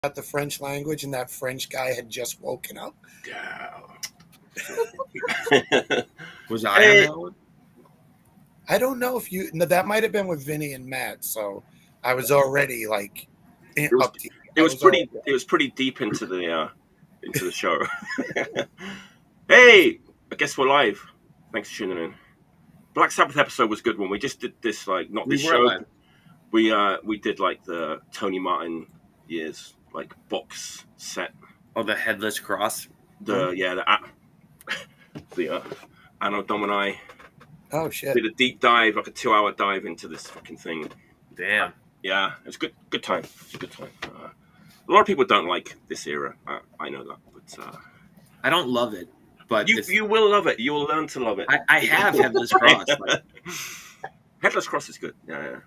about the French language, and that French guy had just woken up. Was I on that one? I don't know if you. No, that might have been with Vinny and Matt. So I was already like up to. It was pretty deep into the show. Hey, I guess we're live. Thanks for tuning in. Black Sabbath episode was a good one. We just did this not this show. Live. We did like the Tony Martin years box set. Oh, the Headless Cross. The Anno Domini. Oh shit! Did a deep dive, like a 2-hour dive into this fucking thing. Damn. Yeah, it was good time. It was a good time. A lot of people don't like this era. I know that, but I don't love it. But you will love it. You will learn to love it. I have Headless Cross. Headless Cross is good. Yeah.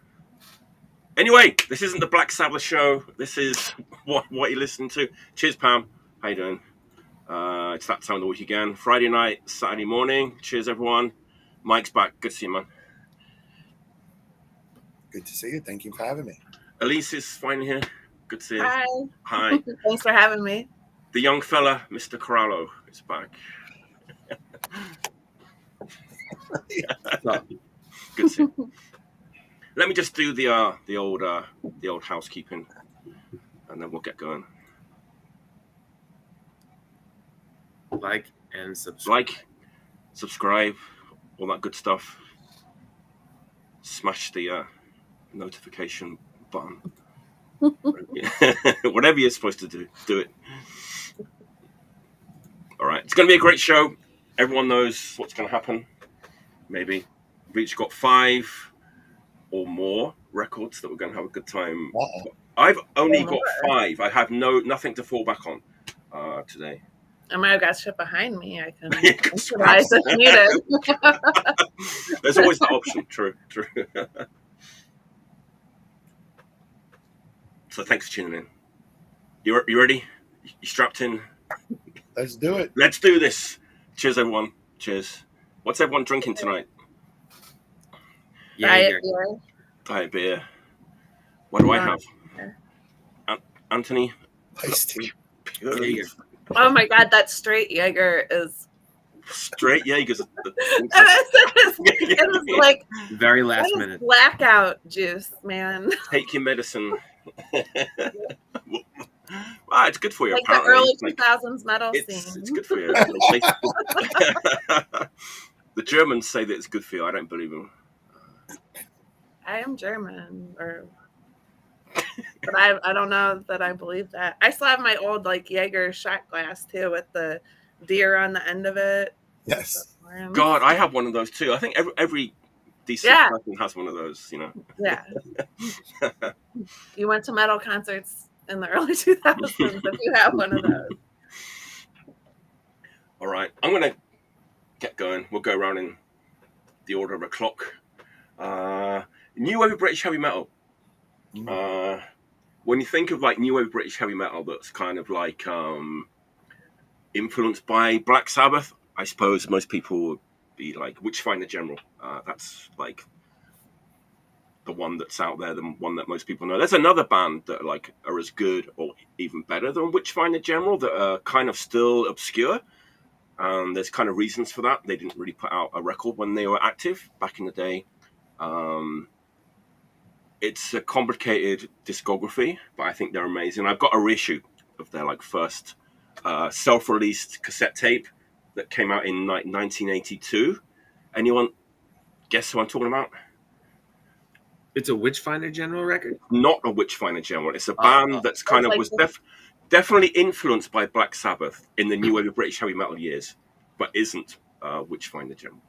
Anyway, this isn't the Black Sabbath show. This is what you're listening to. Cheers, Pam. How you doing? It's that time of the week again. Friday night, Saturday morning. Cheers, everyone. Mike's back. Good to see you, man. Good to see you. Thank you for having me. Elyse is finally here. Good to see you. Hi. Thanks for having me. The young fella, Mr. Corallo, is back. Good to see you. Let me just do the old housekeeping, and then we'll get going. Like and subscribe. Subscribe, all that good stuff. Smash the notification button. Whatever you're supposed to do it. All right, it's going to be a great show. Everyone knows what's going to happen. Maybe we've each got 5 or more records that we're going to have a good time. Uh-oh. I've only got 5. I have nothing to fall back on today. I might have got shit behind me. I can improvise if needed. There's always that option. True. So thanks for tuning in. You ready? You strapped in? Let's do it. Let's do this. Cheers, everyone. Cheers. What's everyone drinking tonight? Diet beer. What do I have? Anthony? Iced tea. Jaeger. Oh my god, that straight Jaeger is... Straight Jaeger's... It is like... Very last minute. Blackout juice, man. Take your medicine. Wow, it's good for you, like apparently. The early 2000s metal scene. It's good for you. The Germans say that it's good for you. I don't believe them. I am German, but I don't know that I believe that. I still have my old Jaeger shot glass too with the deer on the end of it. Yes. God, I have one of those too. I think every decent person has one of those. Yeah. You went to metal concerts in the early 2000s if you have one of those. All right, I'm gonna get going. We'll go around in the order of a clock. New wave of British heavy metal. When you think of new wave British heavy metal, that's kind of influenced by Black Sabbath, I suppose most people would be Witchfinder General. That's the one that's out there, the one that most people know. There's another band that are as good or even better than Witchfinder General that are kind of still obscure. There's kind of reasons for that. They didn't really put out a record when they were active back in the day. It's a complicated discography, but I think they're amazing. I've got a reissue of their first self-released cassette tape that came out in 1982. Anyone guess who I'm talking about? It's a Witchfinder General record? Not a Witchfinder General. It's a band that's kind of was definitely influenced by Black Sabbath in the new wave of British heavy metal years, but isn't Witchfinder General.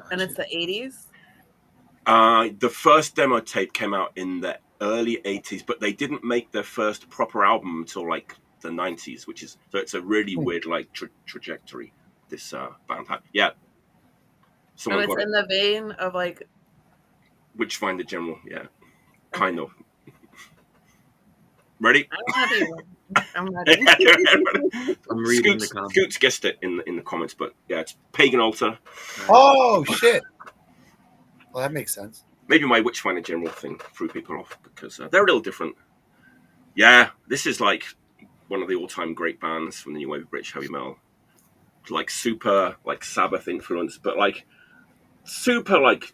And it's the 80s? The first demo tape came out in the early 80s, but they didn't make their first proper album until the 90s, so it's a really weird trajectory this band had. Yeah. So it's in the vein of Witchfinder General, yeah. Kind of. Ready? I'm ready. I'm reading the comments. Scoots guessed it in the comments, but yeah, it's Pagan Altar. Oh shit! Well, that makes sense. Maybe my Witchfinder General thing threw people off because they're a little different. Yeah, this is like one of the all-time great bands from the new wave of British heavy metal. Like super like Sabbath influence, but like super like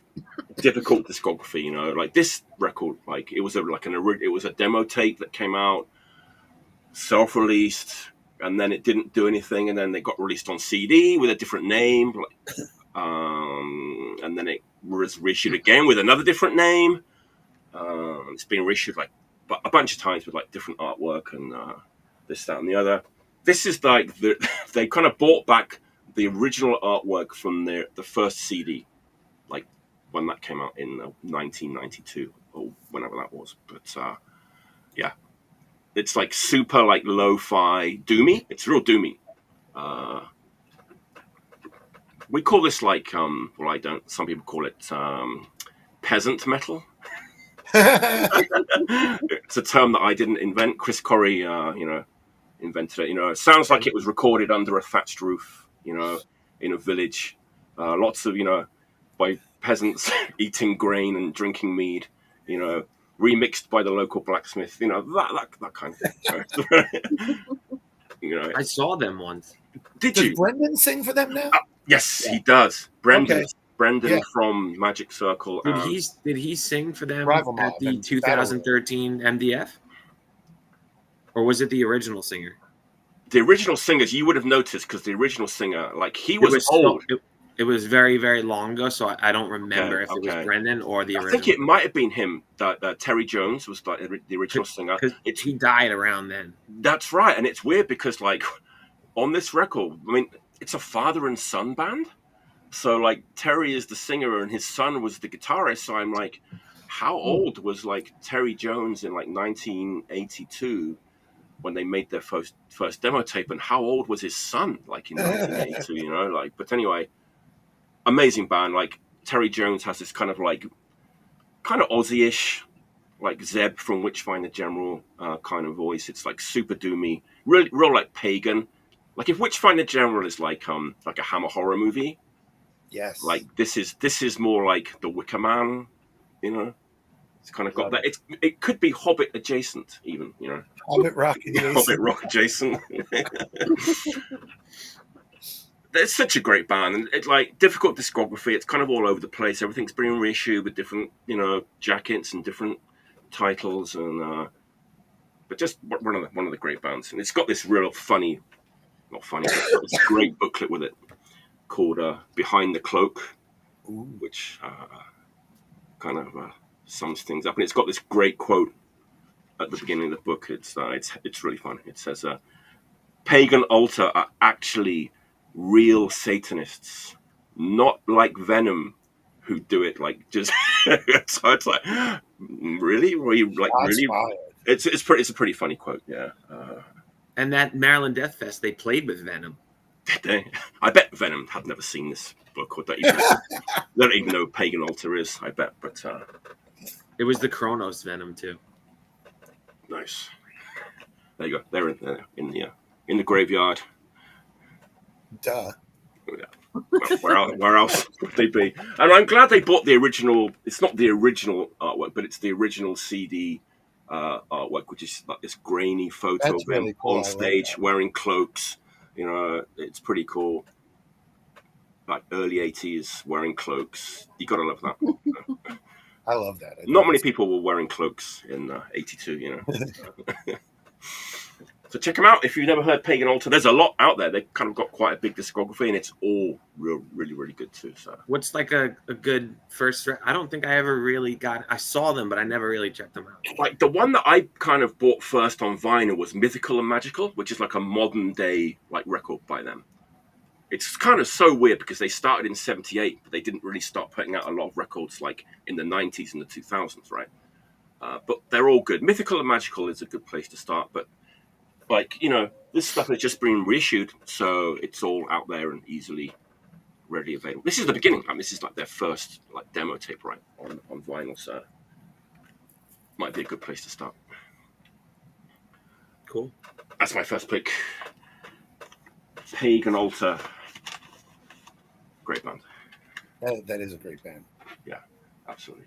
difficult discography. You know, like this record, like it was a demo tape that came out, self-released, and then it didn't do anything, and then it got released on CD with a different name, and then it was reissued again with another different name. It's been reissued like a bunch of times with like different artwork and this, that, and the other. This is like they kind of brought back the original artwork from the first CD, like when that came out in 1992 or whenever that was. But yeah, it's like super like lo-fi doomy. It's real doomy. We call this like well, I don't. Some people call it peasant metal. It's a term that I didn't invent. Chris Corey, invented it. It sounds like it was recorded under a thatched roof, in a village. Lots of, by peasants eating grain and drinking mead, remixed by the local blacksmith, that kind of thing. I saw them once. Did Does you? Brendan sing for them now? Yes, he does. Brendan. Okay. Brendan Yeah. from Magic Circle. Did he sing for them Rival Mob at the and 2013 MDF? Or was it the original singer? The original singers, you would have noticed, because the original singer, like, he was old. It was very, very long ago, so I don't remember if it was Brendan or the original. I think it might have been him. Terry Jones was like the original singer. He died around then. That's right, and it's weird because, like, on this record, I mean, it's a father and son band. So, like, Terry is the singer and his son was the guitarist. So I'm like, how old was, like, Terry Jones in, like, 1982 when they made their first demo tape? And how old was his son, like, in 1982, But anyway, amazing band. Like, Terry Jones has this kind of Aussie-ish, like, Zeb from Witchfinder General kind of voice. It's, like, super doomy. Real like, Pagan. Like, if Witchfinder General is, like a Hammer horror movie... Yes. Like this is more like the Wicker Man, It's kind of got that. It could be Hobbit adjacent, even, Hobbit Rock adjacent. Hobbit Rock adjacent. It's such a great band, and it's like difficult discography. It's kind of all over the place. Everything's being reissued with different, jackets and different titles, and but just one of the great bands. And it's got this real funny, not funny, but it's got this great booklet with it, called Behind the Cloak, which kind of sums things up. And it's got this great quote at the beginning of the book. It's really fun. It says, Pagan Altar are actually real Satanists, not like Venom, who do it like just... So it's like, really? Were you like really? It's a pretty funny quote, yeah. And that Maryland Death Fest, they played with Venom. Did they? I bet Venom had never seen this book, or don't even know who Pagan Altar is. I bet, but it was the Kronos Venom too. Nice. There you go. They're in the graveyard. Duh. Yeah. Where else would they be? And I'm glad they bought the original. It's not the original artwork, but it's the original CD artwork, which is like this grainy photo of them on stage wearing cloaks. It's pretty cool. Like early 80s wearing cloaks. You gotta love that. I love that. Not many people were wearing cloaks in 82, So check them out if you've never heard Pagan Altar. There's a lot out there. They've kind of got quite a big discography, and it's all really, really good too. So what's like a good first... I don't think I ever really I saw them, but I never really checked them out. Like the one that I kind of bought first on vinyl was Mythical and Magical, which is like a modern day like record by them. It's kind of so weird because they started in 78, but they didn't really start putting out a lot of records like in the 90s and the 2000s, right? But they're all good. Mythical and Magical is a good place to start, but like, this stuff has just been reissued, so it's all out there and easily readily available. This is the beginning. This is like their first like demo tape, right, on vinyl, so might be a good place to start. Cool. That's my first pick. Pagan Altar. Great band. That is a great band. Yeah, absolutely.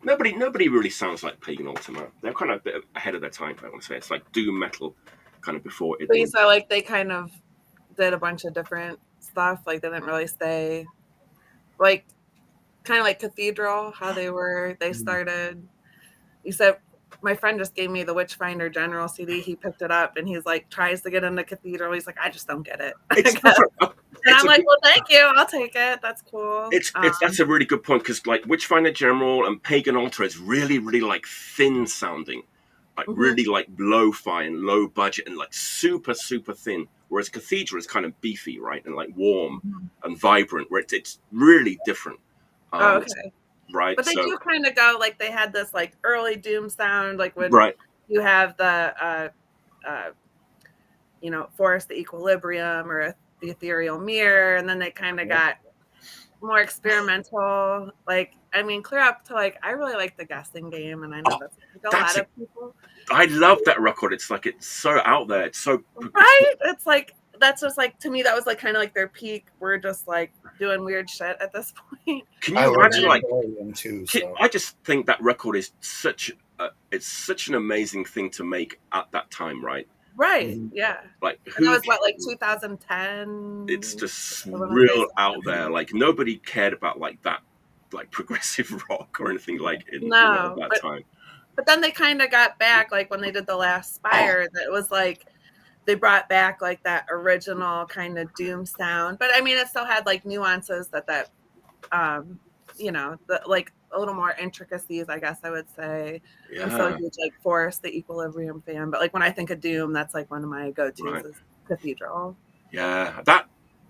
Nobody really sounds like Pagan Altar, man. They're kind of a bit ahead of their time, I want to say. It's like doom metal kind of before it. So you saw like they kind of did a bunch of different stuff. Like they didn't really stay like kind of like Cathedral, how they started. You said my friend just gave me the Witchfinder General CD. He picked it up and he's like tries to get into Cathedral. He's like, I just don't get it. And I'm like, well, thank you. I'll take it. That's cool. That's a really good point because like Witchfinder General and Pagan Altar is really, really like thin sounding, like really like lo-fi and low budget and like super, super thin. Whereas Cathedral is kind of beefy, right, and like warm and vibrant. Where it's really different. Okay. Right. But they do kind of go like they had this like early doom sound, like when you have the Forest the Equilibrium or the Ethereal Mirror, and then they kind of got more experimental. Like, I mean, clear up to like I really like the Guessing Game, and I know that's like a lot of people. I love that record. It's like it's so out there. It's so right. It's like that's just like to me that was like kind of like their peak. We're just like doing weird shit at this point. Can you imagine like I just think that record is such an amazing thing to make at that time, right? Right. Yeah. Like and that was what, like 2010. It's just real out there. Like nobody cared about like that, like progressive rock or anything like at that time. But then they kind of got back, like when they did the last Spire. That was like they brought back like that original kind of doom sound. But I mean, it still had like nuances that like a little more intricacies, I guess I would say. Yeah. I'm so huge like Forest the Equilibrium fan, but like when I think of doom, that's like one of my go-tos is Cathedral. Yeah, that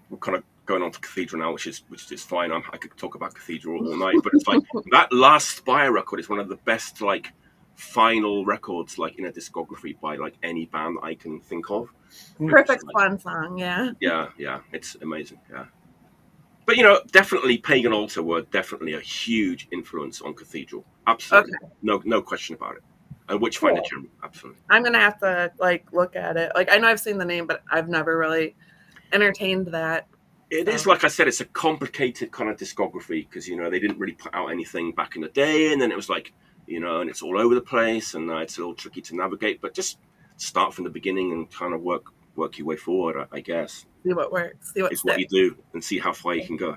we're kind of going on to Cathedral now, which is fine. I could talk about Cathedral all night, but it's like that last Spire record is one of the best like final records like in a discography by like any band that I can think of. Perfect fun song, yeah. Yeah, it's amazing. Yeah. But definitely Pagan Altar were definitely a huge influence on Cathedral. Absolutely, no question about it. And Witchfinder General, absolutely. I'm gonna have to like look at it. Like I know I've seen the name, but I've never really entertained that. It is like I said, it's a complicated kind of discography because they didn't really put out anything back in the day, and then it was like and it's all over the place, and it's a little tricky to navigate. But just start from the beginning and kind of work your way forward, I guess. See what works. See what you do, and see how far you can go.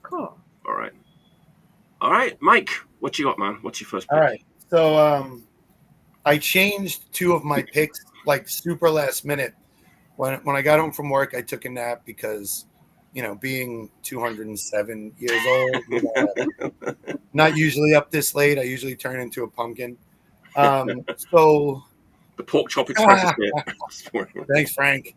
Cool. All right, Mike. What you got, man? What's your first pick? All right. So I changed two of my picks like super last minute. When I got home from work, I took a nap because, being 207 years old, not usually up this late. I usually turn into a pumpkin. So. The pork chop express is here. Thanks, Frank.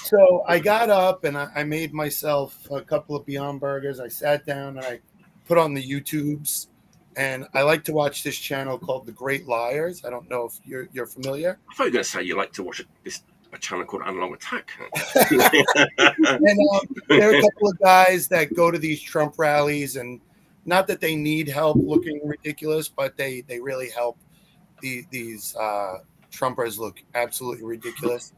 So I got up and I made myself a couple of Beyond Burgers. I sat down and I put on the YouTubes. And I like to watch this channel called The Great Liars. I don't know if you're familiar. I thought you were going to say you like to watch a channel called Analog Attack. And there are a couple of guys that go to these Trump rallies, and not that they need help looking ridiculous, but they really help these Trumpers look absolutely ridiculous.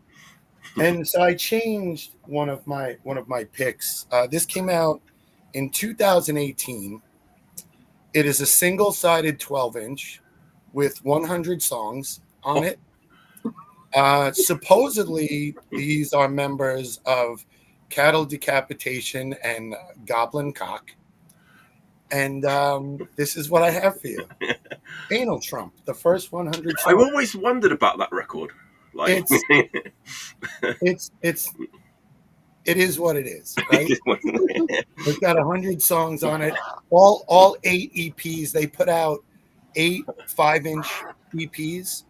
And so I changed one of my picks. This came out in 2018. It is a single-sided 12-inch with 100 songs on it. Supposedly, these are members of Cattle Decapitation and Goblin Cock. And this is what I have for you. Anal Trump, the first 100 songs. I've always wondered about that record. Like, it is what it is, right? It's got 100 songs on it. All 8 EPs. They put out 8 5-inch EPs,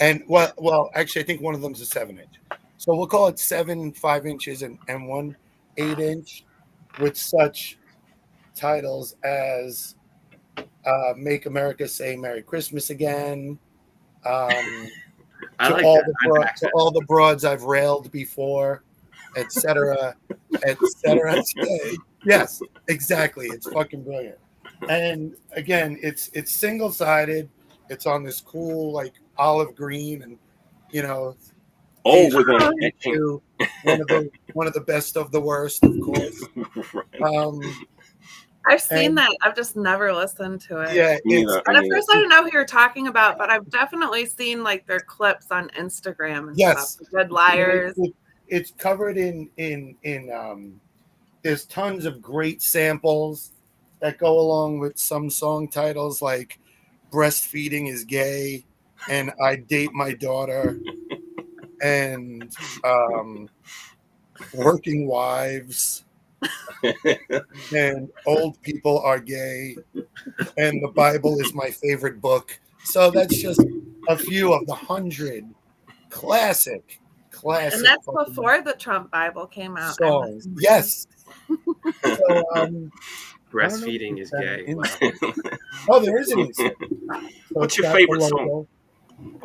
and well, actually, I think one of them is a 7-inch. So we'll call it 7 5-inches and 1 8-inch, with such titles as "Make America Say Merry Christmas Again." To all the broads I've railed before. Etc. Yes, exactly. It's fucking brilliant. And again, it's single-sided. It's on this cool like olive green, and with one of the best of the worst, of course. Right. I've seen And- that. I've just never listened to it. Yeah, Me it's neither, But me at neither. first, I didn't know who you were talking about, but I've definitely seen like their clips on Instagram and Yes. stuff. Good Liars. It's covered in there's tons of great samples that go along with some song titles like breastfeeding is gay and I date my daughter and working wives and old people are gay and the Bible is my favorite book. So that's just a few of the 100 classic And that's fucking before the Trump Bible came out. songs. Yes. So Breastfeeding is gay. Wow. Oh, there is an insect. So What's it's your got the favorite logo. song?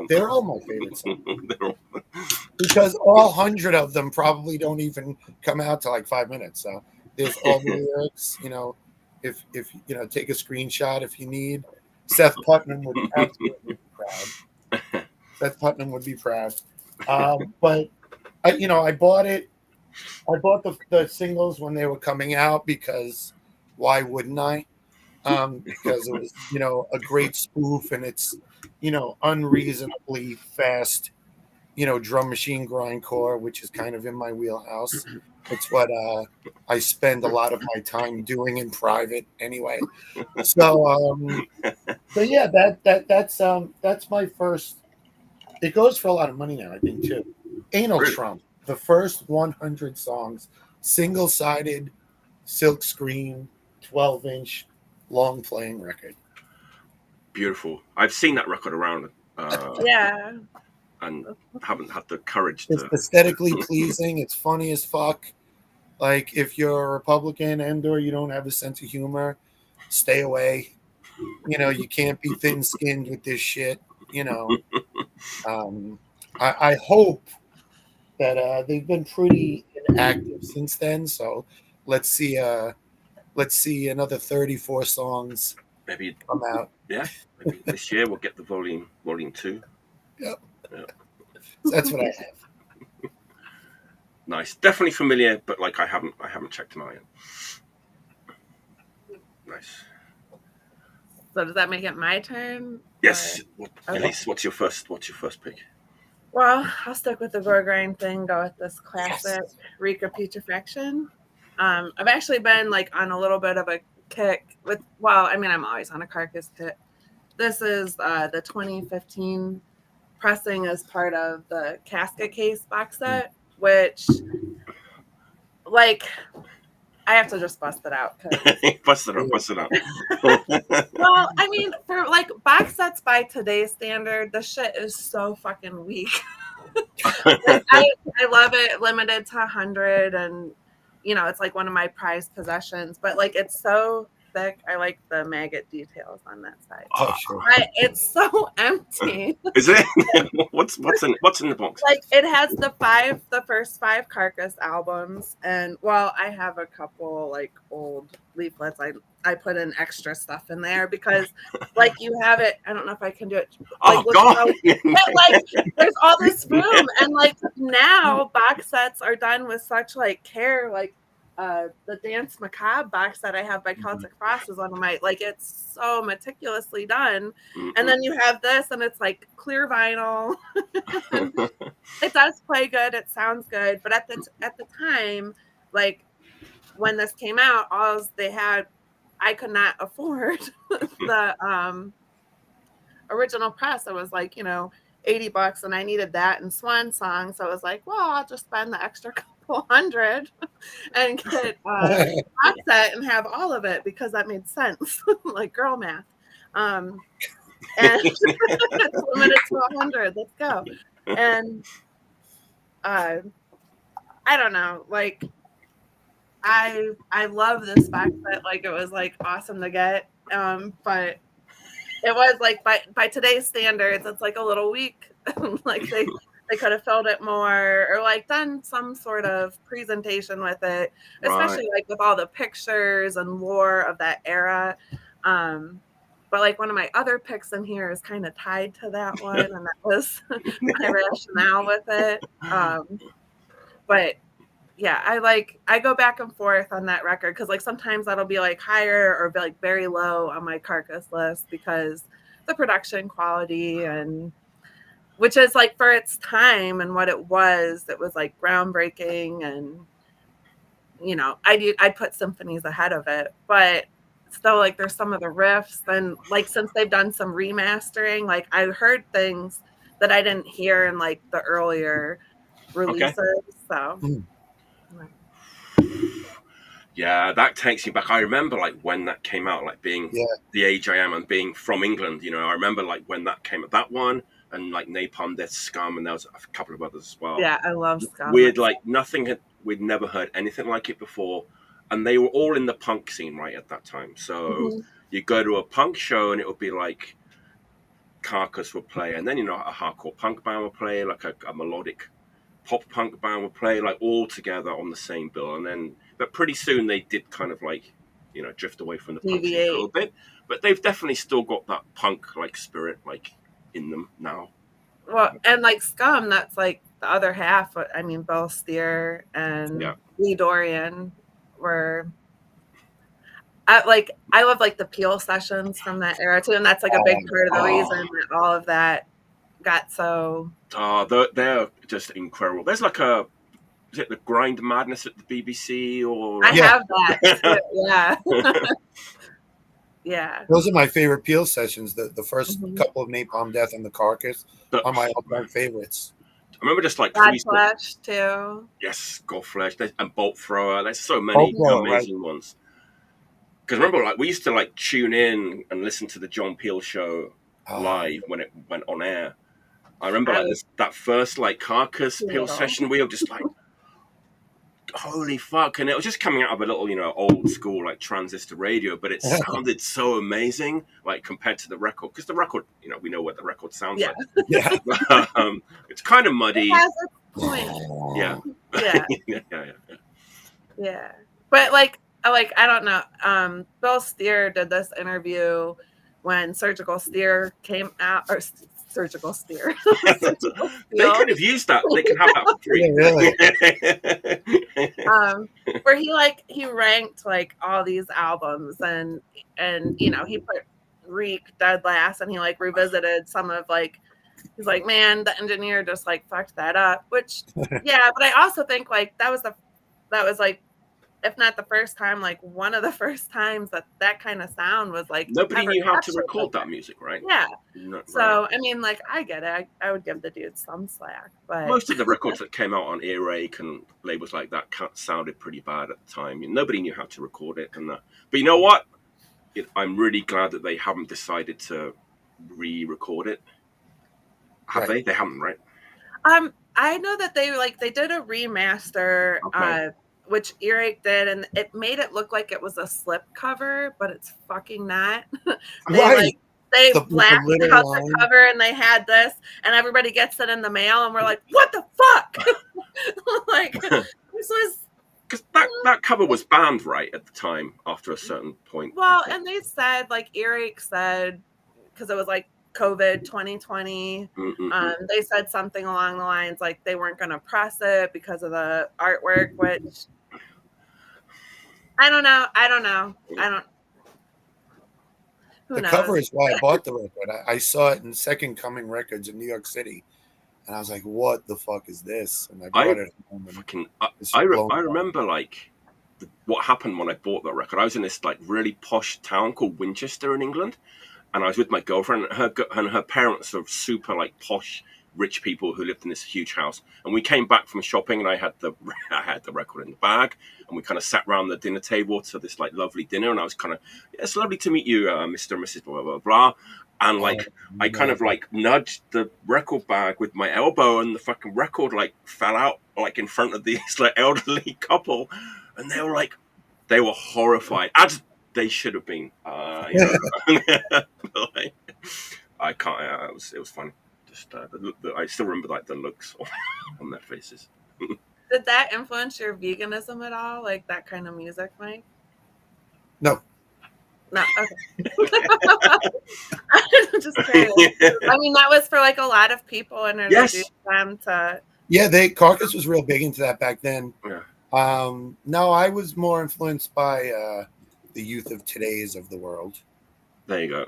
They're all my favorite songs They're all- because all 100 of them probably don't even come out to like 5 minutes. So there's all the lyrics. If take a screenshot if you need. Seth Putnam would absolutely be proud. Seth Putnam would be proud. But I bought it. I bought the singles when they were coming out because why wouldn't I? Because it was, a great spoof and it's, unreasonably fast, drum machine grindcore, which is kind of in my wheelhouse. It's what I spend a lot of my time doing in private anyway. So yeah, that's my first. It goes for a lot of money now, I think, too. Anal Really? Trump, the first 100 songs, single-sided, silk screen, 12-inch, long playing record. Beautiful. I've seen that record around Yeah. and haven't had the courage It's to. aesthetically pleasing. It's funny as fuck. Like, if you're a Republican and/or you don't have a sense of humor, stay away. You can't be thin-skinned with this shit. I hope that they've been pretty inactive since then. So let's see another 34 songs Maybe, come out. yeah, maybe this year we'll get the volume 2. Yep. Yeah. So that's what I have. Nice, definitely familiar, but like I haven't checked them out yet. Nice. So does that make it my turn? Yes. Okay. Elyse, what's your first pick? Well, I'll stick with the gore grind thing. Go with this classic Reek Putrefaction. I've actually been like on a little bit of a kick with. Well, I mean, I'm always on a Carcass kick. This is the 2015 pressing as part of the Casket Case box set, which, like, I have to just bust it out. Bust it out. Well, I mean, for like box sets by today's standard, the shit is so fucking weak. Like, I love it, limited to 100, and it's like one of my prized possessions. But like, it's so thick. I like the maggot details on that side. Oh, sure. It's so empty. Is it? What's in the box? Like, it has the first 5 Carcass albums, and well, I have a couple like old leaflets. I put in extra stuff in there because like you have it. I don't know if I can do it. Like, Oh God! like there's all this room, and like now box sets are done with such like care. Like the Dance Macabre box that I have by Celtic Frost is one of my, like, it's so meticulously done. And then you have this, and it's like clear vinyl. It does play good. It sounds good. But at the time, like when this came out, all they had, I could not afford the original press. It was like, $80, and I needed that and Swan Song. So I was like, well, I'll just spend the extra couple hundred and get a box set and have all of it because that made sense, like girl math. And it's limited to 100. Let's go. And I don't know, like I love this box set. Like, it was like awesome to get, but it was like by today's standards, it's like a little weak. Like they could have filled it more, or like done some sort of presentation with it, especially like with all the pictures and lore of that era. But like one of my other picks in here is kind of tied to that one, and that was my rationale with it. But yeah, I go back and forth on that record because like sometimes that'll be like higher or be like very low on my Carcass list because the production quality and which is like for its time and what it was like groundbreaking and you know I'd put symphonies ahead of it, but still like there's some of the riffs and like since they've done some remastering, like I heard things that I didn't hear in like the earlier releases. So yeah, that takes me back. I remember like when that came out, like being the age I am and being from England, you know, I remember like when that came out, that one and like Napalm Death, Scum, and there was a couple of others as well. Yeah, I love Scum. We'd like we'd never heard anything like it before. And they were all in the punk scene right at that time. So you go to a punk show and it would be like Carcass would play, and then you know a hardcore punk band would play, like a melodic pop punk band would play, like all together on the same bill. And then, but pretty soon they did kind of like, you know, drift away from the punk scene a little bit. But they've definitely still got that punk like spirit like in them now. Well, and like Scum, that's like the other half. I mean, Bill Steer and Lee Dorian were. I love like the Peel sessions from that era too, and that's like a big part of the reason that all of that got so. They're just incredible. There's like is it the Grind Madness at the BBC or? I have that. Yeah. Yeah. Those are my favorite Peel sessions. The first couple of Napalm Death and the Carcass are my all-time favorites. I remember just like Godflesh too. Yes, Godflesh and Bolt Thrower. There's so many amazing ones. Because remember, like we used to like tune in and listen to the John Peel show live when it went on air. I remember like that first like Carcass Peel session. We were just like, holy fuck! And it was just coming out of a little, you know, old school like transistor radio, but it sounded so amazing, like compared to the record. Because the record, you know, we know what the record sounds like. Yeah. It's kind of muddy. It has a point. Yeah. Yeah. But like I don't know. Bill Steer did this interview when Surgical Steer came out, or Surgical Steer. They could have used that. They can have that for free. Yeah, really. Where he ranked like all these albums and you know he put Reek dead last and he like revisited some of like he's like, man, the engineer just like fucked that up. Which yeah, but I also think like that was like, if not the first time, like one of the first times that kind of sound was like nobody knew how to record that music, right? Yeah. No, so right. I mean, like I get it. I would give the dude some slack, but most of the records that came out on Earache and labels like that sounded pretty bad at the time. Nobody knew how to record it, and but you know what? I'm really glad that they haven't decided to re-record it. Have they? They haven't, right? I know that they did a remaster. Okay. Which Earache did, and it made it look like it was a slip cover, but it's fucking not. They blasted out the cover, and they had this, and everybody gets it in the mail, and we're like, "What the fuck?" Like this was because that cover was banned right at the time after a certain point. Well, and they said like Earache said because it was like COVID 2020. They said something along the lines like they weren't going to press it because of the artwork, which I don't know. Who knows? Cover is why I bought the record. I saw it in Second Coming Records in New York City, and I was like, "What the fuck is this?" And I bought it home. I remember like what happened when I bought that record. I was in this like really posh town called Winchester in England. And I was with my girlfriend, and her parents are super like posh, rich people who lived in this huge house. And we came back from shopping, and I had the record in the bag, and we kind of sat around the dinner table to this like lovely dinner. And I was kind of, it's lovely to meet you, Mr. and Mrs. Blah blah blah. And like I kind of like nudged the record bag with my elbow, and the fucking record like fell out like in front of this like elderly couple, and they were horrified. They should have been, you know. Like, I can't. It was funny. Just I still remember like the looks on their faces. Did that influence your veganism at all? Like that kind of music, Mike? No. Okay. I'm just curious. I mean, that was for like a lot of people, and introduced them to. Yeah, Carcass was real big into that back then. Yeah. No, I was more influenced by the youth of today's of the world. There you go.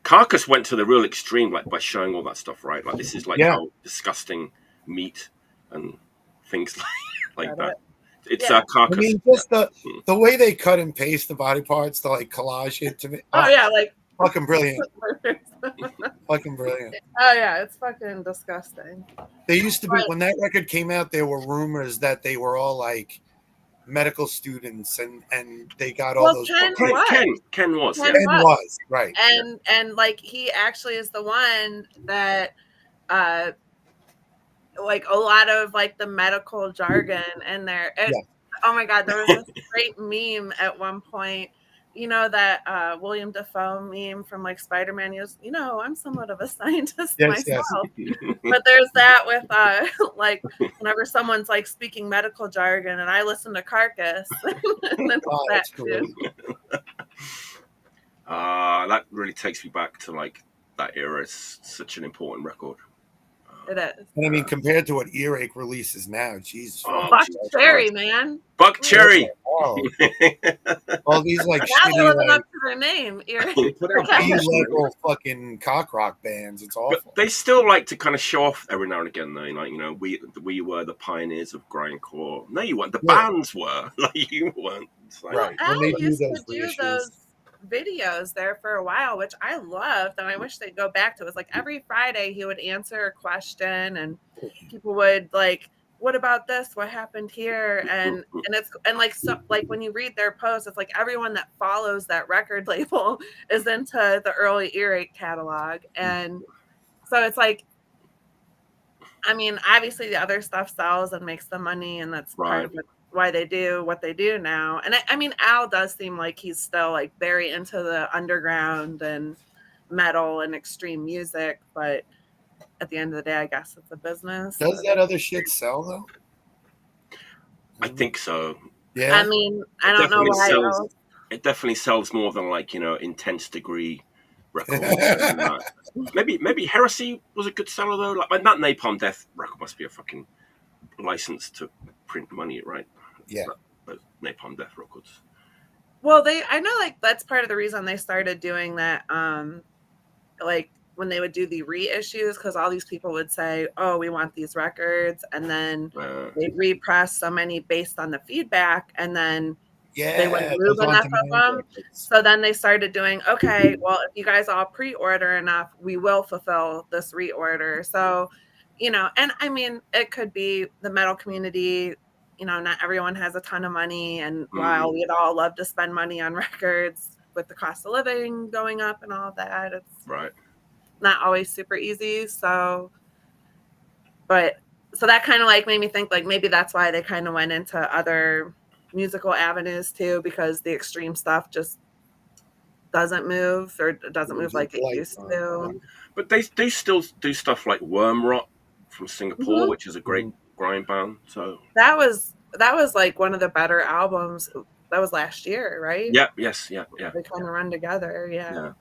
Carcass went to the real extreme, like by showing all that stuff, right? Like this is like how disgusting meat and things like that. It's Carcass. I mean, just the way they cut and paste the body parts to like collage it to me. Oh yeah, like fucking brilliant. Fucking brilliant. Oh yeah, it's fucking disgusting. They used to be when that record came out. There were rumors that they were all like medical students, and they got all those. Ken was right, and like he actually is the one that like a lot of like the medical jargon in there. Oh my god, there was this great meme at one point. You know that William Dafoe meme from like Spider-Man? He was, I'm somewhat of a scientist myself. But there's that with like whenever someone's like speaking medical jargon, and I listen to Carcass. That's cool. That really takes me back to like that era. It's such an important record. It is. And I mean, compared to what Earache releases now, Jesus. Buck Cherry, man. Buck Cherry. All these like now they're living up to their name. Level fucking cock rock bands. It's awful. But they still like to kind of show off every now and again, though. Like, we were the pioneers of grindcore. No, you weren't. The bands were. Like, you weren't. Like, right. Al used to do those videos there for a while, which I loved, and I wish they'd go back to. It was like every Friday he would answer a question, and people would like, what about this, what happened here, and it's like, so like when you read their posts, it's like everyone that follows that record label is into the early Earache catalog. And so it's like, I mean, obviously the other stuff sells and makes the money, and that's part of why they do what they do now. And I mean, Al does seem like he's still like very into the underground and metal and extreme music, but at the end of the day, I guess it's a business. Does that other shit sell though? I think so. Yeah. I mean, I don't know why. It definitely sells more than like, Intense Degree records. Maybe Heresy was a good seller though. Like that Napalm Death record must be a fucking license to print money, right? Yeah. Those Napalm Death records. Well, I know like that's part of the reason they started doing that. Like when they would do the reissues, because all these people would say, oh, we want these records, and then they'd repress so many based on the feedback, and then they wouldn't move enough of them. So then they started doing, okay, well, if you guys all pre-order enough, we will fulfill this reorder. So, and I mean, it could be the metal community, not everyone has a ton of money, and while we'd all love to spend money on records, with the cost of living going up and all of that, it's not always super easy. So that kind of like made me think like maybe that's why they kind of went into other musical avenues too, because the extreme stuff just doesn't move like it used to. But they still do stuff like Worm Rot from Singapore, which is a great grind band. So that was like one of the better albums. That was last year, right? Yeah. They kind of run together. Yeah.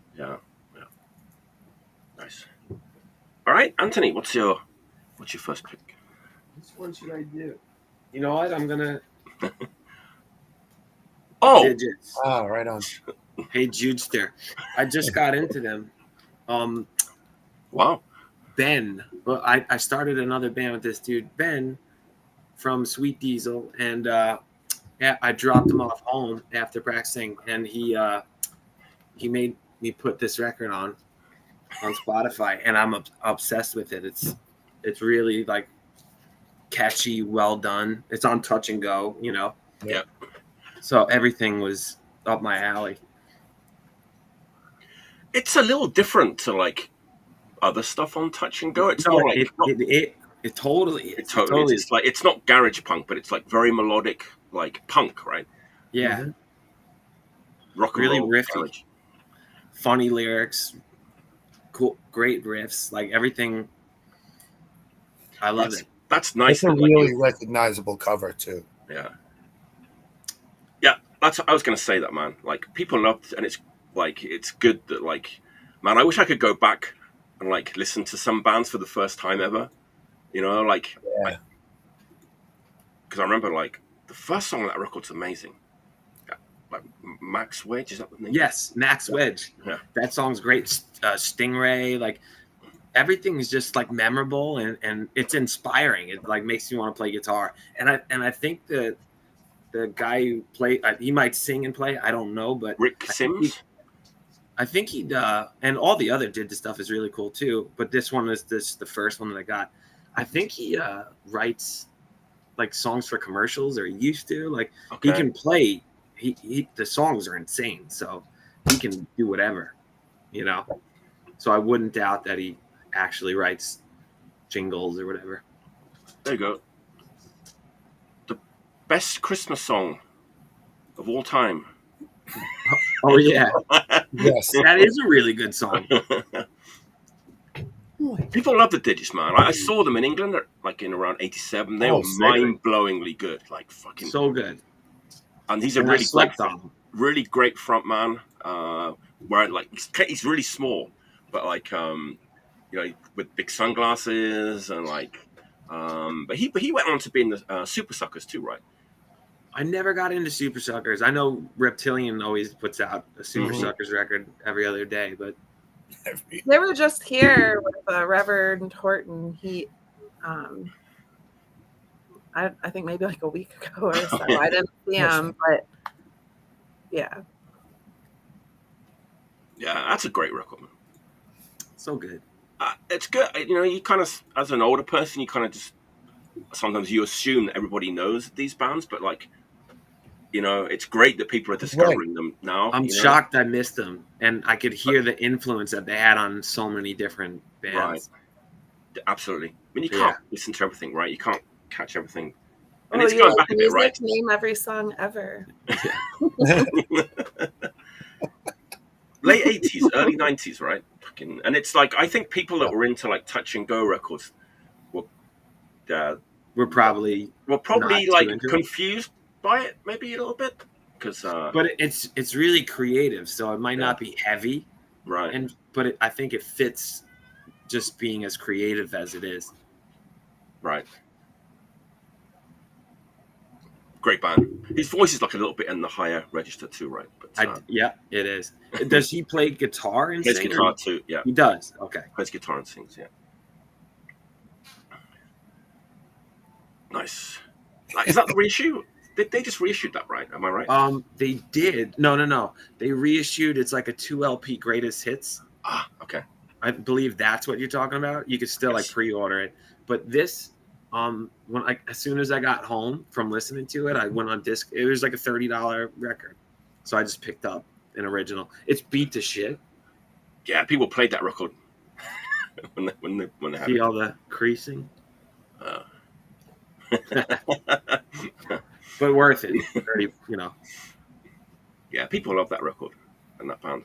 Nice. All right, Anthony, what's your first pick? Which one should I do? You know what? I'm gonna. Digits. Oh, right on. Hey, Judester. I just got into them. Wow. Ben. Well, I started another band with this dude, Ben, from Sweet Diesel, and I dropped him off home after practicing, and he made me put this record on Spotify, and I'm obsessed with it. It's really like catchy, well done. It's on Touch and Go, Yeah. So everything was up my alley. It's a little different to like other stuff on Touch and Go. It's totally. It's like it's not garage punk, but it's like very melodic, like punk, right? Yeah. Mm-hmm. Rock and really roll, riffy, garage. Funny lyrics, cool, great riffs, like everything. I love it. That's nice. It's a really recognizable cover too. Yeah. I was going to say that, man. Like people loved, and it's like it's good that like, man. I wish I could go back and like listen to some bands for the first time ever. Because I remember like The first song on that record's amazing. Like Max Wedge, is that the name? Yes, Max Wedge. Yeah. That song's great. Stingray, like everything is just like memorable and it's inspiring. It like makes you want to play guitar. And I think that the guy who played, he might sing and play. I don't know, but Rick Sims. I think he and all the other did the stuff is really cool too. But this one is the first one that I got. I think he writes like songs for commercials, or he used to. Like he can play. He the songs are insane, so he can do whatever, you know. So I wouldn't doubt that he actually writes jingles or whatever. There you go. The best Christmas song of all time. Oh yeah, Yes. that is a really good song. People love the Digits, man. I saw them in England, like in around '87. They were mind-blowingly good, like fucking so good. And he's a really great front man. Where like he's really small, but like you know, with big sunglasses and like. But he went on to be in the Super Suckers too, right? I never got into Super Suckers. I know Reptilian always puts out a Super Suckers record every other day, but they were just here with Reverend Horton. He, I think maybe like a week ago or so. I didn't see him, but yeah. Yeah, that's a great record, man. So good. It's good. You know, you kind of, as an older person, you kind of just, sometimes you assume that everybody knows these bands, but like, you know, it's great that people are discovering them now. I'm shocked I missed them, and I could hear the influence that they had on so many different bands. Right. Absolutely. I mean, you can't listen to everything, right? You can't catch everything. And it's going back a bit, right? Name every song ever. Late 80s, early 90s, right? And it's like, I think people that were into like touch and go records were probably like confused by it, maybe a little bit, because but it's really creative, so it might not be heavy, right? But I think it fits just being as creative as it is, right? Great band. His voice is like a little bit in the higher register too, right? But yeah, it is. Does he play guitar and plays sing? Guitar too, yeah. He does. Okay. Plays guitar and sings, yeah. Nice. Is that the reissue? They just reissued that, right? Am I right? They did. No. They reissued. It's like a 2 LP greatest hits. Ah, okay. I believe that's what you're talking about. You could still like pre-order it, but this, as soon as I got home from listening to it, I went on disc. It was like a $30 record, so I just picked up an original. It's beat to shit. Yeah, people played that record when they had see all the creasing. But worth it. Very, you know. Yeah, people love that record and that band.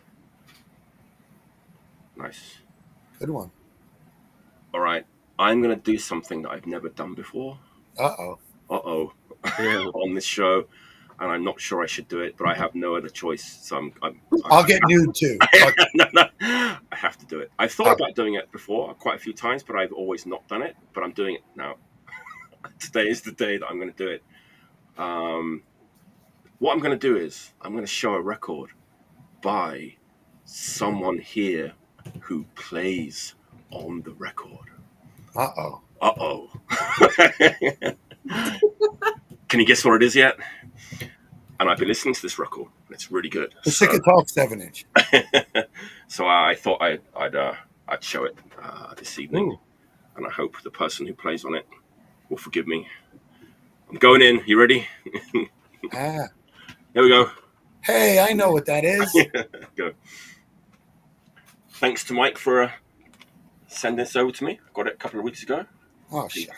Nice. Good one. All right. I'm going to do something that I've never done before. Uh-oh. On this show. And I'm not sure I should do it, but I have no other choice. So I'll get nude too. No, I have to do it. I've thought about doing it before quite a few times, but I've always not done it. But I'm doing it now. Today is the day that I'm going to do it. What I'm going to do is I'm going to show a record by someone here who plays on the record. Uh-oh. Can you guess what it is yet? And I've been listening to this record, and it's really good. The Sick of Talk 7-inch. So I thought I'd show it this evening. Ooh. And I hope the person who plays on it will forgive me. I'm going in. You ready? Here we go. Hey, I know what that is. Go. Thanks to Mike for sending this over to me. I got it a couple of weeks ago. Oh, shit.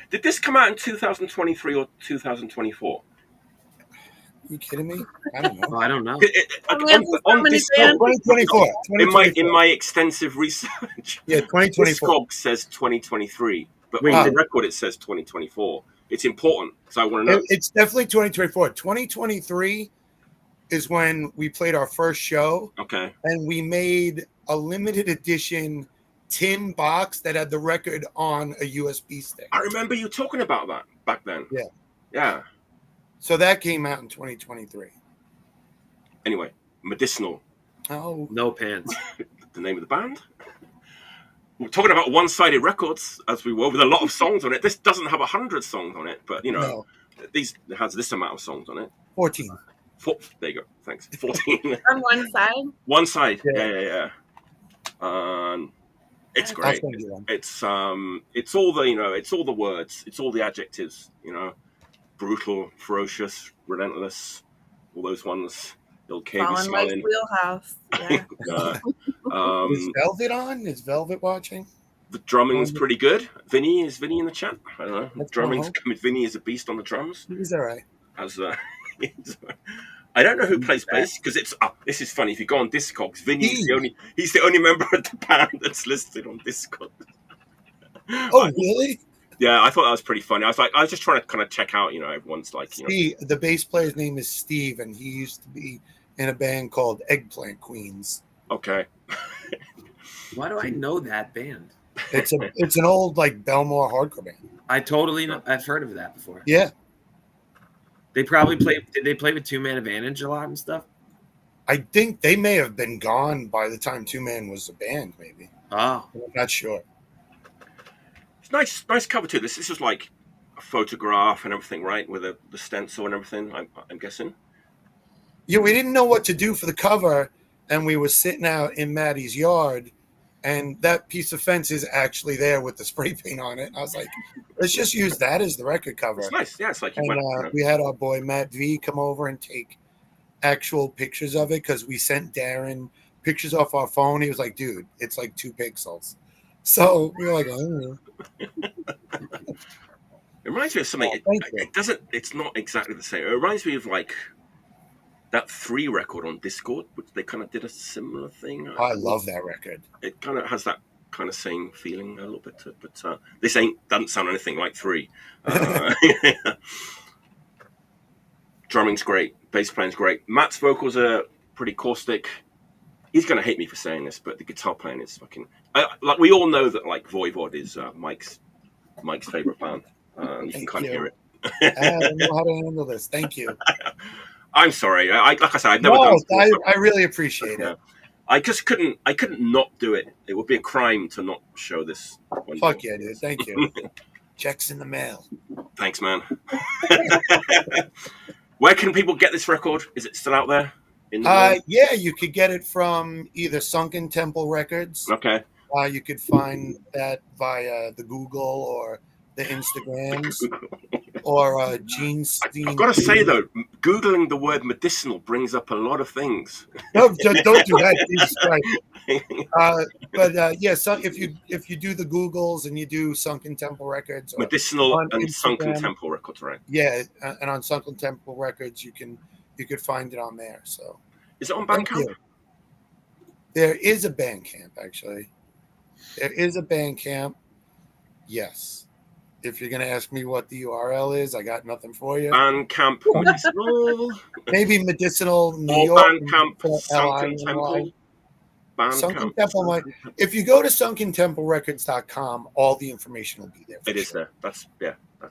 Did this come out in 2023 or 2024? Are you kidding me? I don't know. I don't know. On this 2024. In my extensive research, 2024. Scog says 2023, but on the record it says 2024. It's important, so I want to know. It's definitely 2024. 2023 is when we played our first show. Okay. And we made a limited edition tin box that had the record on a USB stick. I remember you talking about that back then. Yeah. Yeah. So that came out in 2023. Anyway, Medicinal, Oh, No pants. the name of the band. We're talking about one-sided records, as we were, with a lot of songs on it. This doesn't have 100 songs on it, but no, these it has this amount of songs on it. 14. There you go. Thanks. 14. On one side. One side. Yeah. Yeah. It's I'll great. send you one. It's all the it's all the words, it's all the adjectives, brutal, ferocious, relentless, all those ones. They'll cave you Fallen Mike's smelling. wheelhouse. Yeah. Is Velvet on? Is Velvet watching? The drumming is pretty good. Is Vinny in the chat? I don't know. That's Drumming's cool. coming. Vinny is a beast on the drums. He's all right. As I don't know who plays bass because it's. This is funny. If you go on Discogs, Vinny's he's the only member of the band that's listed on Discogs. Oh, really? Yeah, I thought that was pretty funny. I was just trying to kind of check out, everyone's like, Steve, the bass player's name is Steve, and he used to be in a band called Eggplant Queens. Okay. Why do I know that band? It's an old like Belmore hardcore band. I totally know. I've heard of that before. Yeah, They probably play. Did they play with Two Man Advantage a lot and stuff? I think they may have been gone by the time Two Man was a band. Maybe Oh, I'm not sure. It's nice cover too. This was like a photograph and everything, right? With the stencil and everything. I'm guessing. Yeah, we didn't know what to do for the cover, and we were sitting out in Maddie's yard, and that piece of fence is actually there with the spray paint on it. And I was like, let's just use that as the record cover. It's nice. Yeah, it's like you And went. we had our boy Matt V come over and take actual pictures of it because we sent Darren pictures off our phone. He was like, dude, it's like 2 pixels. So we were like, oh. It reminds me of something. thank you. It doesn't. It's not exactly the same. It reminds me of like that 3 record on Discord, which they kind of did a similar thing. I love that record. It kind of has that kind of same feeling a little bit to it, but this doesn't sound anything like 3. Drumming's great, bass playing's great. Matt's vocals are pretty caustic. He's gonna hate me for saying this, but the guitar playing is fucking like we all know that like Voivod is Mike's favorite band. You can kind of hear it. I don't know how to handle this. Thank you. I'm sorry. Like I said, I've never done this before. I really appreciate it. I just couldn't not do it. It would be a crime to not show this one. Fuck yeah, dude. Thank you. Checks in the mail. Thanks, man. Where can people get this record? Is it still out there? Yeah, you could get it from either Sunken Temple Records. Okay. You could find that via the Google or the Instagrams or Gene Steen. I've got to say though, Googling the word medicinal brings up a lot of things. No, don't do that. Jesus Christ. But yeah, so if you do the Googles and you do Sunken Temple Records, Medicinal and Instagram, Sunken Temple Records, right? Yeah, and on Sunken Temple Records, you could find it on there. So is it on Thank Bandcamp? you. There is a Bandcamp, actually. There is a Bandcamp. Yes. If you're going to ask me what the URL is, I got nothing for you. Bandcamp Medicinal. Maybe Medicinal New Or York. Bandcamp Sunken Temple. Sunken Temple might. If you go to sunkentemple.records.com, all the information will be there. It is there. That's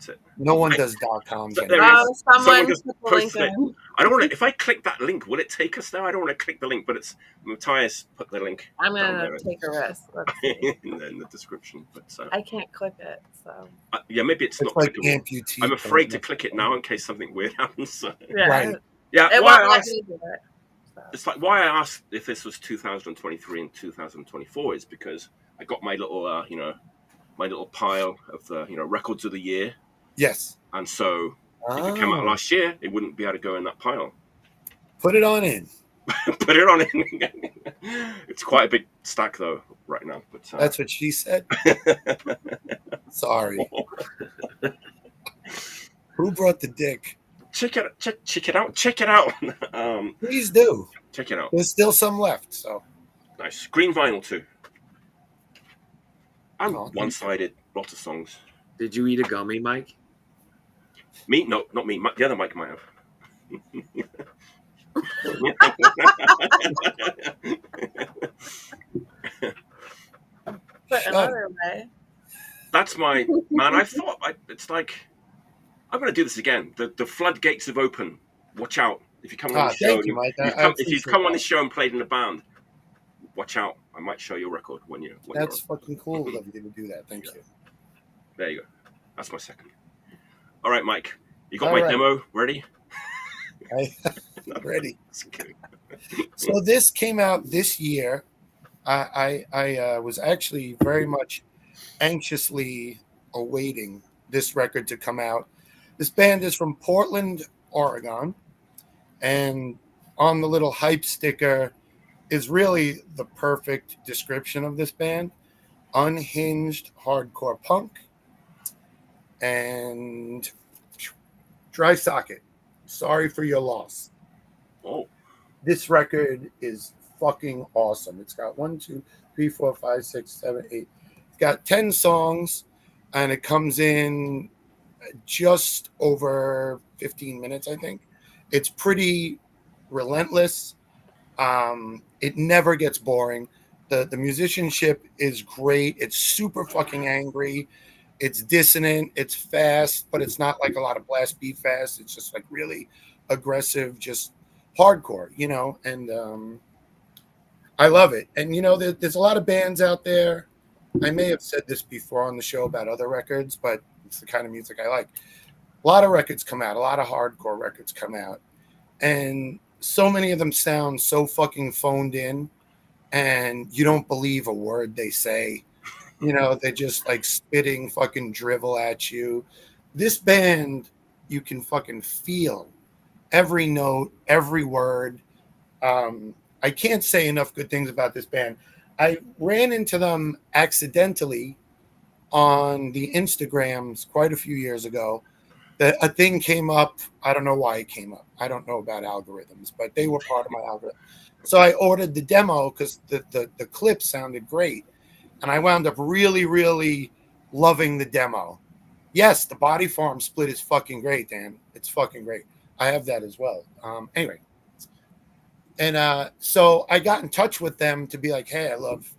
it. No one does .coms There anymore. it is. Someone just put the link posted it. in. I don't want to. If I click that link, will it take us there? I don't want to click the link, but it's Matthias put the link. I'm down gonna there take a risk. Let's see. in the description. But I can't click it, so yeah, maybe it's not like clickable. amputee. I'm afraid to click it now in case something weird happens. yeah. Right. Yeah, It why won't I let asked, me do it. So. it's like why I asked if this was 2023 and 2024 is because I got my little my little pile of the records of the year, Yes. and so if it came out last year, it wouldn't be able to go in that pile. Put it on in. Put it on in. It's quite a big stack though right now. But That's what she said. Sorry. Who brought the dick? check it out. Check it out. Please do. Check it out. There's still some left. So Nice green vinyl too. And Oh, one-sided, lots of songs. did you eat a gummy, Mike? Me? No, not me. The other Mike might have. But another way. That's my man. It's like I'm going to do this again. The floodgates have opened. Watch out. If you come on the show, thank you, Mike. if you've come on this show and played in a band, watch out. I might show your record when you. That's fucking cool of you to do that. Thank you. There you go. That's my second. All right, Mike. You got my demo ready? Ready. So this came out this year. I was actually very much anxiously awaiting this record to come out. This band is from Portland, Oregon, and on the little hype sticker is really the perfect description of this band: unhinged hardcore punk. And Dry Socket, sorry for your loss. Oh, this record is fucking awesome. It's got 1, 2, 3, 4, 5, 6, 7, 8. It's got 10 songs, and it comes in just over 15 minutes, I think. It's pretty relentless. It never gets boring. The musicianship is great. It's super fucking angry. It's dissonant, it's fast, but it's not like a lot of blast beat fast. It's just like really aggressive, just hardcore, and I love it. And, there's a lot of bands out there. I may have said this before on the show about other records, but it's the kind of music I like. A lot of records come out, a lot of hardcore records come out, and so many of them sound so fucking phoned in, and you don't believe a word they say. They're just like spitting fucking drivel at you. This band, you can fucking feel every note, every word. I can't say enough good things about this band. I ran into them accidentally on the Instagrams quite a few years ago. A thing came up. I don't know why it came up. I don't know about algorithms, but they were part of my algorithm. So I ordered the demo because the clip sounded great. And I wound up really, really loving the demo. Yes, the Body Farm split is fucking great, Dan. It's fucking great. I have that as well. Anyway. And so I got in touch with them to be like, hey, I love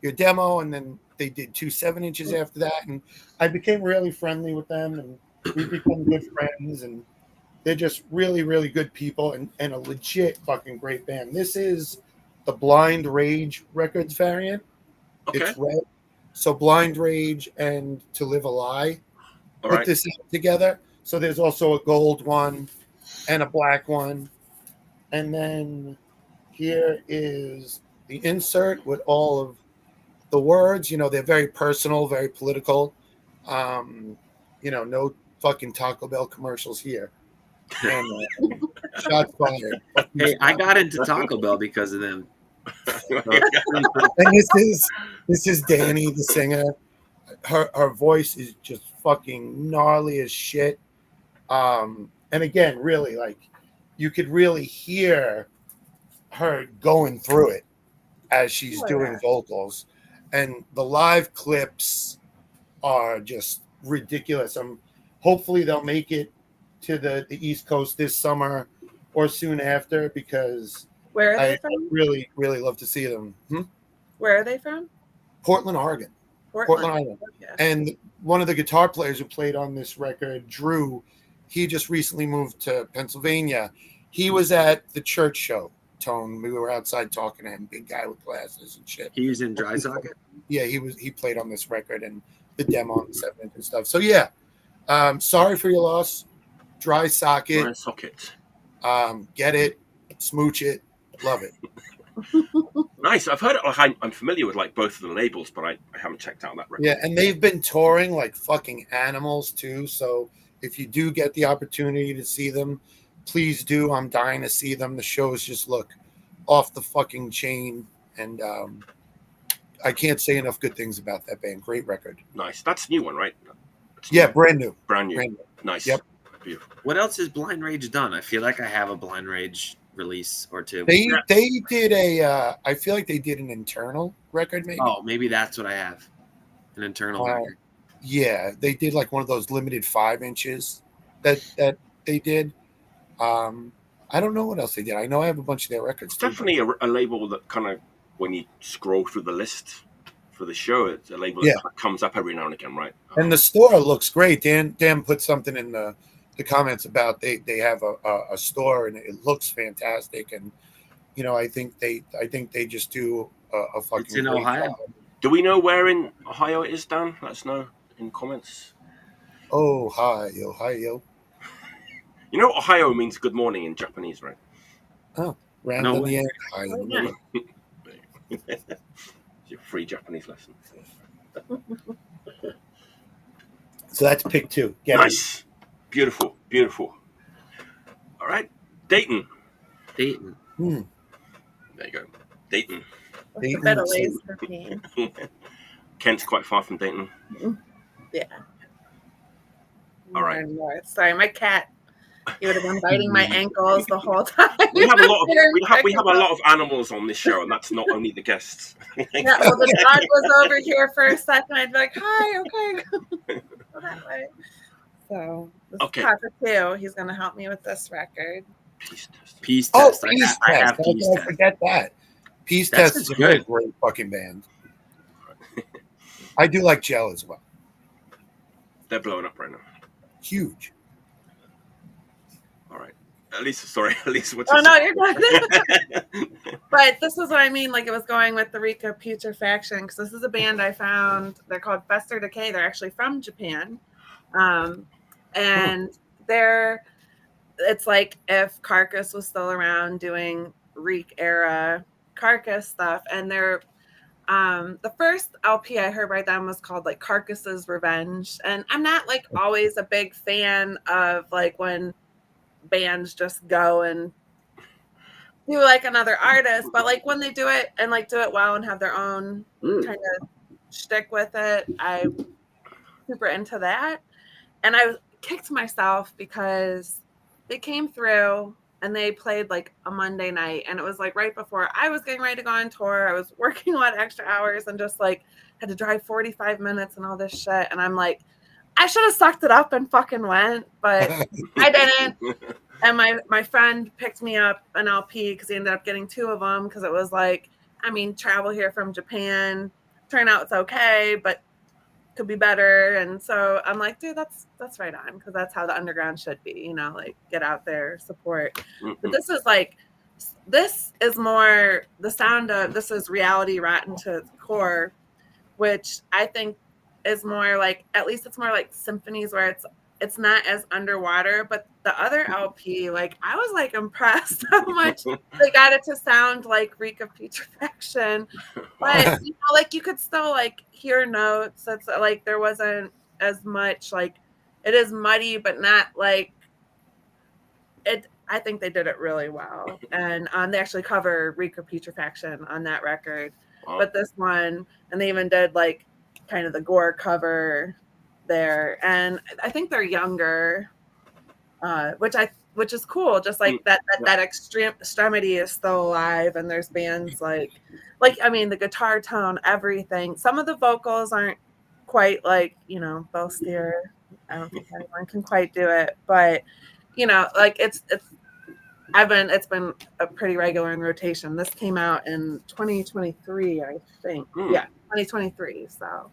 your demo. And then they did 2 7-inches after that. And I became really friendly with them. And we become good friends. And they're just really, really good people and a legit fucking great band. This is the Blind Rage Records variant. Okay. It's red. So Blind Rage and To Live a Lie put this together. So there's also a gold one and a black one. And then here is the insert with all of the words. They're very personal, very political. No fucking Taco Bell commercials here. And shots fired. Hey, I got into Taco Bell because of them. And this is Danny, the singer. Her voice is just fucking gnarly as shit. And again, really, like, you could really hear her going through it as she's doing vocals. And the live clips are just ridiculous. Hopefully they'll make it to the East Coast this summer or soon after, because where are they I from? really, really love to see them. Where are they from? Portland, Oregon. Portland, Oregon. Okay. And one of the guitar players who played on this record, Drew, he just recently moved to Pennsylvania. He was at the church show, Tone. We were outside talking to him, big guy with glasses and shit. He was in Dry Socket? Yeah, he played on this record and the demo on the 7-inch and stuff. So yeah, sorry for your loss. Dry Socket. Dry Socket. Get it, smooch it, love it. Nice. I've heard it. I'm familiar with like both of the labels, but I haven't checked out that record. Yeah, and they've been touring like fucking animals too. So if you do get the opportunity to see them, please do. I'm dying to see them. The shows just look off the fucking chain, and I can't say enough good things about that band. Great record. Nice. That's a new one, right? Yeah, brand new. Brand new. Nice. Yep. Beautiful. What else has Blind Rage done? I feel like I have a Blind Rage release or two. They did I feel like they did an internal record, maybe. Oh, maybe that's what I have. An internal record. Yeah, they did like one of those limited 5-inches that they did. I don't know what else they did. I know I have a bunch of their records. It's definitely a label that kind of, when you scroll through the list for the show, it's a label that kind of comes up every now and again, right? And the store looks great. Dan put something in the the comments about they have a store and it looks fantastic, and I think they just do a fucking It's in great Ohio. job. Do we know where in Ohio it is, Dan? Let us know in comments. Ohio. You know Ohio means good morning in Japanese, right? Round No in way. the end. Oh, yeah. It's your free Japanese lesson. So that's pick 2. Get it. Nice. Beautiful. All right. Dayton. Hmm. There you go. Dayton. With a bit of lace for pain. Kent's quite far from Dayton. Yeah. All right. North. Sorry, my cat. He would have been biting my ankles the whole time. We have a lot of animals on this show, and that's not only the guests. Yeah, well, the dog was over here for a second. I'd be like, "Hi, okay, go that way." So, this Okay. is Papa 2. He's going to help me with this record. Peace Oh, Test. Peace I Test. have How Peace can I Test. forget that? Peace That's Test is just another good. great fucking band. I do like Gel as well. They're blowing up right now. Huge. All right. Elyse, what's Oh, this? no, you're good. But this is what I mean. Like, it was going with the Reek of Putrefaction, because this is a band I found. They're called Fester Decay. They're actually from Japan. And it's like if Carcass was still around doing Reek era Carcass stuff. And the first LP I heard by them was called like Carcass's Revenge. And I'm not like always a big fan of like when bands just go and do like another artist, but like when they do it and like do it well and have their own kind of shtick with it, I'm super into that. And I kicked myself because they came through and they played like a Monday night, and it was like right before I was getting ready to go on tour. I was working a lot of extra hours and just like had to drive 45 minutes and all this shit. And I'm like, I should have sucked it up and fucking went, but I didn't. And my friend picked me up an LP because he ended up getting 2 of them, because it was like, I mean, travel here from Japan, turn out it's okay, but could be better. And so I'm like, dude, that's right on, because that's how the underground should be, like get out there, support. But this is more the sound of, this is reality rotten to its core, which I think is more like, at least it's more like symphonies where it's not as underwater. But the other LP, like I was like impressed how much they got it to sound like Reek of Putrefaction, but like you could still like hear notes. It's like there wasn't as much, like it is muddy, but not like it. I think they did it really well, and they actually cover Reek of Putrefaction on that record. Wow. But this one, and they even did like kind of the gore cover there, and I think they're younger, which is cool. Just like that extremity is still alive, and there's bands like I mean the guitar tone, everything. Some of the vocals aren't quite like Bo Steer. I don't think anyone can quite do it, but like it's been a pretty regular in rotation. This came out in 2023, I think. Yeah, 2023. So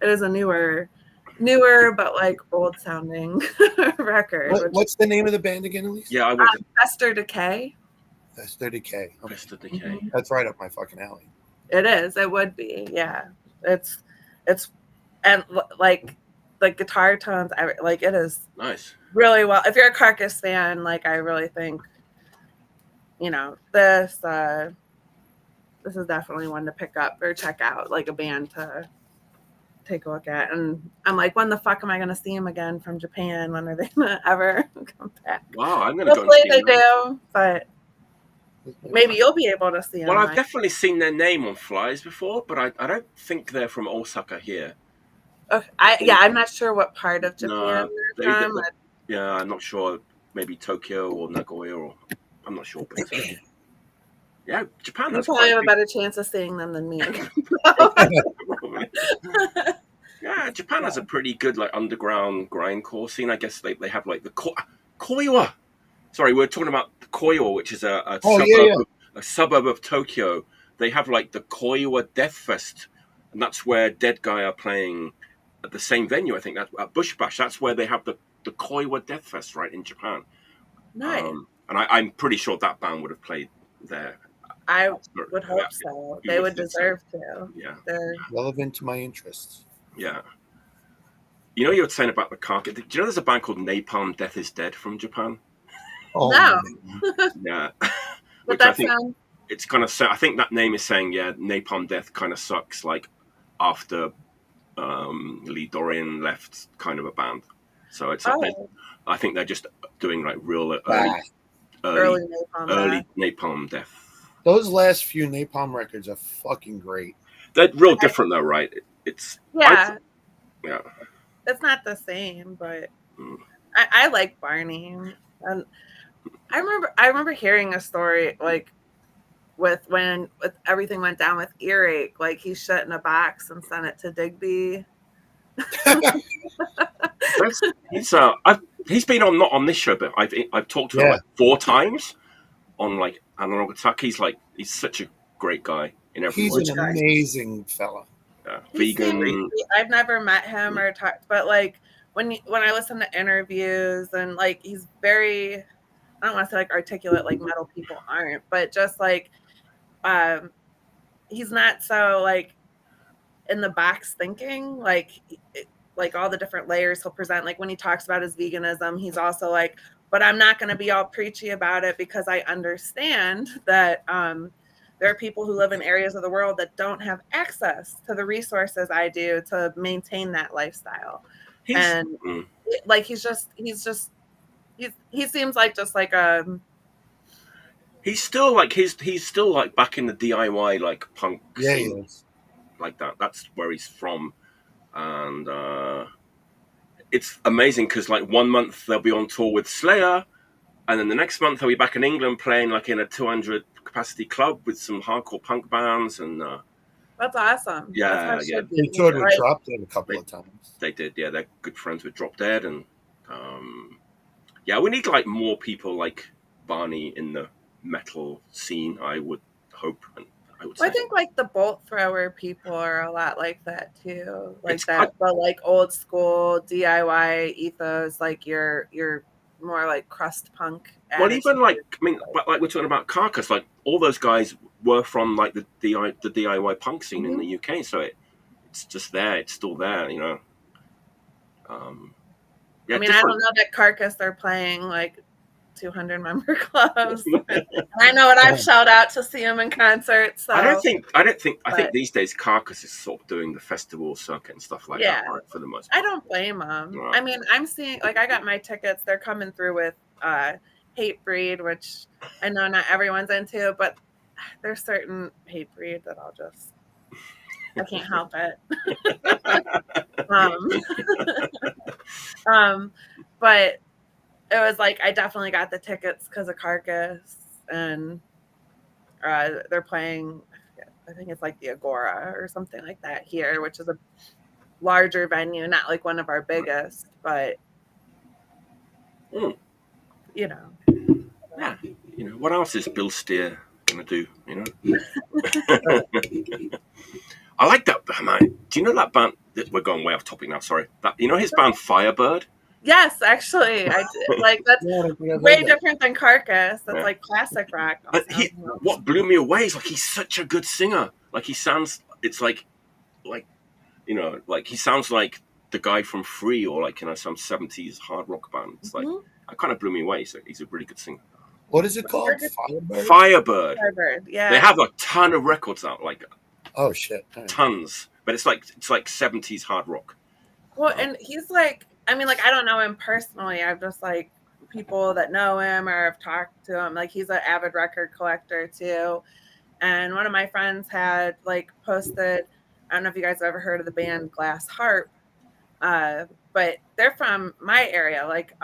it is a newer but like old sounding record. What's the name of the band again, Elyse? Yeah, I went to Fester Decay. Fester Decay. Okay. Fester Decay. That's right up my fucking alley. It is. It would be. Yeah. It's and like the guitar tones, like it is Nice. really well. If you're a Carcass fan, like I really think this is definitely one to pick up or check out, like a band to take a look at. And I'm like, when the fuck am I going to see them again from Japan? When are they going to ever come back? Wow, I'm going to go. Hopefully they do, but maybe you'll be able to see them. Well, I've definitely seen their name on flyers before, but I don't think they're from Osaka here. Okay. I'm not sure what part of Japan they're from. Yeah, I'm not sure. Maybe Tokyo or Nagoya, or I'm not sure. But yeah, Japan. You probably have a better chance of seeing them than me. Yeah, Japan has a pretty good like underground grindcore scene. I guess they have like the Koiwa. Sorry, we're talking about the Koiwa, which is a suburb of Tokyo. They have like the Koiwa Death Fest, and that's where Dead Guy are playing at the same venue. I think that's at Bush Bash. That's where they have the Koiwa Death Fest, right, in Japan. Nice. And I'm pretty sure that band would have played there. I would hope so. They would deserve to. Yeah. They're relevant to my interests. Yeah. You know, you were saying about the Carcass. Do you know there's a band called Napalm Death is Dead from Japan? Oh, No. Yeah. But Which I that think sounds it's kind of. I think that name is saying, yeah, Napalm Death kind of sucks. Like after Lee Dorian left, kind of a band. So it's. I think they're just doing like real early Napalm Death. Those last few Napalm records are fucking great. They're real different though, right? It's yeah. Yeah. It's not the same, but I like Barney. And I remember hearing a story like with everything went down with Earache, like he shut in a box and sent it to Digby. He's been on, not on this show, but I've talked to him like 4 times on like Analog Attack. He's such a great guy in every way. He's an amazing fella. Yeah. Vegan. I've never met him or talked, but like when I listen to interviews and like he's very, I don't want to say like articulate like metal people aren't, but just like he's not so like in the box thinking, like all the different layers he'll present. Like when he talks about his veganism, he's also like, but I'm not going to be all preachy about it because I understand that there are people who live in areas of the world that don't have access to the resources I do to maintain that lifestyle. He seems like just like he's still like back in the DIY like punk scene. He is. Like that. That's where he's from. And it's amazing because like 1 month they'll be on tour with Slayer, and then the next month they'll be back in England playing like in a 200 capacity club with some hardcore punk bands. And that's awesome. Yeah, They toured with Drop Dead a couple of times. They did, yeah. They're good friends with Drop Dead, and we need like more people like Barney in the metal scene. I would hope, and I would say. I think like the bolt thrower people are a lot like that too, like but like old school DIY ethos. Like you're more like crust punk. Well, even like we're talking about Carcass, like all those guys were from like the DIY punk scene in the UK, so it's just there, it's still there, you know. I mean, different. I don't know that Carcass they're playing like 200 member clubs. I know what I've shelled out to see them in concert. So I think these days Carcass is sort of doing the festival circuit and stuff like that, right, for the most part. I don't blame them. Right. I mean, I'm seeing like I got my tickets. They're coming through with Hatebreed, which I know not everyone's into, but there's certain Hatebreed that I can't help it. But it was like I definitely got the tickets because of Carcass, and they're playing. I think it's like the Agora or something like that here, which is a larger venue, not like one of our biggest, but you know. Yeah, you know what else is Bill Steer gonna do? You know. I like that band. Do you know that band? We're going way off topic now. Sorry. His band Firebird. Yes, actually, I did. Like that's way different than Carcass. That's like classic rock. What blew me away is like he's such a good singer. Like he sounds. It's like he sounds like the guy from Free or like some 70s hard rock band. It's like that kind of blew me away. So he's a really good singer. What is it called? Firebird. Yeah. They have a ton of records out. Like. Oh shit! Tons, but it's like 70s hard rock. Well, and he's like, I mean, like I don't know him personally. I've just like people that know him or have talked to him. Like he's an avid record collector too. And one of my friends had like posted. I don't know if you guys have ever heard of the band Glass Harp, but they're from my area, like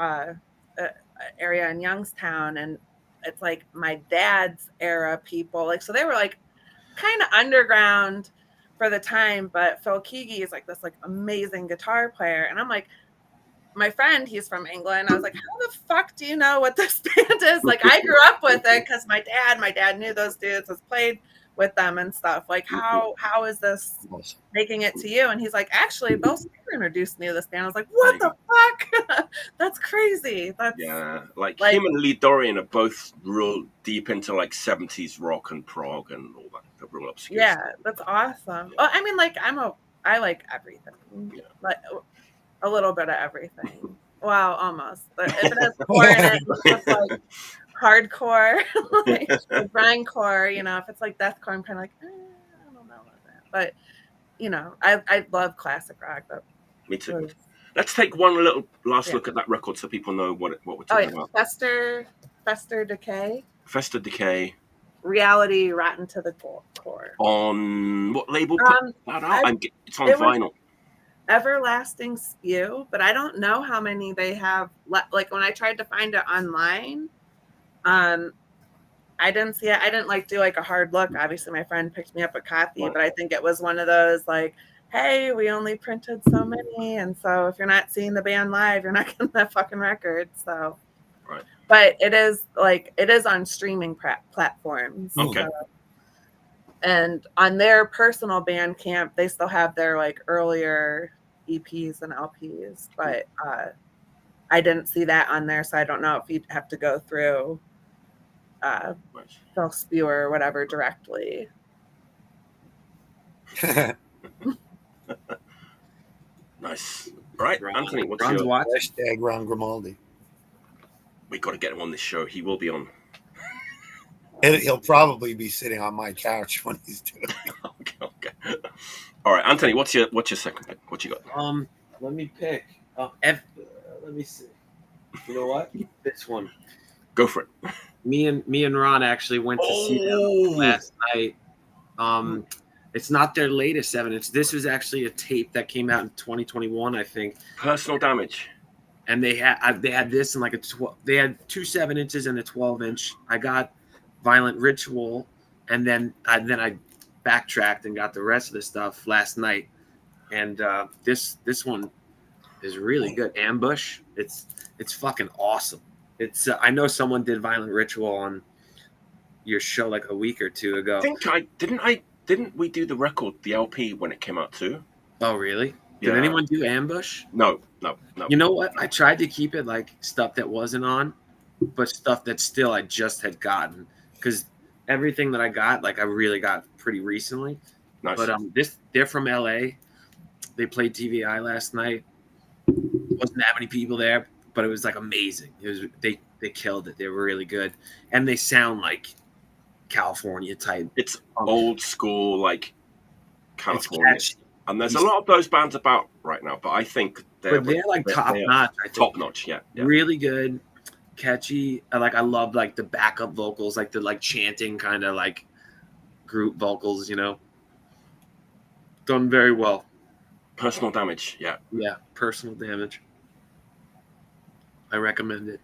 area in Youngstown, and it's like my dad's era people. Like so, they were like. Kind of underground for the time, but Phil Keaggy is like this like amazing guitar player, and I'm like, my friend, he's from England. I was like, how the fuck do you know what this band is? Like, I grew up with it because my dad knew those dudes, has played with them and stuff. Like, how is this making it to you? And he's like, actually, Bill Spear introduced me to this band. I was like, what the fuck? That's crazy. That's like him and Lee Dorian are both real deep into like 70s rock and prog and all that. The real obscure stuff. That's awesome. Well, I mean, like, I like everything. Like a little bit of everything. Well, almost. But if it has core in it, it's like hardcore, like grindcore, you know, if it's like deathcore, I'm kind of like, I don't know about that. But, you know, I love classic rock. But me too. Let's take one little last look at that record so people know what we're talking about. Fester Decay. Fester Decay. Reality Rotten to the Core. On what label put that out? It's on vinyl. Everlasting Spew, but I don't know how many they have. Like when I tried to find it online, I didn't see it. I didn't like do like a hard look. Obviously, my friend picked me up a copy, but I think it was one of those like, hey, we only printed so many, and so if you're not seeing the band live, you're not getting that fucking record. So, but it is on streaming platforms. Okay. So, and on their personal Bandcamp, they still have their like earlier EPs and LPs, but I didn't see that on there, so I don't know if you'd have to go through Phil Spew or whatever directly. Nice. All right, Anthony, what's Ron's your hashtag Ron Grimaldi? We got to get him on this show. He will be on. He'll probably be sitting on my couch when he's doing it. Okay. All right, Anthony, what's your second pick? What you got? Let me pick. Let me see. You know what? This one. Go for it. Me and Ron actually went to see them last night. It's not their latest 7-inch. This was actually a tape that came out in 2021, I think. Personal Damage. And they had this in like they had 2 7-inches and a 12-inch. I got Violent Ritual, and then I backtracked and got the rest of the stuff last night. And this one is really good. Ambush. It's fucking awesome. It's I know someone did Violent Ritual on your show like a week or two ago. Didn't we do the record, the LP, when it came out too? Oh, really? Yeah. Did anyone do Ambush? No. You know what? I tried to keep it like stuff that wasn't on, but stuff that still I just had gotten, because everything that I got, like I really got pretty recently. Nice. But they're from LA. They played TVI last night. Wasn't that many people there, but it was like amazing. It was they killed it. They were really good, and they sound like California type. It's old school, like California. And there's a lot of those bands about right now, but I think they're like top notch. Top notch, yeah. Really good, catchy. I love like the backup vocals, like the like chanting kind of like group vocals, you know. Done very well. Personal Damage, yeah. Yeah, Personal Damage. I recommend it.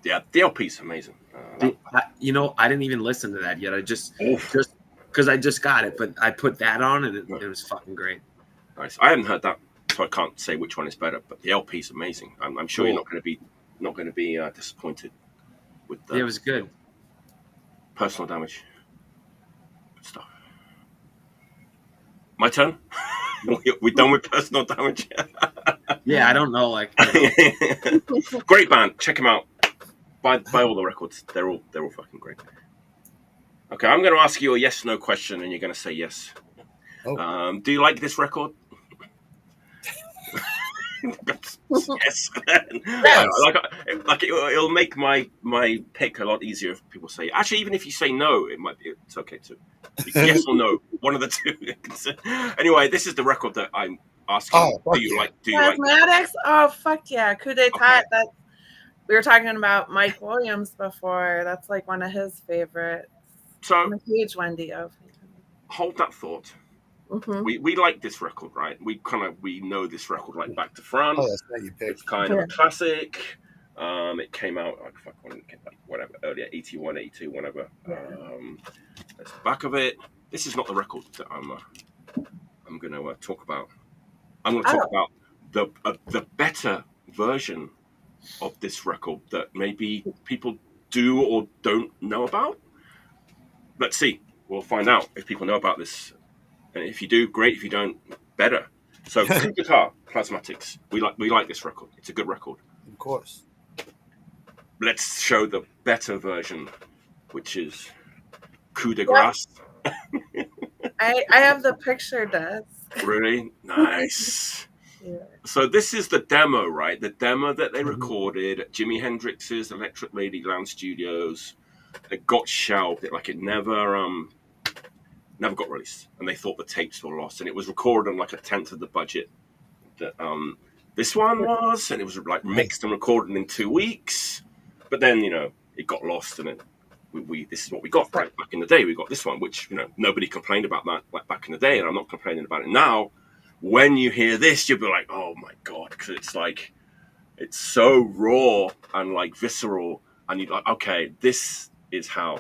Yeah, the LP's amazing. I didn't even listen to that yet. I just because I just got it, but I put that on and it was fucking great. Nice. I haven't heard that, so I can't say which one is better. But the LP's amazing. I'm sure you're not going to be disappointed with that. Yeah, it was good. Personal Damage. Good stuff. My turn. We done with Personal Damage. Yeah, I don't know. Great band. Check them out. Buy all the records. They're all fucking great. Okay, I'm going to ask you a yes/no question, and you're going to say yes. Oh. Do you like this record? Yes. It'll make my pick a lot easier if people say. Actually, even if you say no, it's okay too. Yes or no, one of the two. Anyway, this is the record that I'm asking. Do you like? Plasmatics? Oh fuck yeah! Coup d'etat. Okay. We were talking about Mike Williams before. That's like one of his favorites. So I'm a huge Wendy O. Hold that thought. Mm-hmm. We like this record, right? We know this record like back to front. Oh, that's not you picked. It's kind of a classic. It came out whatever, earlier, 81, 82, whatever. That's the back of it. This is not the record that I'm going to talk about. I'm going to talk about the better version of this record that maybe people do or don't know about. Let's see. we'll find out if people know about this. And if you do, great. If you don't, better. So, Coup Guitar, Plasmatics. We like this record. It's a good record. Of course. Let's show the better version, which is Coup de Grace. I have the picture disc. Really nice. Yeah. So this is the demo, right? The demo that they recorded at Jimi Hendrix's Electric Ladyland Studios. It got shelved. It never got released, and they thought the tapes were lost. And it was recorded on like a tenth of the budget that this one was, and it was like mixed and recorded in 2 weeks. But then it got lost, and this is what we got right back in the day. We got this one, which nobody complained about that like back in the day, and I'm not complaining about it now. When you hear this, you'll be like, oh my god, because it's so raw and like visceral, and you're like, okay, this is how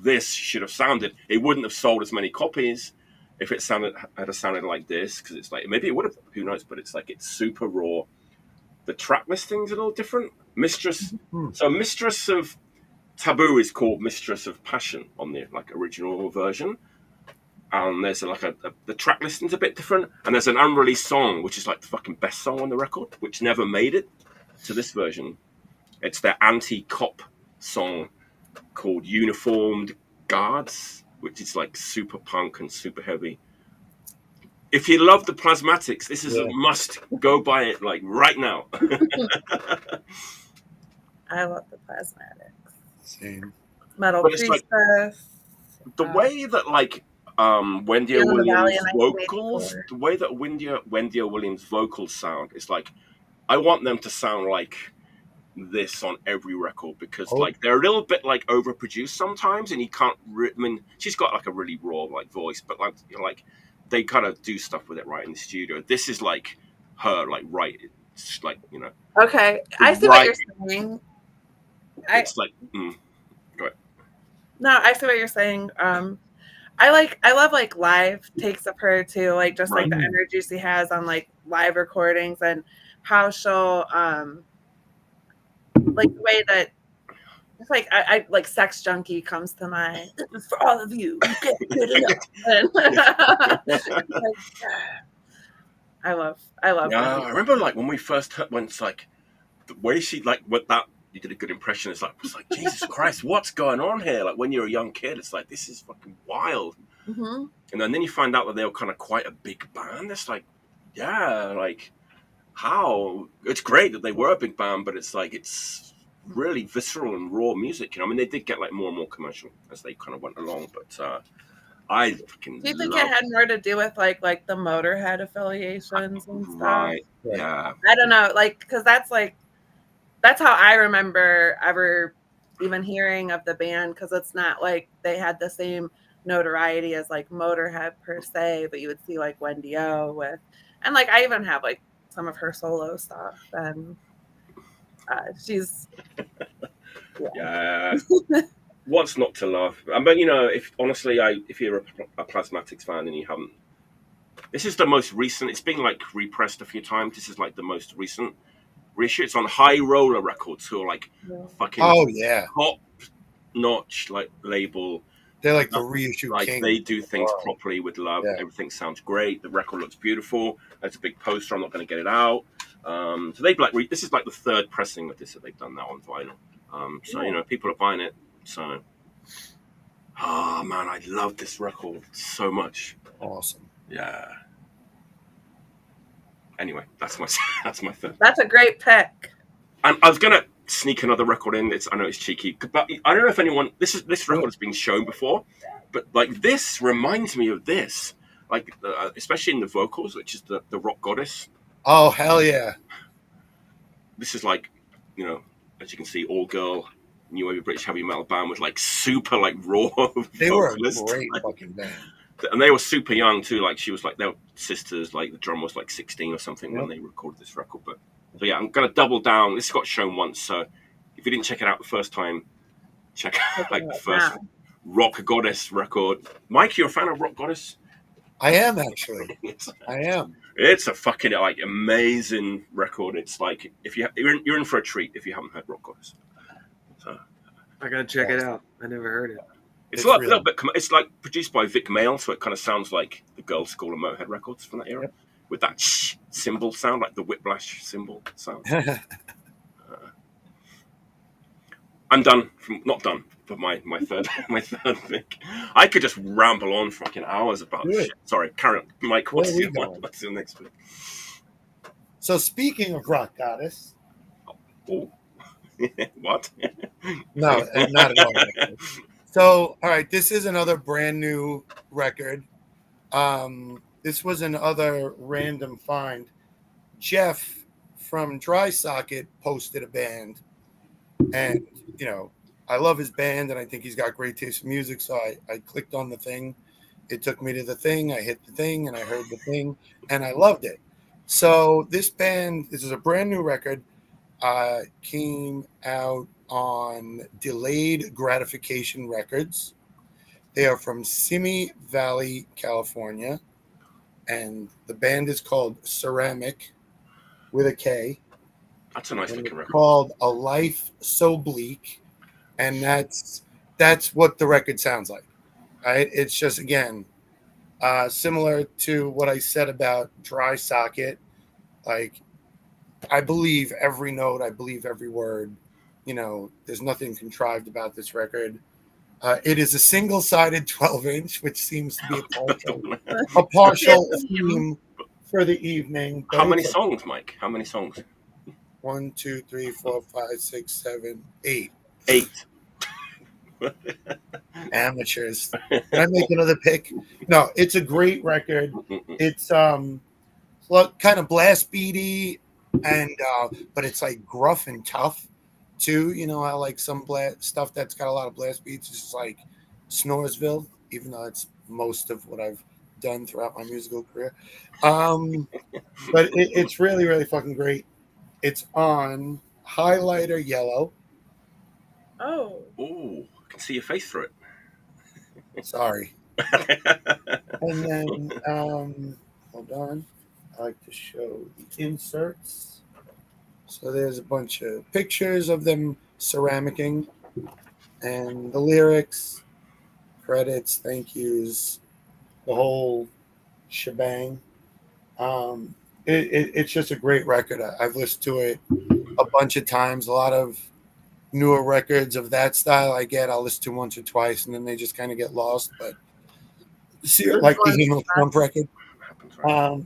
this should have sounded. It wouldn't have sold as many copies if it had sounded like this, because it's like, maybe it would have, who knows, but it's like, it's super raw. The track listing's a little different. Mistress of Taboo is called Mistress of Passion on the like original version, and there's the track listing's a bit different, and there's an unreleased song which is like the fucking best song on the record, which never made it to this version. It's their anti-cop song called Uniformed Guards, which is like super punk and super heavy. If you love the Plasmatics, this is a must. Go buy it like right now. I love the Plasmatics. Same. Metal Priestess. Like, the way that like Wendy O. Williams vocals, the way that Wendy O. Williams vocals sound, it's like I want them to sound like this on every record, because like they're a little bit like overproduced sometimes, and you can't. I mean, she's got like a really raw like voice, but like they kind of do stuff with it right in the studio. This is like her like right. It's like Okay, I see what you're saying. It's like go ahead. No, I see what you're saying. I love like live takes of her too, like just like the energy she has on like live recordings, and how she'll like the way that it's like I like Sex Junkie comes to mind. This is for all of you. Get good enough. I love. Yeah, I remember like when we first heard, when it's like the way she like what that you did a good impression. It's like Jesus Christ, what's going on here? Like when you're a young kid, it's like this is fucking wild. Mm-hmm. And then you find out that they were kind of quite a big band. It's like, yeah, like how it's great that they were a big band, but it's like it's really visceral and raw music. I mean, they did get like more and more commercial as they kind of went along, but I fucking. Do you think it had more to do with like the Motorhead affiliations and stuff? Right. Yeah. I don't know, like because that's how I remember ever even hearing of the band, because it's not like they had the same notoriety as like Motorhead per se, but you would see like Wendy O with, and like I even have like some of her solo stuff, and she's yeah. What's not to love? But if honestly, if you're a Plasmatics fan and you haven't, this is the most recent. It's been like repressed a few times. This is like the most recent reissue. It's on High Roller Records, who are like fucking top notch like label. They're like the reissue like king. They do things properly with love. Yeah. Everything sounds great. The record looks beautiful. There's a big poster. I'm not going to get it out. So they've like this is like the third pressing of this that they've done now on vinyl. So people are buying it. So, oh man, I love this record so much. Awesome. Yeah. Anyway, that's my third. That's a great pick. And I was gonna sneak another record in. I know it's cheeky, but I don't know if anyone. This record has been shown before, but like this reminds me of this, like especially in the vocals, which is the Rock Goddess. Oh hell yeah! This is like, as you can see, all girl New Wave British heavy metal band with like super like raw. They were a great fucking band. And they were super young too. Like she was like, they were sisters. Like the drummer was like 16 or something when they recorded this record. But so yeah, I'm gonna double down. This got shown once, so if you didn't check it out the first time, check out like the first Rock Goddess record. Mike, you're a fan of Rock Goddess? I am actually. I am. It's a fucking like amazing record. It's like if you're in for a treat if you haven't heard Rock Goddess. So I gotta check it out. I never heard it. It's a little bit. It's like produced by Vic Mail, so it kind of sounds like the Girls' School of Motorhead records from that era, with that cymbal sound, like the whiplash cymbal sound. I'm done. Not done. For my third thing, I could just ramble on fucking hours about this shit. Sorry, carry on, Mike. What's the next thing? So speaking of Rock Goddess, what? No, not at all. So, all right, this is another brand new record. This was another random find. Jeff from Dry Socket posted a band, and I love his band, and I think he's got great taste in music. So I clicked on the thing. It took me to the thing. I hit the thing, and I heard the thing, and I loved it. So this is a brand new record. Came out on Delayed Gratification Records. They are from Simi Valley, California, and the band is called Ceramic with a K. That's a nice looking record. Called A Life So Bleak, and that's what the record sounds like. Right? It's just, again, similar to what I said about Dry Socket. Like, I believe every note, I believe every word. There's nothing contrived about this record. It is a single-sided 12-inch, which seems to be a partial theme for the evening. How many songs, Mike? How many songs? 1, 2, 3, 4, 5, 6, 7, 8. 8. Amateurs. Can I make another pick? No, it's a great record. It's kind of blast beaty, and but it's like gruff and tough too. I like some stuff that's got a lot of blast beats. It's just like Snoresville, even though it's most of what I've done throughout my musical career. But it's really, really fucking great. It's on Highlighter Yellow. Oh, I can see your face through it. Sorry. And then hold on. I like to show the inserts. So there's a bunch of pictures of them ceramicing, and the lyrics, credits, thank yous, the whole shebang. It's just a great record. I've listened to it a bunch of times. A lot of newer records of that style I'll listen to once or twice, and then they just kind of get lost. But like the Hemo Trump record.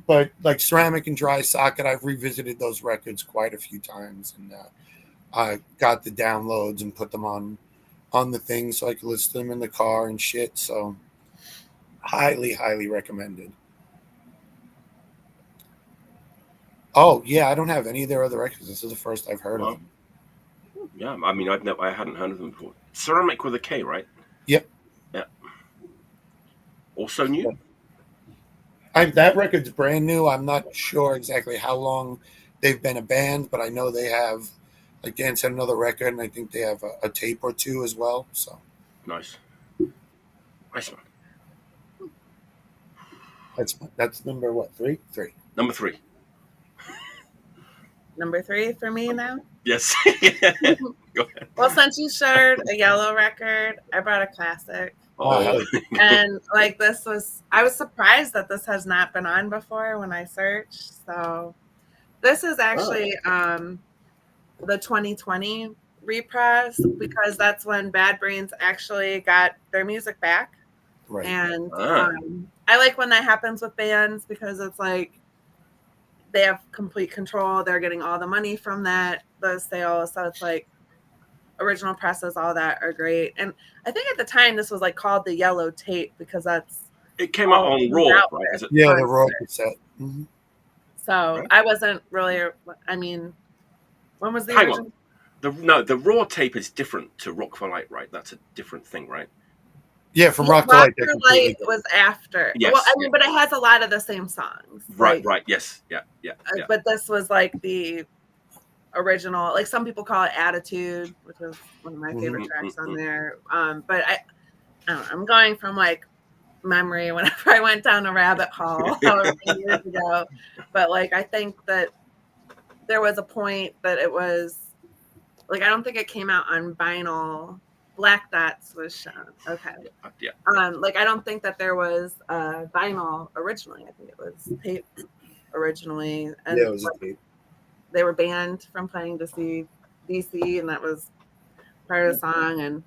But like Ceramic and Dry Socket, I've revisited those records quite a few times, and I got the downloads and put them on the thing so I could listen to them in the car and shit. So highly, highly recommended. Oh yeah, I don't have any of their other records. This is the first I've heard of them. Yeah, I mean, I hadn't heard of them before. Ceramic with a K, right? Yep. Yeah. Also new. Yep. That record's brand new. I'm not sure exactly how long they've been a band, but I know they have, like Dan said, another record, and I think they have a tape or two as well. So nice one. That's number what? 3? 3. Number 3. Number 3 for me now. Yes. Go ahead. Well, since you shared a yellow record, I brought a classic. Oh. And like I was surprised that this has not been on before when I searched. So this is actually the 2020 repress, because that's when Bad Brains actually got their music back. Right. And I like when that happens with bands, because it's like they have complete control. They're getting all the money from the sales. So it's like original presses, all that are great. And I think at the time this was like called the Yellow Tape, because it came out on Raw, right? Is it? Yeah, the Raw cassette. Mm-hmm. So right. I wasn't really. I mean, when was the original? The Raw tape is different to Rock for Light, right? That's a different thing, right? Yeah, from Rock for Light. Was after. Yes, well, I mean, but it has a lot of the same songs. Right. Yes. Yeah. But this was like the original. Like some people call it Attitude, which was one of my favorite tracks on there. But I don't know, I'm going from like memory whenever I went down a rabbit hole however many years ago. But like I think that there was a point that it was like, I don't think it came out on vinyl Black Dots was shown. Okay. Yeah. Like I don't think that there was vinyl originally. I think it was tape originally, and Yeah, it was a tape. they were banned from playing DC, and that was part of the song. And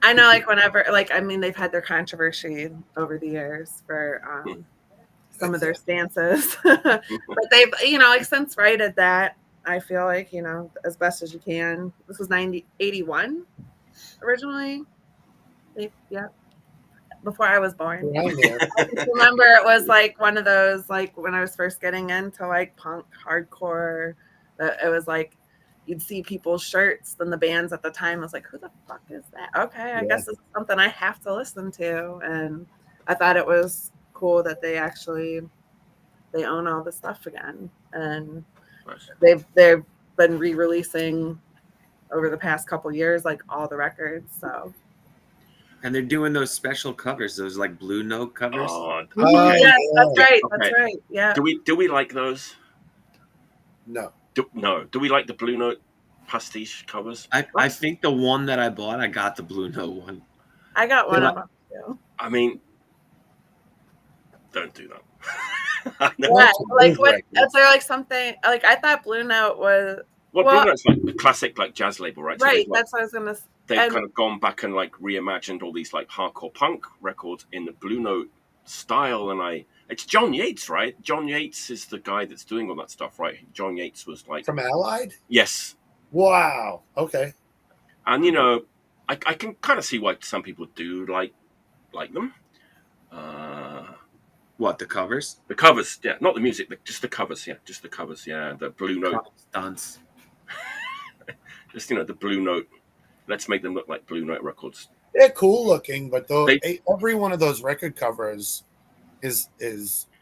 I know, like whenever, like I mean, they've had their controversy over the years for some of their stances, but they've, you know, like since righted that. I feel like, you know, as best as you can. This was 81 originally. Yeah, before I was born. Around there. I just remember it was like one of those, like when I was first getting into like punk hardcore, that it was like you'd see people's shirts and the bands at the time. I was like, who the fuck is that? Okay, I guess this is something I have to listen to. And I thought it was cool that they own all this stuff again. And they've been re-releasing over the past couple years, like all the records. So, and they're doing those special covers, those like Blue Note covers. Yes, that's right. That's right. Yeah. Do we like those? No. Do we like the Blue Note pastiche covers? I think the one that I bought, I got the Blue Note one. I got one of them too. I mean, don't do that. Yeah, like what? Is there like something like I thought Blue Note was? Well, Blue Note's like the classic like jazz label, right? Right. So that's what I was gonna say. They've kind of gone back and like reimagined all these like hardcore punk records in the Blue Note style, and it's John Yates, right? John Yates is the guy that's doing all that stuff, right? John Yates was like from Allied. Yes. Wow. Okay. And you know, I can kind of see why some people do like them. What, the covers? The covers, yeah, not the music, just the covers, yeah, just the covers, yeah. The Blue Note stunts. Just, you know, the Blue Note. Let's make them look like Blue Note records. They're cool looking, but every one of those record covers is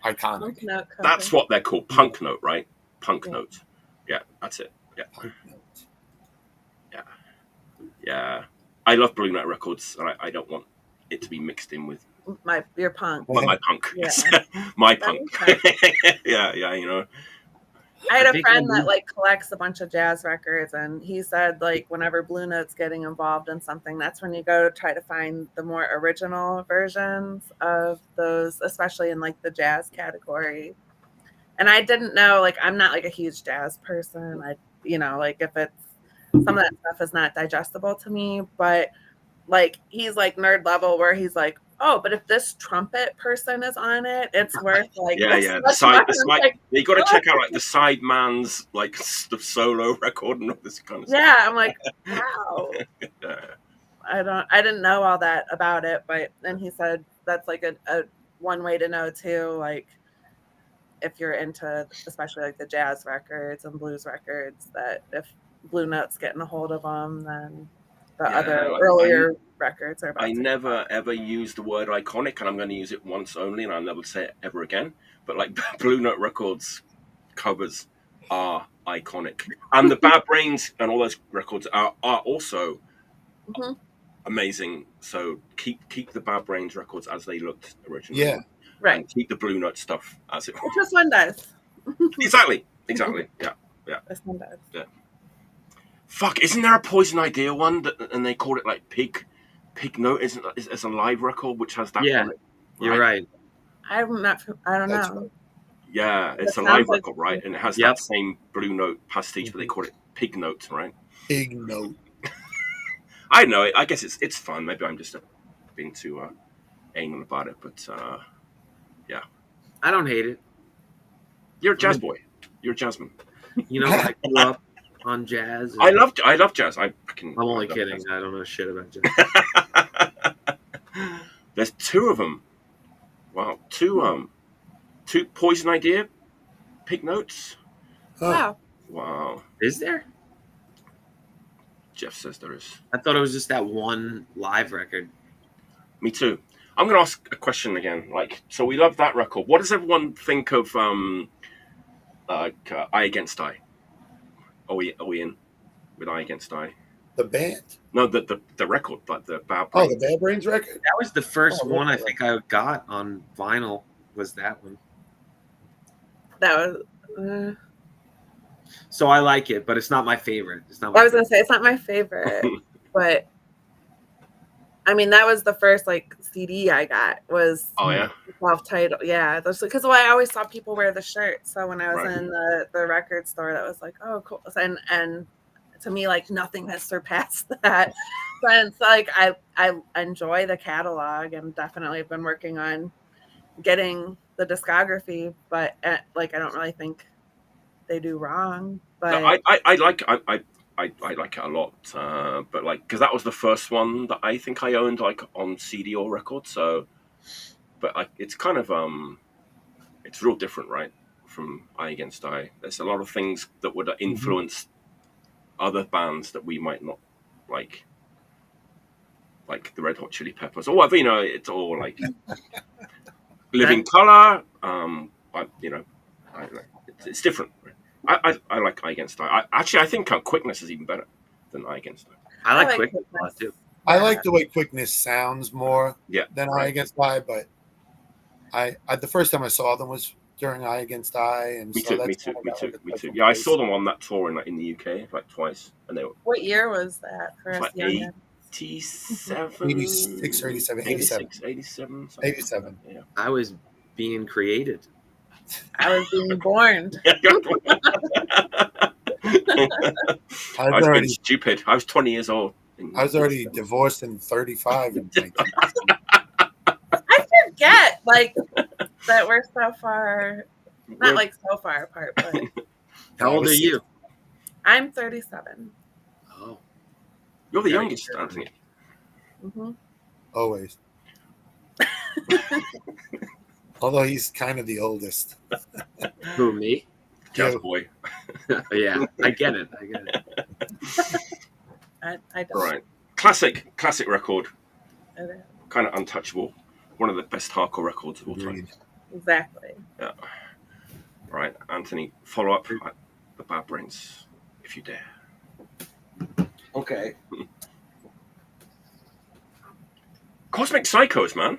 iconic. That's what they're called, Punk Note, right? Punk Note. Yeah, that's it. Yeah. Punk Note. Yeah. Yeah. I love Blue Note records, and I don't want it to be mixed in with your punk. Well, my punk. Yeah. My punk. yeah, you know. I had a friend that like collects a bunch of jazz records, and he said like whenever Blue Note's getting involved in something, that's when you go to try to find the more original versions of those, especially in like the jazz category. And I didn't know, like I'm not like a huge jazz person. You know, like if it's some of that stuff is not digestible to me, but like he's like nerd level where he's like, oh, but if this trumpet person is on it, it's worth like the side. Like, you got to check out like the sideman's like the solo record and all this kind of stuff. Yeah, I'm like, wow. I didn't know all that about it, but then he said that's like a one way to know too, like if you're into especially like the jazz records and blues records, that if Blue Note's getting a hold of them, then the other earlier records are about I never ever use the word iconic, and I'm going to use it once only, and I'll never say it ever again. But like Blue Note Records covers are iconic, and the Bad Brains and all those records are also amazing. So keep the Bad Brains records as they looked originally. Yeah, right. And keep the Blue Note stuff as it was. This one does. Exactly. Yeah. This one does. Yeah. Fuck! Isn't there a Poison Idea one and they call it like Pig Note? Isn't it's a live record which has that? Yeah, on it, you're right. I don't know. Right. Yeah, it's a live record, right? And it has that same Blue Note pastiche, but they call it Pig Note, right? Pig Note. I know it. I guess it's fun. Maybe I'm just being too anal about it, but yeah. I don't hate it. You're a jazz boy. You're a jazzman. You know, I grew up on jazz. I love jazz. I'm only kidding. Jazz. I don't know shit about jazz. There's two of them. Wow, two Poison Idea Pig Notes. Oh. Wow. Is there? Jeff says there is. I thought it was just that one live record. Me too. I'm going to ask a question again. Like, so we love that record. What does everyone think of Eye Against Eye? Are we in with Eye Against Eye? The band? No, the record, like the Bad Brains. Oh, the Bad Brains record? That was the first one I think I got on vinyl. Was that one? That was. So I like it, but it's not my favorite. It's not. I was gonna say it's not my favorite, but I mean, that was the first like CD I got was Oh yeah. self-titled. Yeah, because I always saw people wear the shirt. So when I was Right. in the record store, that was like, oh, cool. And to me, like nothing has surpassed that. So it's like I enjoy the catalog and definitely have been working on getting the discography, but like I don't really think they do wrong. But No, I like it a lot, but like because that was the first one that I think I owned like on CD or record. So, but like it's kind of it's real different, right? From Eye Against Eye, there's a lot of things that would influence other bands that we might not like the Red Hot Chili Peppers or whatever. You know, it's all like Living Color. It's different. I like Eye Against Eye. I think Quickness is even better than Eye Against Eye. I like Quickness a lot too. I like the way Quickness sounds more than Eye Against Eye, but I the first time I saw them was during Eye Against Eye, and Me so too. Yeah, I saw them on that tour in the UK like twice, and they were. What year was that for us? Like 87, 86 or 87, 87. 87. Yeah. I was being created. I was being born. I was being stupid. I was 20 years old. I was already divorced and 35. I forget, like, that we're so far, not like so far apart, but. How old are you? I'm 37. Oh. You're the youngest, Anthony. Mm-hmm. Always. Although he's kind of the oldest. Who, me? Jazz boy. Yeah, I get it. I don't. Right. Classic record. Okay. Kind of untouchable. One of the best hardcore records of all time. Exactly. Yeah. Right, Anthony, follow up The Bad Brains, if you dare. Okay. Cosmic Psychos, man.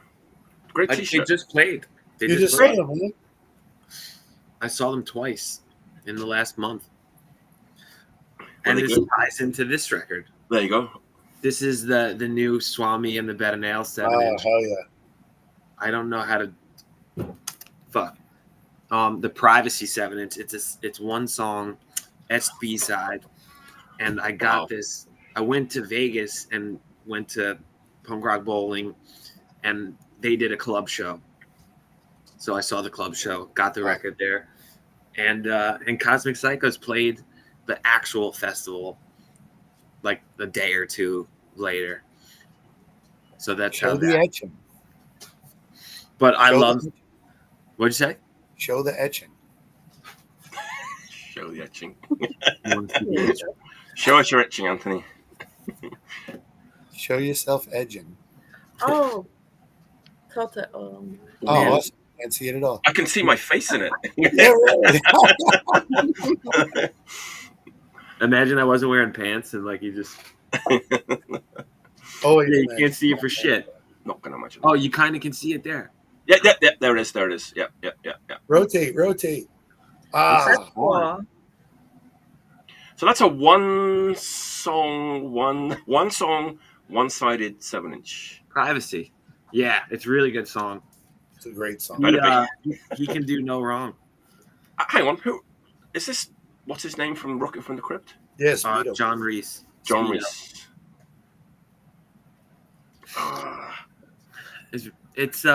Great t-shirt. They just played. You just saw them, man. I saw them twice in the last month. And this ties into this record. There you go. This is the new Swami and the Bed of Nails 7 inch. Oh, hell yeah. I don't know how to fuck. The Privacy 7 inch. It's one song, SB side, and I got this. I went to Vegas and went to punk rock bowling, and they did a club show. So I saw the club show, got the record there, and Cosmic Psychos played the actual festival like a day or two later. So that's Show how the etching. But I love. What'd you say? Show the etching. Show the etching. Show us your etching, Anthony. Show yourself edging. Oh, tilt it. Oh, awesome. Can't see it at all. I can see my face in it. Yeah, right. Imagine I wasn't wearing pants and like you just. Oh, yeah, you can't see it for shit. Not gonna imagine. Oh, you kind of can see it there. Yeah. There it is. Yeah. Rotate. That's cool. So that's a one-sided 7 inch. Privacy. Yeah, it's a really good song. It's a great song. He can do no wrong. Hang on, who is this? What's his name from Rocket from the Crypt? Yes, John Reese. John Reese. It's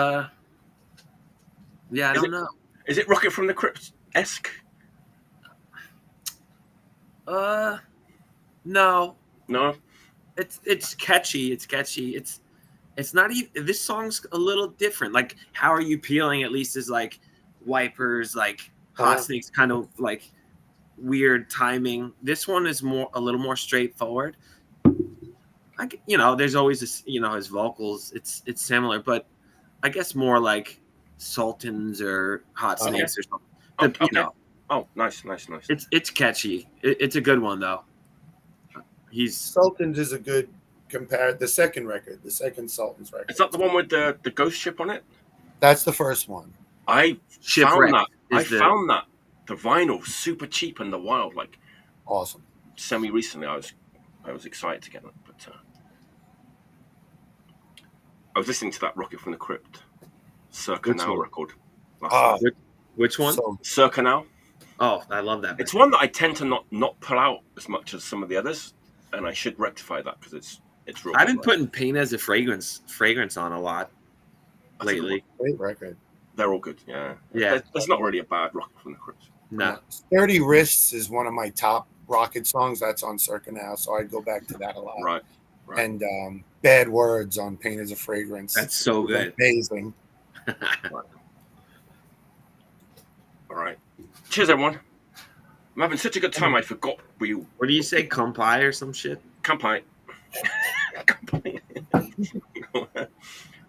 yeah, I don't know. Is it Rocket from the Crypt-esque? No. No. It's catchy. It's not even. This song's a little different. Like, How Are You Peeling? At least is like Wipers, like Hot Snakes, kind of like weird timing. This one is a little more straightforward. There's always this, his vocals. It's similar, but I guess more like Sultans or Hot Snakes or something. Okay. Oh, nice. It's catchy. It's a good one though. Sultans is a good the second Sultans record. Is that the one with the ghost ship on it? That's the first one. I found that the vinyl super cheap in the wild, like awesome. Semi recently, I was excited to get it, but I was listening to that Rocket from the Crypt, Circa Which Now one? record. Ah, Which one? so Circa Now. Oh, I love that. It's one that I tend to not pull out as much as some of the others, and I should rectify that because it's real. I've been putting Pain as a fragrance on a lot That's a good lately. great record. They're all good. Yeah. Yeah. There's not really a bad Rocket from the Crypt. No. Sturdy Wrists is one of my top Rocket songs. That's on Circa Now, so I'd go back to that a lot. Right. And Bad Words on Pain as a Fragrance. That's so good. Amazing. All right. Cheers, everyone. I'm having such a good time. I forgot we. What do you say? Kampai or some shit? Kampai.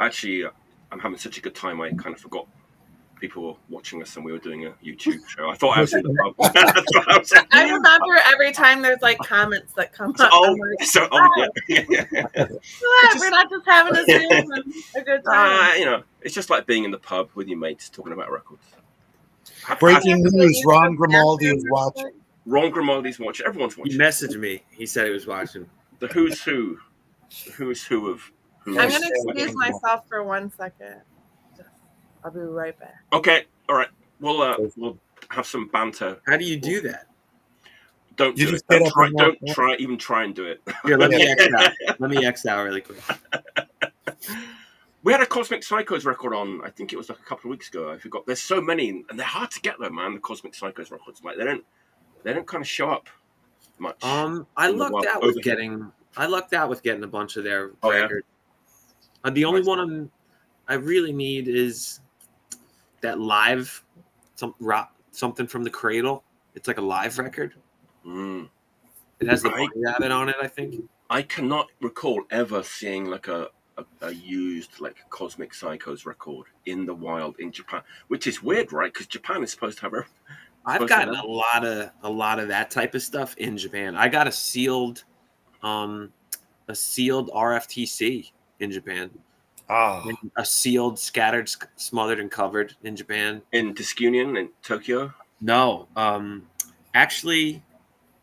Actually, I'm having such a good time. I kind of forgot people were watching us and we were doing a YouTube show. I thought I was in the pub. I remember every time there's like comments that come up. I'm like, we're not just having a good time. It's just like being in the pub with your mates talking about records. Breaking news: Ron Grimaldi is watching. Ron Grimaldi's watching. Everyone's watching. He messaged me. He said he was watching. The who's who. The who's who of. I'm going to excuse myself for 1 second. I'll be right back. Okay. All right. We'll have some banter. How do you do that? Don't You do just it. get up Don't try and do it. Here, let me X out. Let me X out really quick. We had a Cosmic Psychos record on, I think it was like a couple of weeks ago. I forgot. There's so many, and they're hard to get though, man. The Cosmic Psychos records, like they don't kind of show up much. I lucked out with getting a bunch of their records. The only one I really need is that live something from the Cradle. It's like a live record. It has the Bunny Rabbit on it, I think. I cannot recall ever seeing like a used like Cosmic Psychos record in the wild in Japan, which is weird, right? Because Japan is supposed to have. I've gotten a lot of that type of stuff in Japan. I got a sealed RFTC in Japan. And a sealed, scattered, smothered, and covered in Japan. In Discunion in Tokyo? No. Actually,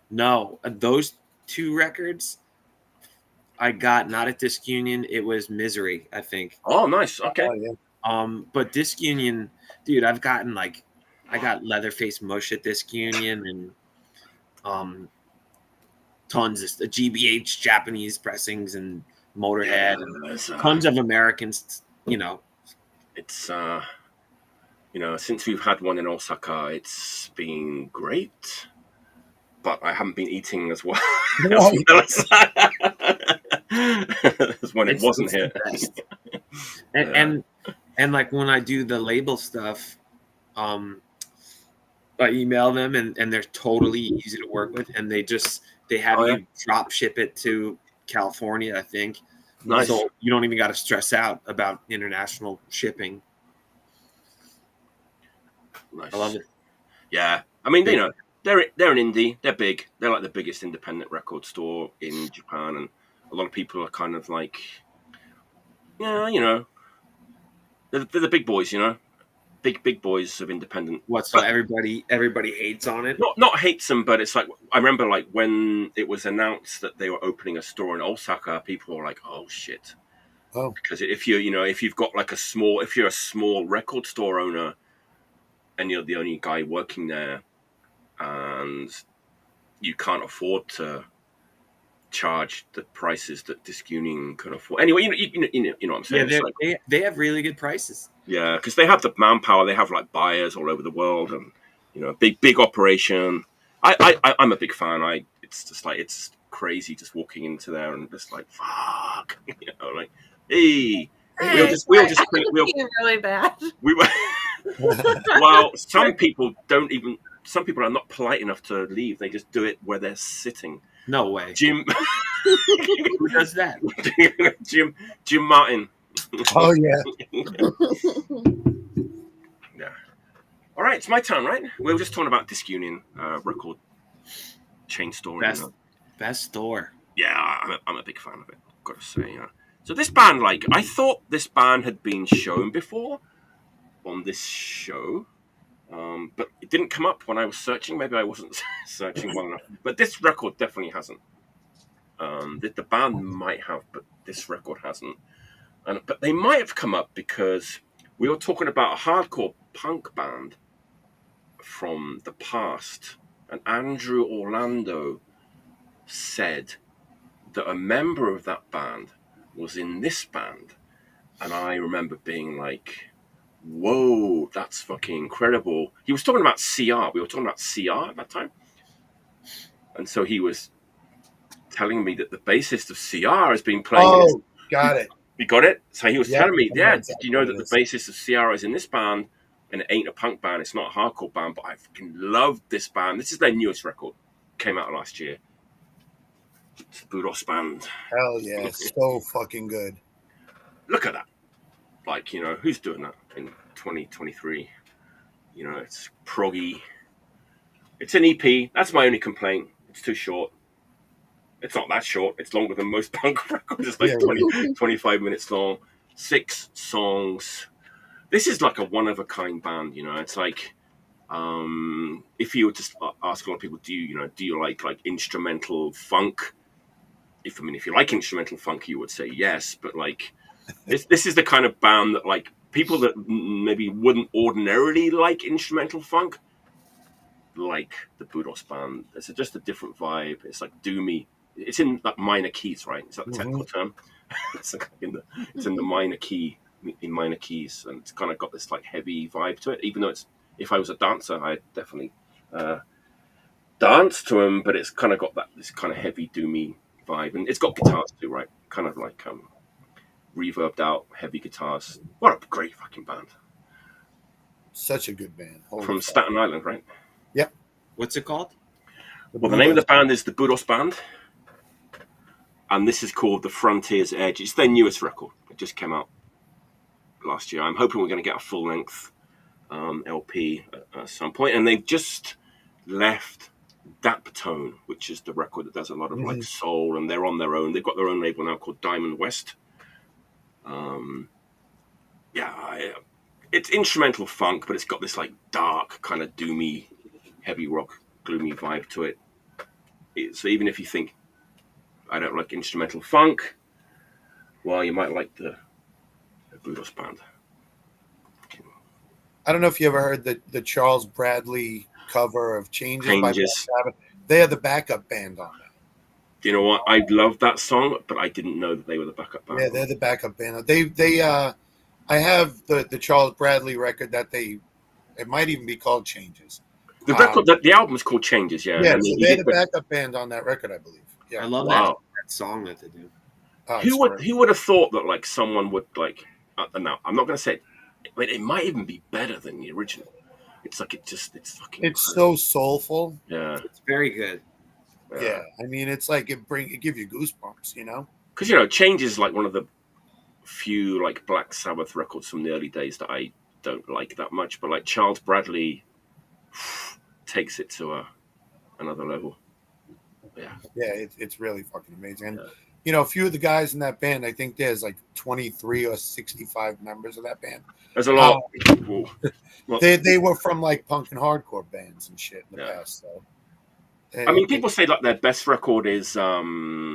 no. Those two records I got not at Discunion. It was Misery, I think. Oh, nice. Okay. But Discunion, dude, I got Leatherface Mush at Discunion and tons of GBH Japanese pressings and Motorhead and tons of Americans, It's since we've had one in Osaka, it's been great, but I haven't been eating as well as when it wasn't here. And like when I do the label stuff, I email them and they're totally easy to work with, and they have you drop ship it to California, I think. Nice. So you don't even got to stress out about international shipping. Nice. I love it. Yeah, I mean, they're an indie. They're big. They're like the biggest independent record store in Japan, and a lot of people are kind of like, they're the big boys, big boys of independent. So everybody hates on it? Not hates them, but it's like I remember like when it was announced that they were opening a store in Osaka, people were like, "Oh shit!" Because if you've got like if you're a small record store owner, and you're the only guy working there, and you can't afford to charge the prices that Discunion can afford. Anyway, you know what I'm saying. Yeah, they have really good prices. Yeah, because they have the manpower. They have like buyers all over the world, and big operation. I'm a big fan. It's just like it's crazy just walking into there and just like fuck, like hey. We'll just really bad. Well, some people are not polite enough to leave. They just do it where they're sitting. No way. Jim. Who does that? Jim Martin. Oh yeah. Yeah. All right, it's my turn, right? We were just talking about Discunion record chain store. Best store. Yeah, I'm a big fan of it. Got to say, So this band, like, I thought this band had been shown before on this show, but it didn't come up when I was searching. Maybe I wasn't searching well enough. But this record definitely hasn't. The band might have, but this record hasn't. But they might have come up because we were talking about a hardcore punk band from the past, and Andrew Orlando said that a member of that band was in this band, and I remember being like, whoa, that's fucking incredible. He was talking about CR. We were talking about CR at that time. And so he was telling me that the bassist of CR has been playing. Oh, got it. You got it? So he was telling me, I know did exactly you know what that it the is. bassist of CR is in this band? And it ain't a punk band. It's not a hardcore band, but I fucking love this band. This is their newest record. Came out last year. It's the Budos Band. Hell yeah, so fucking good. Look at that. Like, who's doing that in 2023? It's proggy. It's an EP. That's my only complaint. It's too short. It's not that short. It's longer than most punk records. It's like 25 minutes long. 6 songs. This is like a one-of-a-kind band, It's like, if you were to ask a lot of people, do you like instrumental funk? If you like instrumental funk, you would say yes. But like, this is the kind of band that like people that maybe wouldn't ordinarily like instrumental funk, like the Budos Band. It's just a different vibe. It's like doomy. It's in like minor keys, right? Is that the technical term? It's like it's in the minor key, in minor keys, and it's kind of got this like heavy vibe to it. Even though if I was a dancer, I'd definitely dance to them, but it's kind of got this kind of heavy doomy vibe, and it's got guitars too, right? Kind of like reverbed out heavy guitars. What a great fucking band! Such a good band. Holy From fuck. Staten Island, right? Yep. What's it called? Well, the name of the band is the Budos Band, and this is called The Frontier's Edge. It's their newest record. It just came out last year. I'm hoping we're going to get a full-length LP at some point, and they've just left Daptone, which is the record that does a lot of like soul, and they're on their own. They've got their own label now called Diamond West. It's instrumental funk, but it's got this like dark, kind of doomy, heavy rock, gloomy vibe to it. So even if you think I don't like instrumental funk, well, you might like the Budos Band. I don't know if you ever heard the Charles Bradley cover of Changes. By Black Sabbath. They are the backup band on that. You know what? I love that song, but I didn't know that they were the backup band. Yeah, they're the backup band. I have the Charles Bradley record that it might even be called Changes. The record, the album's called Changes, yeah. Yeah, so they're the backup band on that record, I believe. Yeah, I love that song that they do. Who would have thought that like someone would like? No, I'm not going to say it, but it might even be better than the original. It's like it's fucking. It's so soulful. Yeah, it's very good. Yeah, I mean, it's like it gives you goosebumps, Because Changes is like one of the few like Black Sabbath records from the early days that I don't like that much, but like Charles Bradley takes it to another level. Yeah, it's really fucking amazing. And a few of the guys in that band, I think there's like 23 or 65 members of that band. There's a lot. They were from like punk and hardcore bands and shit in the past. So, I mean, people say like their best record is Burnt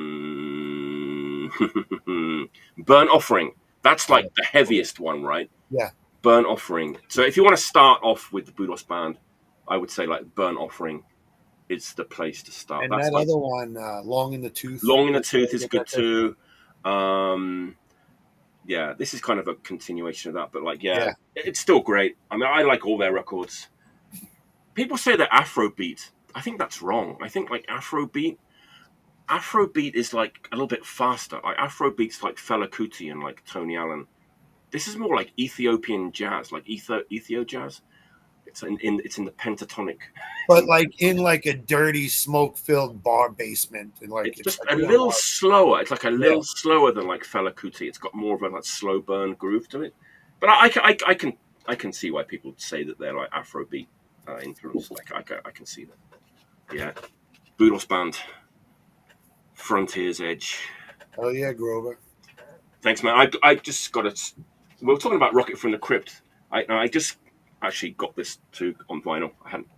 Offering. That's like the heaviest one, right? Yeah. Burnt Offering. So if you want to start off with the Budos Band, I would say like Burnt Offering is the place to start. And that's that other one, Long in the Tooth. Long in the Tooth is good too. This is kind of a continuation of that, but like, it's still great. I mean, I like all their records. People say they're Afrobeat. I think that's wrong. I think like Afrobeat is like a little bit faster. Like Afrobeat's like Fela Kuti and like Tony Allen. This is more like Ethiopian jazz, like Ethio jazz. It's in the pentatonic, but like in like a dirty, smoke-filled bar basement, and like it's just like a little slower. It's like a little slower than like Fela Kuti. It's got more of a like slow burn groove to it. But I can see why people say that they're like Afrobeat influenced. Like I can see that. Yeah, Budos Band, Frontier's Edge. Oh yeah, Grover. Thanks, man. I just got it. We were talking about Rocket from the Crypt. I just actually got this too on vinyl. I hadn't.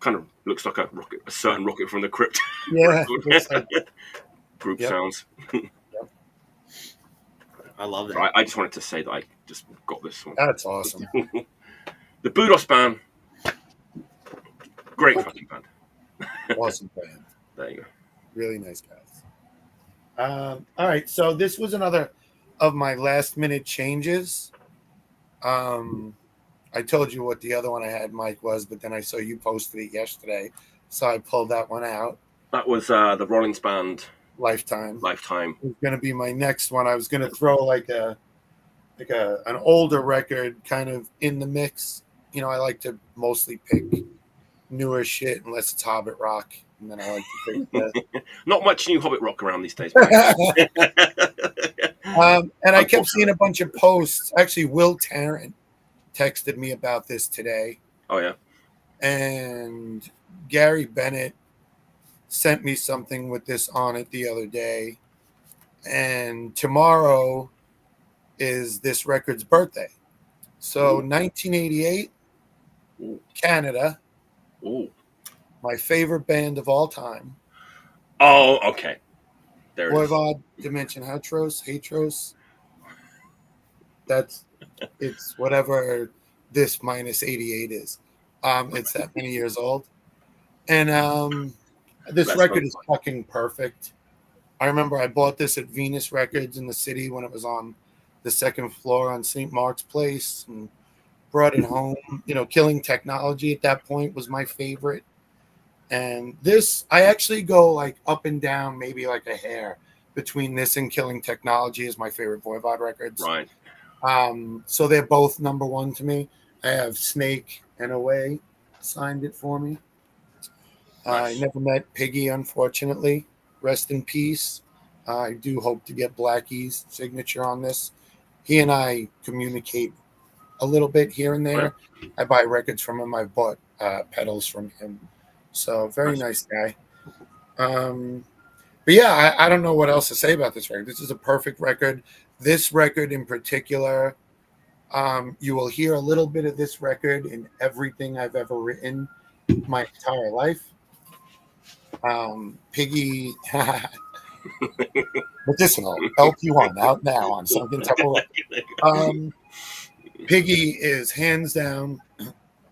Kind of looks like a certain Rocket from the Crypt. Yeah. Group sounds. I love that. I just wanted to say that I just got this one. That's awesome. The Budos Band. Great fucking band. Awesome band. There you go. Really nice guys. All right, so this was another of my last minute changes. I told you what the other one I had, Mike, was, but then I saw you posted it yesterday, so I pulled that one out. That was the Rollins Band Lifetime. Lifetime. It was going to be my next one. I was going to throw like an older record kind of in the mix. You know, I like to mostly pick newer shit unless it's Hobbit rock, and then I like to pick Not much new Hobbit rock around these days. and I kept seeing a bunch of posts. Actually, Will Tarrant texted me about this today. Oh yeah. And Gary Bennett sent me something with this on it the other day. And tomorrow is this record's birthday. So 1988, Canada. Ooh. My favorite band of all time. Oh, okay. There it is. Voivod, Dimension Hatros. It's whatever this minus 88 is. It's that many years old. And this record is fucking perfect. I remember I bought this at Venus Records in the city when it was on the second floor on St. Mark's Place and brought it home. You know, Killing Technology at that point was my favorite. And this, I actually go like up and down, maybe like a hair between this and Killing Technology as my favorite Voivod records. Right. So they're both number one to me. I have Snake and Away signed it for me. Nice. I never met Piggy, unfortunately. Rest in peace. I do hope to get Blackie's signature on this. He and I communicate a little bit here and there. I buy records from him. I've bought pedals from him. So very nice guy. But yeah, I don't know what else to say about this record. This is a perfect record. This record in particular, you will hear a little bit of this record in everything I've ever written my entire life. Piggy, Medicinal, LP1, out now on Sunken. Piggy is hands down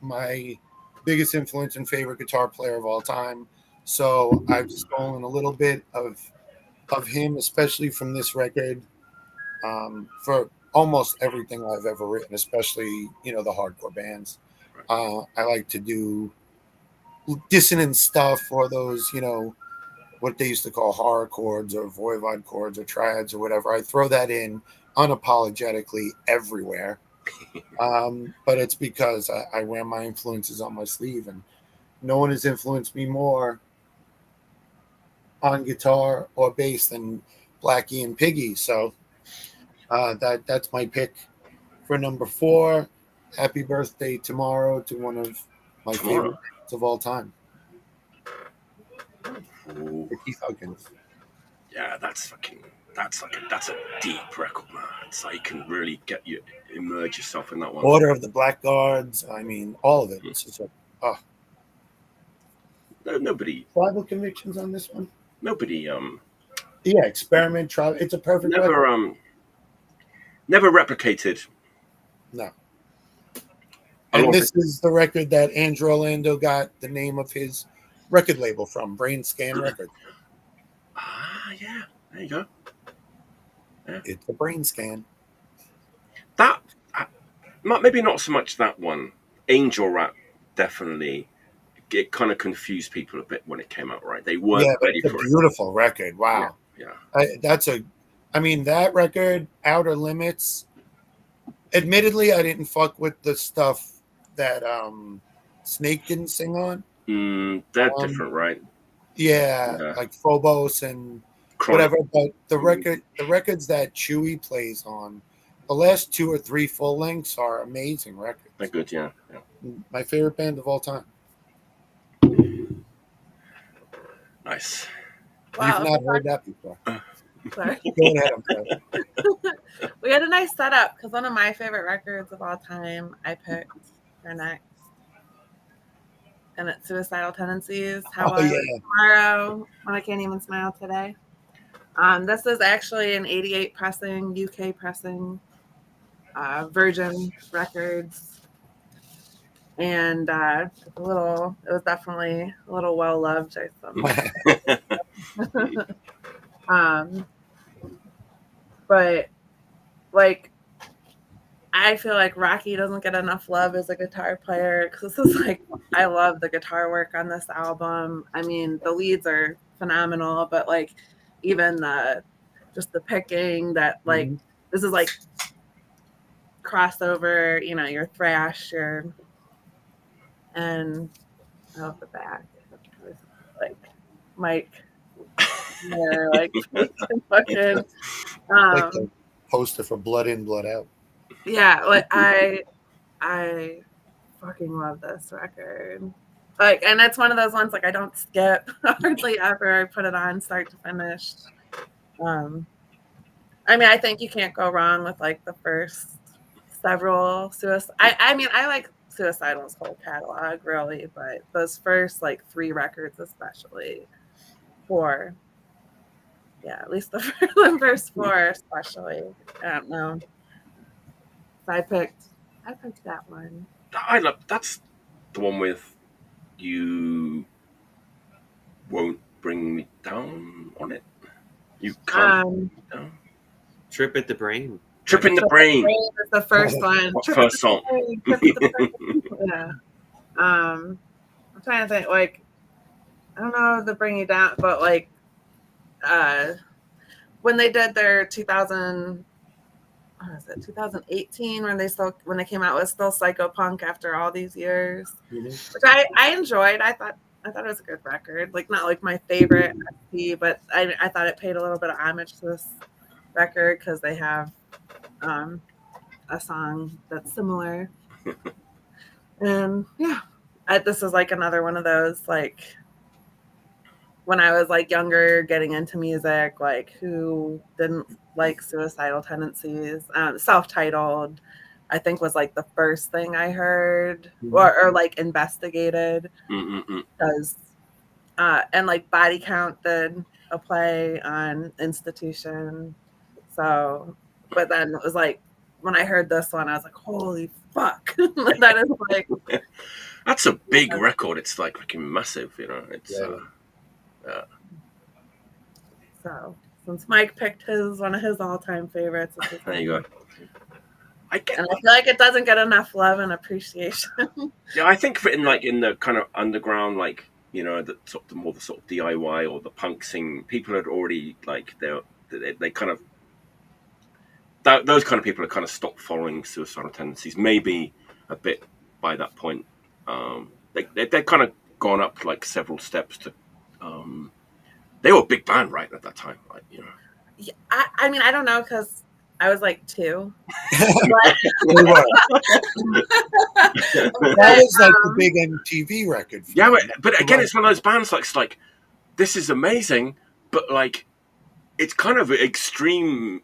my biggest influence and favorite guitar player of all time. So I've stolen a little bit of him, especially from this record, for almost everything I've ever written, especially, you know, the hardcore bands. I like to do dissonant stuff or those, you know, what they used to call horror chords or Voivod chords or triads or whatever. I throw that in unapologetically everywhere. But it's because I wear my influences on my sleeve, and no one has influenced me more on guitar or bass than Blackie and Piggy. So that's my pick for number 4. Happy birthday tomorrow to one of my favorite bands of all time. Keith Huggins. Yeah, that's a deep record, man. It's like you can really immerse yourself in that one. Order of the Blackguards. I mean, all of it. It's just nobody. Tribal Convictions on this one. Nobody. Yeah, Experiment. It's a perfect. Never. Never replicated. No. And this is the record that Andrew Orlando got the name of his record label from, Brain Scan Records. Yeah. There you go. Yeah. It's a Brain Scan. That maybe not so much that one. Angel Rap definitely. It kind of confused people a bit when it came out, right? They weren't ready for it. Beautiful record. Wow. Yeah. That record, Outer Limits. Admittedly, I didn't fuck with the stuff that Snake didn't sing on. They're different, right? Yeah, like Phobos and whatever. But the records that Chewy plays on, the last 2 or 3 full lengths are amazing records. They're good, yeah. My favorite band of all time. Nice. Wow. You've not heard that before. Sorry. Go ahead, I'm sorry. We had a nice setup because one of my favorite records of all time I picked for next. And it's Suicidal Tendencies. How about tomorrow when I can't even smile today? This is actually an 88 pressing, UK pressing, Virgin Records. And it was definitely a little well loved. But like, I feel like Rocky doesn't get enough love as a guitar player, because this is like, I love the guitar work on this album. I mean, the leads are phenomenal, but like even just the picking, that like this is like crossover, you know, your thrash, and I love the back, like Mike, like fucking Like the poster for Blood In, Blood Out. yeah, like I fucking love this record. Like, and it's one of those ones like I don't skip hardly ever. I put it on start to finish. I mean, I think you can't go wrong with like the first several I mean, I like Suicidal's whole catalog really, but those first like 3 records especially, 4. Yeah, at least the first 4 especially. I don't know. So I picked that one. I love that's the one with You Won't Bring Me Down on it. You can't bring me down. Trip at the Brain. Trip in the Brain. Is the first one. First song. Yeah. I'm trying to think, like, I don't know the Bring You Down, but like when they did their 2018 when they came out with Still Psychopunk after all these years, which I enjoyed. I thought it was a good record. Like, not like my favorite SP, but I thought it paid a little bit of homage to this record because they have a song that's similar. And yeah, this is like another one of those, like, when I was like younger, getting into music, like, who didn't like Suicidal Tendencies? Self-Titled, I think, was like the first thing I heard or like investigated, because and like Body Count did a play on Institution. So, but then it was like when I heard this one, I was like, holy fuck. That is like, that's a big record. It's like fucking massive, you know. It's so since Mike picked one of his all-time favorites, there you go. And I feel like it doesn't get enough love and appreciation. Yeah, I think in the kind of underground, like, you know, the more the sort of DIY or the punk scene, people had already like they kind of those kind of people have kind of stopped following Suicidal Tendencies, maybe a bit by that point. They're kind of gone up like several steps to. They were a big band, right, at that time, like, you know. Yeah, I mean, I don't know, because I was like 2. That was like the big MTV record. Yeah, but again, it's one of those bands like this is amazing, but like it's kind of extreme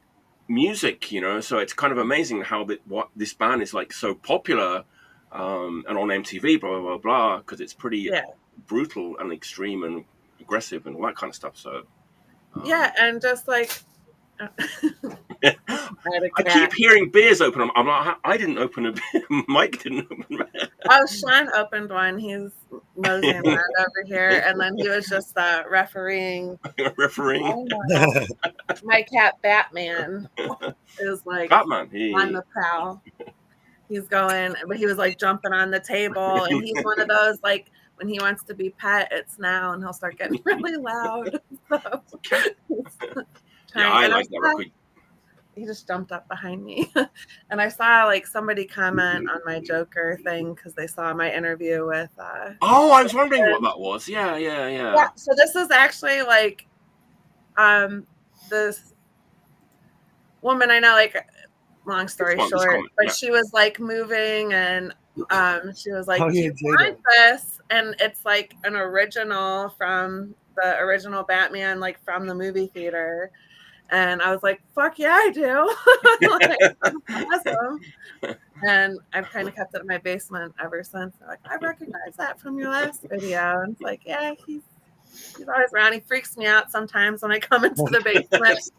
music, you know. So it's kind of amazing how what this band is like so popular, and on MTV, blah blah blah blah, because it's pretty brutal and extreme and aggressive and all that kind of stuff. So yeah, and just like I keep hearing beers open. I'm like, I didn't open a beer. Mike didn't open a beer. Oh, Sean opened one. He's moseying around over here, and then he was just refereeing. Refereeing. Oh, my cat Batman is like Batman on the prowl. He's going, but he was like jumping on the table, and he's one of those, like, when he wants to be pet, it's now, and he'll start getting really loud. So, yeah, I like that record. He just jumped up behind me. And I saw like somebody comment on my Joker thing because they saw my interview with oh, I was wondering what that was. Yeah, so this is actually like this woman I know, like, long story short, but she was like moving, and she was like, do you want this? And it's like an original from the original Batman, like from the movie theater. And I was like, fuck yeah, I do. Like, awesome. And I've kind of kept it in my basement ever since. They're like, I recognize that from your last video. And it's like, yeah, He's always around. He freaks me out sometimes when I come into the basement.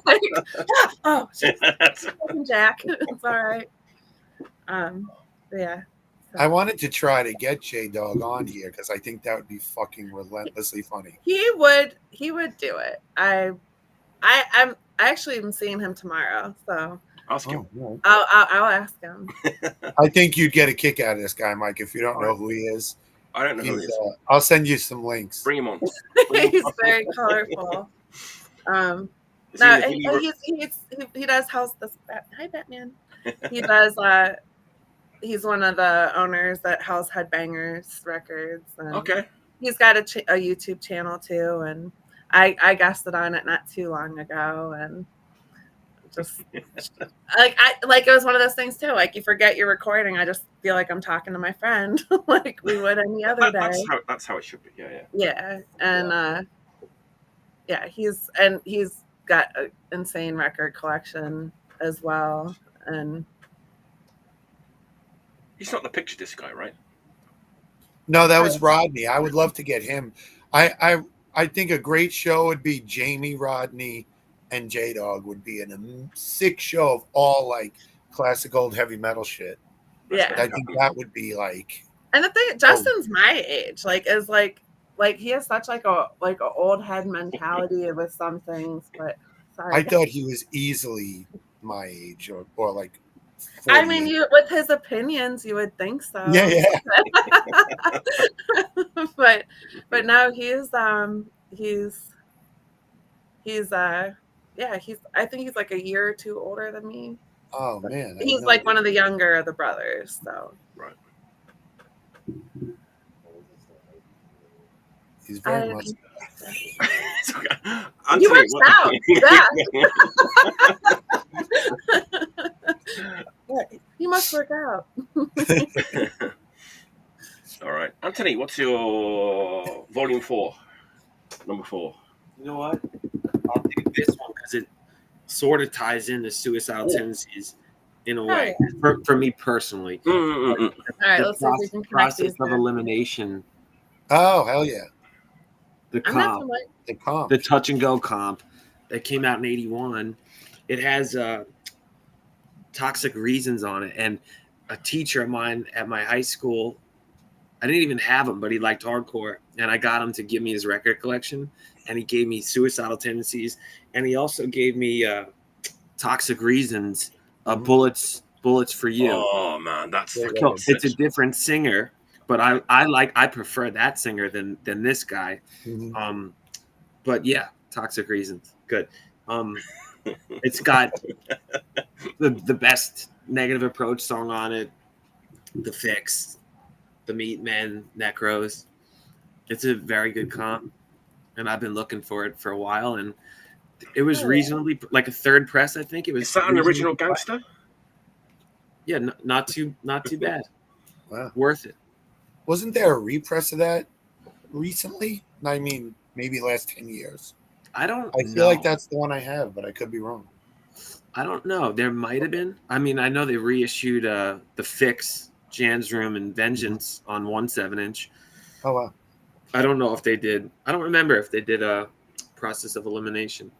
Like, oh, shit. Jack. It's all right. Yeah. So. I wanted to try to get J-Dog on here because I think that would be fucking relentlessly funny. He would do it. I actually am seeing him tomorrow, so Ask him. Oh, I'll ask him. I think you'd get a kick out of this guy, Mike, if you don't know who he is. I don't know who he is. I'll send you some links. Bring him on. He's very colorful. No, he does house this. Hi, Batman. He does. He's one of the owners that House Headbangers Records. And Okay. He's got a YouTube channel too, and I guested on it not too long ago, and just like it was one of those things too. Like you forget you're recording. I just feel like I'm talking to my friend, like we would any other day. That's how it should be. Yeah. Yeah, and he's got an insane record collection as well, and he's not the picture disc guy, right? No, that was Rodney. I would love to get him. I think a great show would be Jamie, Rodney, and J-Dog would be a sick show of all like classic old heavy metal shit. Yeah, I think that would be like. And the thing, Justin's my age. Like is like he has such like a old head mentality with some things, but sorry. I thought he was easily my age or like. 40. I mean, you with his opinions, you would think so. Yeah. but no, he's I think he's like a year or two older than me. Oh man. He's like one of the younger of the brothers, so. Right. He's very much. He works out. Yeah. He must work out. All right, Anthony, what's your volume 4, number 4? You know what? I'll take this one because it sort of ties into Suicidal Tendencies in a way for me personally. All right, let's see if we can connect these. Process of Elimination. Oh hell yeah! The comp, the touch and go comp that came out in '81. It has Toxic Reasons on it, and a teacher of mine at my high school, I didn't even have him, but he liked hardcore, and I got him to give me his record collection, and he gave me Suicidal Tendencies, and he also gave me Toxic Reasons, Bullets for You. Oh man, that's it's a different singer, but I prefer that singer than this guy. Mm-hmm. But yeah, Toxic Reasons, good. It's got the best Negative Approach song on it, The Fix, The Meat Men, Necros. It's a very good comp, and I've been looking for it for a while, and it was reasonably like a third press. I think it was. Is that an original Gangster? Yeah, not too bad. Wow, worth it. Wasn't there a repress of that recently? I mean, maybe last 10 years. I feel like that's the one I have, but I could be wrong. I don't know. There might have been. I mean, I know they reissued The Fix, Jan's Room, and Vengeance on 1 7-inch. Oh, wow. I don't know if they did. I don't remember if they did a Process of Elimination.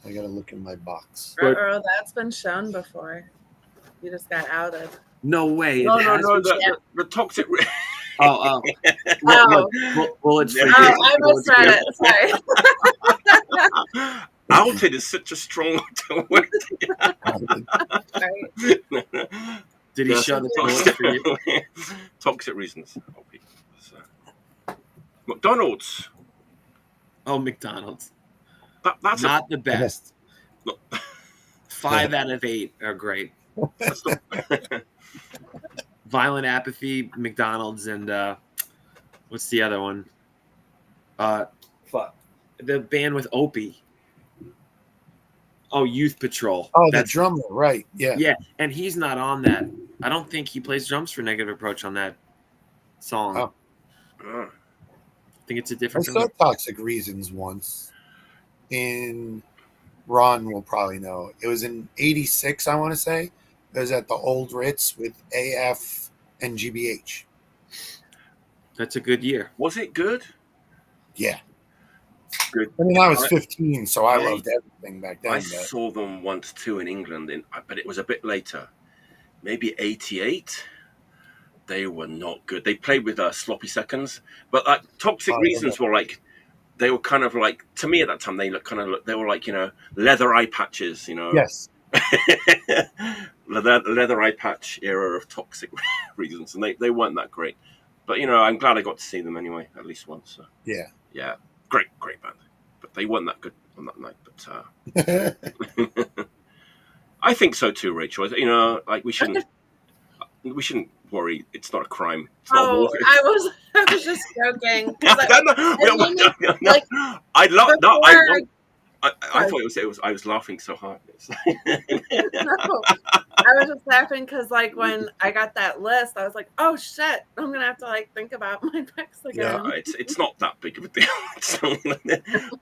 I got to look in my box. Earl, that's been shown before. You just got outed. No way. No, the Toxic... Oh. Bullets for You. I misread it. Sorry. Outed is such a strong word. Did he show the Bullets for You? Toxic Reasons. McDonald's. Oh, McDonald's. That's not the best. No. 5 out of 8 are great. Violent Apathy, McDonald's, and what's the other one? The band with Opie. Oh, Youth Patrol. Oh, the drummer, right? Yeah. Yeah, and he's not on that. I don't think he plays drums for Negative Approach on that song. Oh. I think it's a different. I saw Toxic Reasons once. In Ron will probably know. It was in '86, I want to say. It was at the Old Ritz with AF and GBH. That's a good year. Was it good? Yeah. good. I mean, I was 15, so I Yeah. loved everything back then. I but- saw them once too in England, but it was a bit later, maybe '88. They were not good. They played with Sloppy Seconds, but Toxic Oh, Reasons were like, they were kind of like, to me at that time, they were like, leather eye patches, Yes. leather eye patch era of Toxic Reasons, and they weren't that great. But I'm glad I got to see them anyway, at least once. So. Yeah. Great band, but they weren't that good on that night. But I think so too, Rachel. Like we shouldn't worry. It's not a crime. It's not a war. I was just joking. I thought it was. I was laughing so hard. No, I was just laughing because, like, when I got that list, I was like, "Oh shit, I'm gonna have to like think about my picks again." Yeah, it's not that big of a deal. It's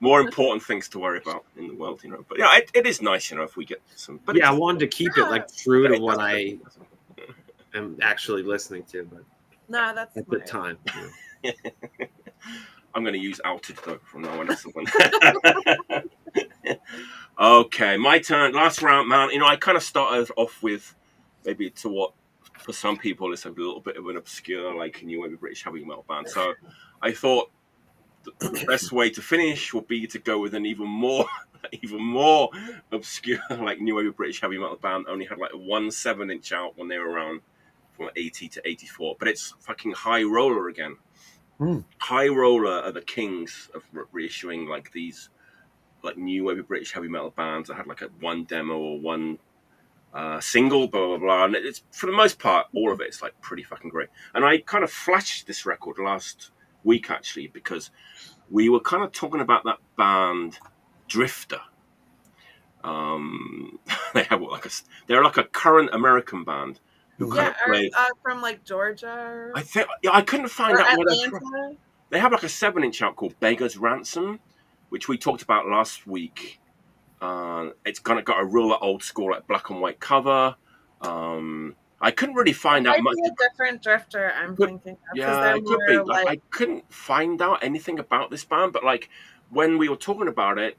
more important things to worry about in the world, But yeah, it is nice, if we get some. But I wanted to keep it like true to what I am actually listening to, but no, that's at the time. I'm going to use outage though from now on. Okay, my turn. Last round, man. I kind of started off with maybe to what for some people is a little bit of an obscure, like new wave British heavy metal band. So I thought the best way to finish would be to go with an even more obscure, like new wave British heavy metal band. Only had like a 1 7-inch out when they were around from 80 to 84, but it's fucking High Roller again. High Roller are the kings of reissuing like these like new wave British heavy metal bands that had like a one demo or one single, blah blah blah, and it's for the most part all of it's like pretty fucking great. And I kind of flashed this record last week actually because we were kind of talking about that band Drifter. They're like a current American band who kind of play from like Georgia. I think I couldn't find out what they're Atlanta. They have like a 7-inch out called Beggar's Ransom, which we talked about last week. It's kind of got a real old school like black and white cover. I couldn't really find out much. Might be a different Drifter. I'm thinking. Yeah, it could be. Like, I couldn't find out anything about this band, but like when we were talking about it,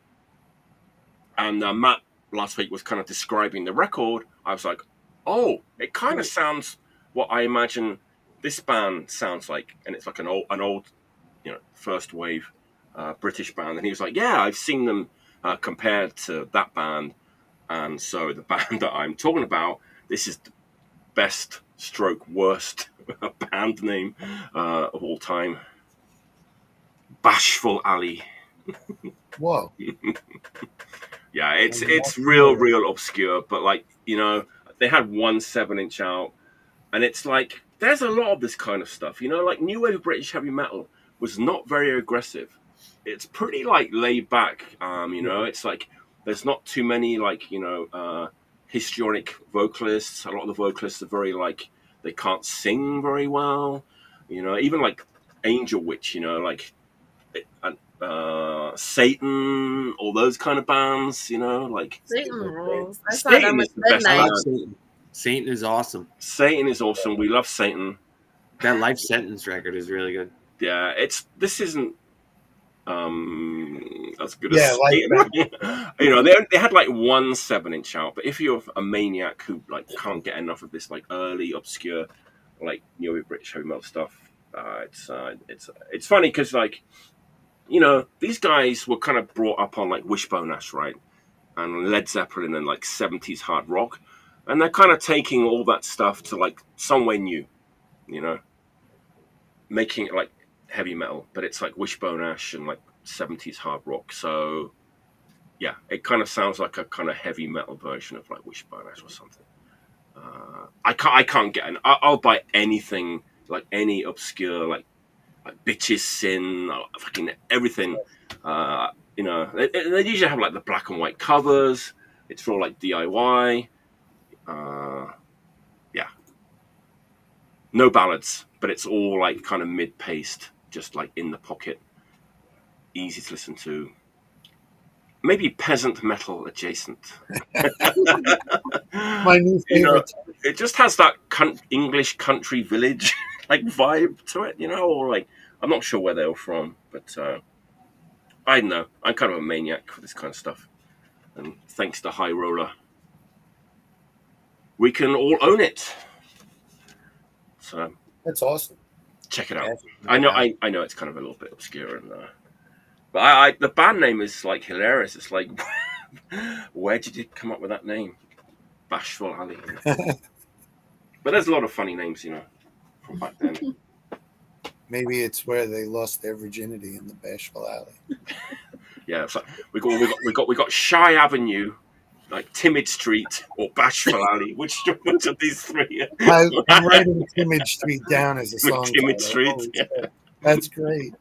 and Matt last week was kind of describing the record, I was like, oh, it kind of sounds what I imagine this band sounds like, and it's like an old, first wave British band. And he was like, yeah, I've seen them compared to that band, and so the band that I'm talking about, this is the best stroke worst band name of all time. Bashful Alley. Whoa. Yeah, it's real obscure, but like, they had 1 7-inch out, and it's like there's a lot of this kind of stuff, like new wave British heavy metal was not very aggressive. It's pretty like laid back, it's like there's not too many like, histrionic vocalists. A lot of the vocalists are very like they can't sing very well, even like Angel Witch, like Satan, all those kind of bands, like Satan rules. I saw Satan them is at the best midnight. band. Satan is awesome. Satan is awesome. We love Satan. That Life Sentence record is really good. Yeah, this isn't as good Yeah, as like they had like 1 7-inch out, but if you're a maniac who like can't get enough of this like early obscure like new wave British heavy metal stuff, it's funny because like these guys were kind of brought up on like Wishbone Ash, right, and Led Zeppelin and like 70s hard rock, and they're kind of taking all that stuff to like somewhere new, making it like heavy metal, but it's like Wishbone Ash and like 70s hard rock. So yeah, it kind of sounds like a kind of heavy metal version of like Wishbone Ash or something. I can't get an. I'll buy anything like any obscure like Bitches Sin, or fucking everything. They usually have like the black and white covers. It's all like DIY. Yeah, no ballads, but it's all like kind of mid-paced, just like in the pocket, easy to listen to. Maybe peasant metal adjacent. my new favorite. It just has that English country village like vibe to it, or like I'm not sure where they were from, but I know. I'm kind of a maniac for this kind of stuff. And thanks to High Roller, we can all own it. So That's awesome. check it out. Yeah, I know it's kind of a little bit obscure, and but I the band name is like hilarious. It's like, where did you come up with that name? Bashful Ali. But there's a lot of funny names, you know, from back then. Maybe it's where they lost their virginity in the Bashful Alley. Yeah, so we got Shy Avenue, like Timid Street or Bashful Alley. Which of these three? I'm writing Timid Street down as a song. Timid title. Street. Holy Yeah. shit. That's great.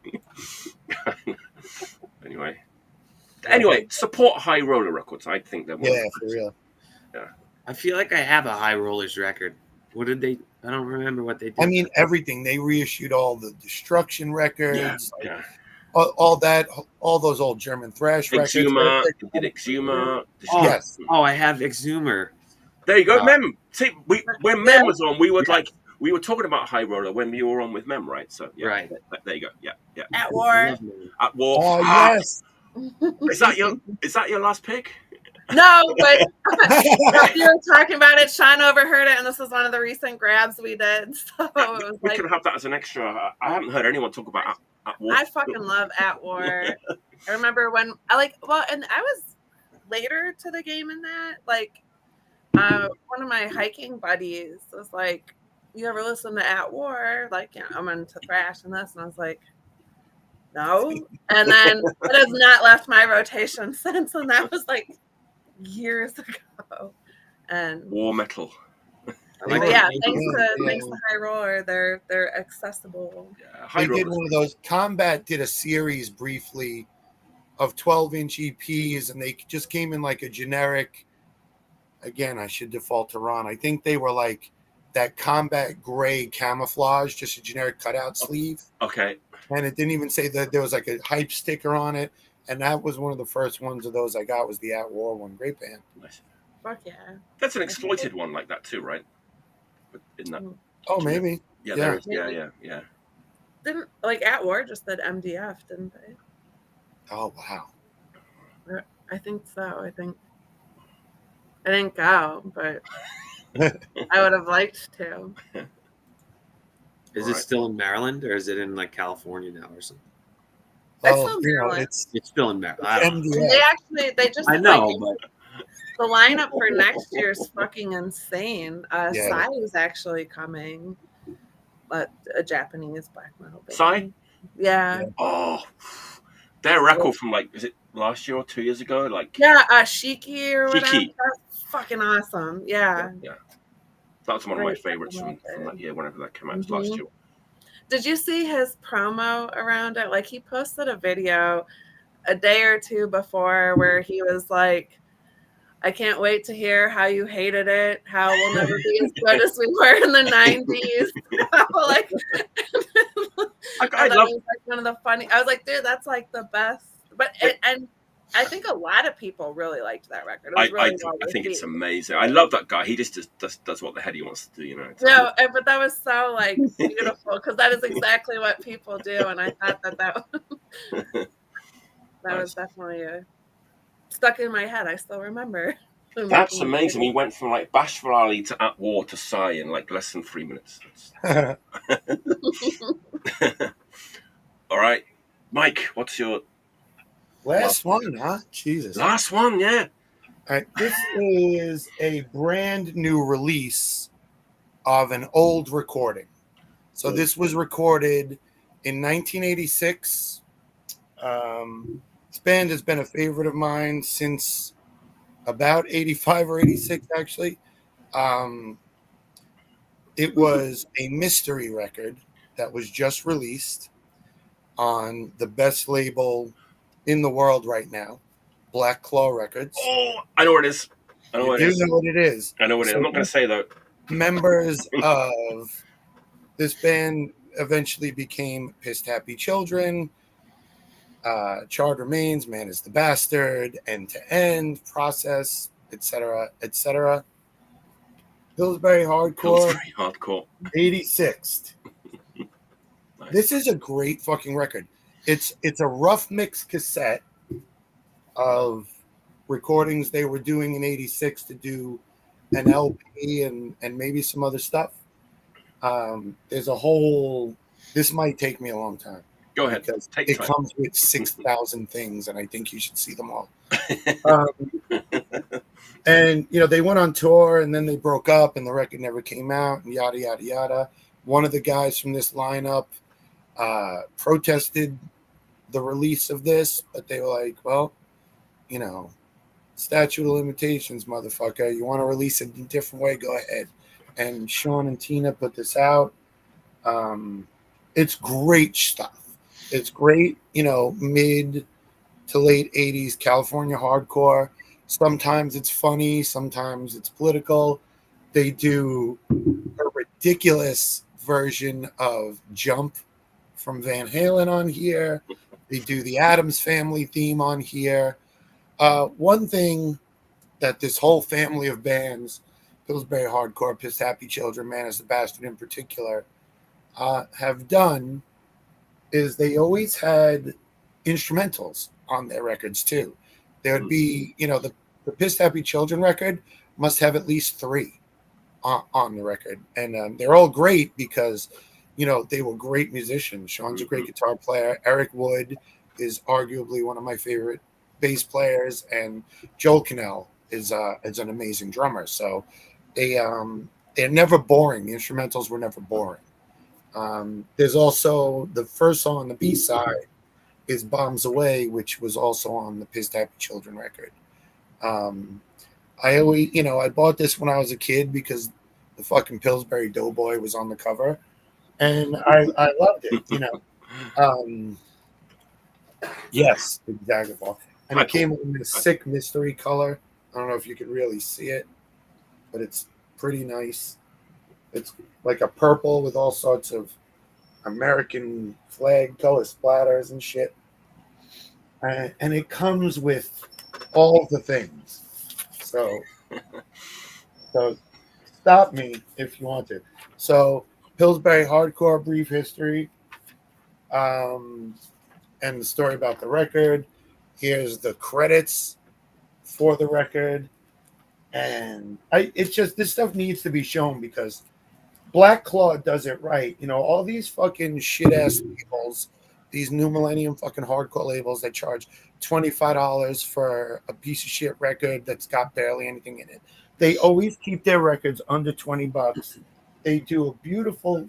Anyway, support High Roller Records. I think they're Yeah, for real. I feel like I have a High Rollers record. What did they? I don't remember what they did. I mean, everything. They reissued all the Destruction records, Yeah. all that, all those old German thrash Exuma, records. they did Exuma. Yes. Oh, I have Exumer. There you go, Oh. Mem. See, when Mem was on, we were talking about High Roller when you were on with Mem, right? So yeah, Right. there you go. Yeah. At I war. love Mem. At War. Oh yes. Is that your last pick? No, but you were talking about it. Sean overheard it, and this is one of the recent grabs we did. So it was We like, could have that as an extra. I haven't heard anyone talk about At War. I fucking love At War. I remember when and I was later to the game in that. Like, one of my hiking buddies was like, "You ever listen to At War?" Like, I'm into thrash and this, and I was like, "No." And then it has not left my rotation since, and that was like years ago. And War metal. like but the yeah, name. thanks to High Roller, they're accessible. Yeah, High They did Roller. one of those. Combat did a series briefly of 12-inch EPs, and they just came in like a generic. Again, I should default to Ron. I think they were like that Combat gray camouflage, just a generic cutout sleeve. Okay. And it didn't even say that there was like a hype sticker on it. And that was one of the first ones of those I got was the At War one. Great band. Nice. Fuck yeah. That's an exploited one like that too, right? But isn't that? Oh, maybe. Yeah, Yeah. there is. Yeah. Didn't like At War just did MDF, didn't they? Oh, wow. I think so. I didn't go, but I would have liked to. Is it still in Maryland or is it in like California now or something? That's Oh, from you know, Maryland. it's It's still in Maryland. I don't know. MDF. They just I know, like, but the lineup for next year is fucking insane. Yeah. Psy is actually coming, but a Japanese black metal band. Psy? Yeah. Oh, their record from like, is it last year or 2 years ago? Like, Yeah, Shiki or whatever. Shiki. That's fucking awesome. Yeah. that was one of my Great favorites from that year, whenever that came out. It was last Mhm. year. Did you see his promo around it? Like, he posted a video a day or two before where he was like, I can't wait to hear how you hated it, how we'll never be as good as we were in the 90s. Like, I that love. was like one of the funny. I was like, dude, that's like the best. And I think a lot of people really liked that record. It was really well I think it's received. amazing. I love that guy. He just does what the hell he wants to do, you know. It's No, but that was so like beautiful because that is exactly what people do, and I thought that was definitely stuck in my head. I still remember. That's amazing. He went from like Bashful Ali to At War to Psy in like less than 3 minutes. All right, Mike, what's your Last one, huh? Jesus. last one? Yeah. All right. This is a brand new release of an old recording. So this was recorded in 1986. This band has been a favorite of mine since about 85 or 86, actually. It was a mystery record that was just released on the best label in the world right now, Black Claw Records. Oh, I know what it is. I know You what it do is. know what it is. I know what it is. I'm not going to say though. Members of this band eventually became Pissed Happy Children, Charred Remains, Man is the Bastard, End to End, Process, etc., etc. Pillsbury Hardcore, Very hardcore. 86th. Nice. This is a great fucking record. it's a rough mix cassette of recordings they were doing in '86 to do an LP and maybe some other stuff. There's a whole. This might take me a long time. Go ahead. Because Take it time. comes with 6,000 things, and I think you should see them all. And they went on tour, and then they broke up, and the record never came out, and yada yada yada. One of the guys from this lineup protested the release of this, but they were like, "Well, statute of limitations, motherfucker. You want to release it in a different way? Go ahead." And Sean and Tina put this out. It's great stuff. It's great, mid to late 80s California hardcore. Sometimes it's funny, sometimes it's political. They do a ridiculous version of Jump from Van Halen on here. They do the Addams Family theme on here. One thing that this whole family of bands, Pillsbury Hardcore, Pissed Happy Children, Man is the Bastard in particular, have done is they always had instrumentals on their records too. There would be, the Pissed Happy Children record must have at least 3 on the record. And they're all great because, they were great musicians. Sean's a great guitar player. Eric Wood is arguably one of my favorite bass players. And Joel Cannell is an amazing drummer. So they're never boring. The instrumentals were never boring. There's also the first song on the B-side is Bombs Away, which was also on the Pissed Happy Children record. I always, I bought this when I was a kid because the fucking Pillsbury Doughboy was on the cover, and I loved it, Yes, exactly. And it came in a sick mystery color. I don't know if you can really see it, but it's pretty nice. It's like a purple with all sorts of American flag color splatters and shit. And it comes with all the things. So stop me if you want to. So Pillsbury Hardcore, brief history, and the story about the record. Here's the credits for the record. And it's just, this stuff needs to be shown because Black Claw does it right. All these fucking shit ass labels, these new millennium fucking hardcore labels that charge $25 for a piece of shit record that's got barely anything in it. They always keep their records under $20. They do a beautiful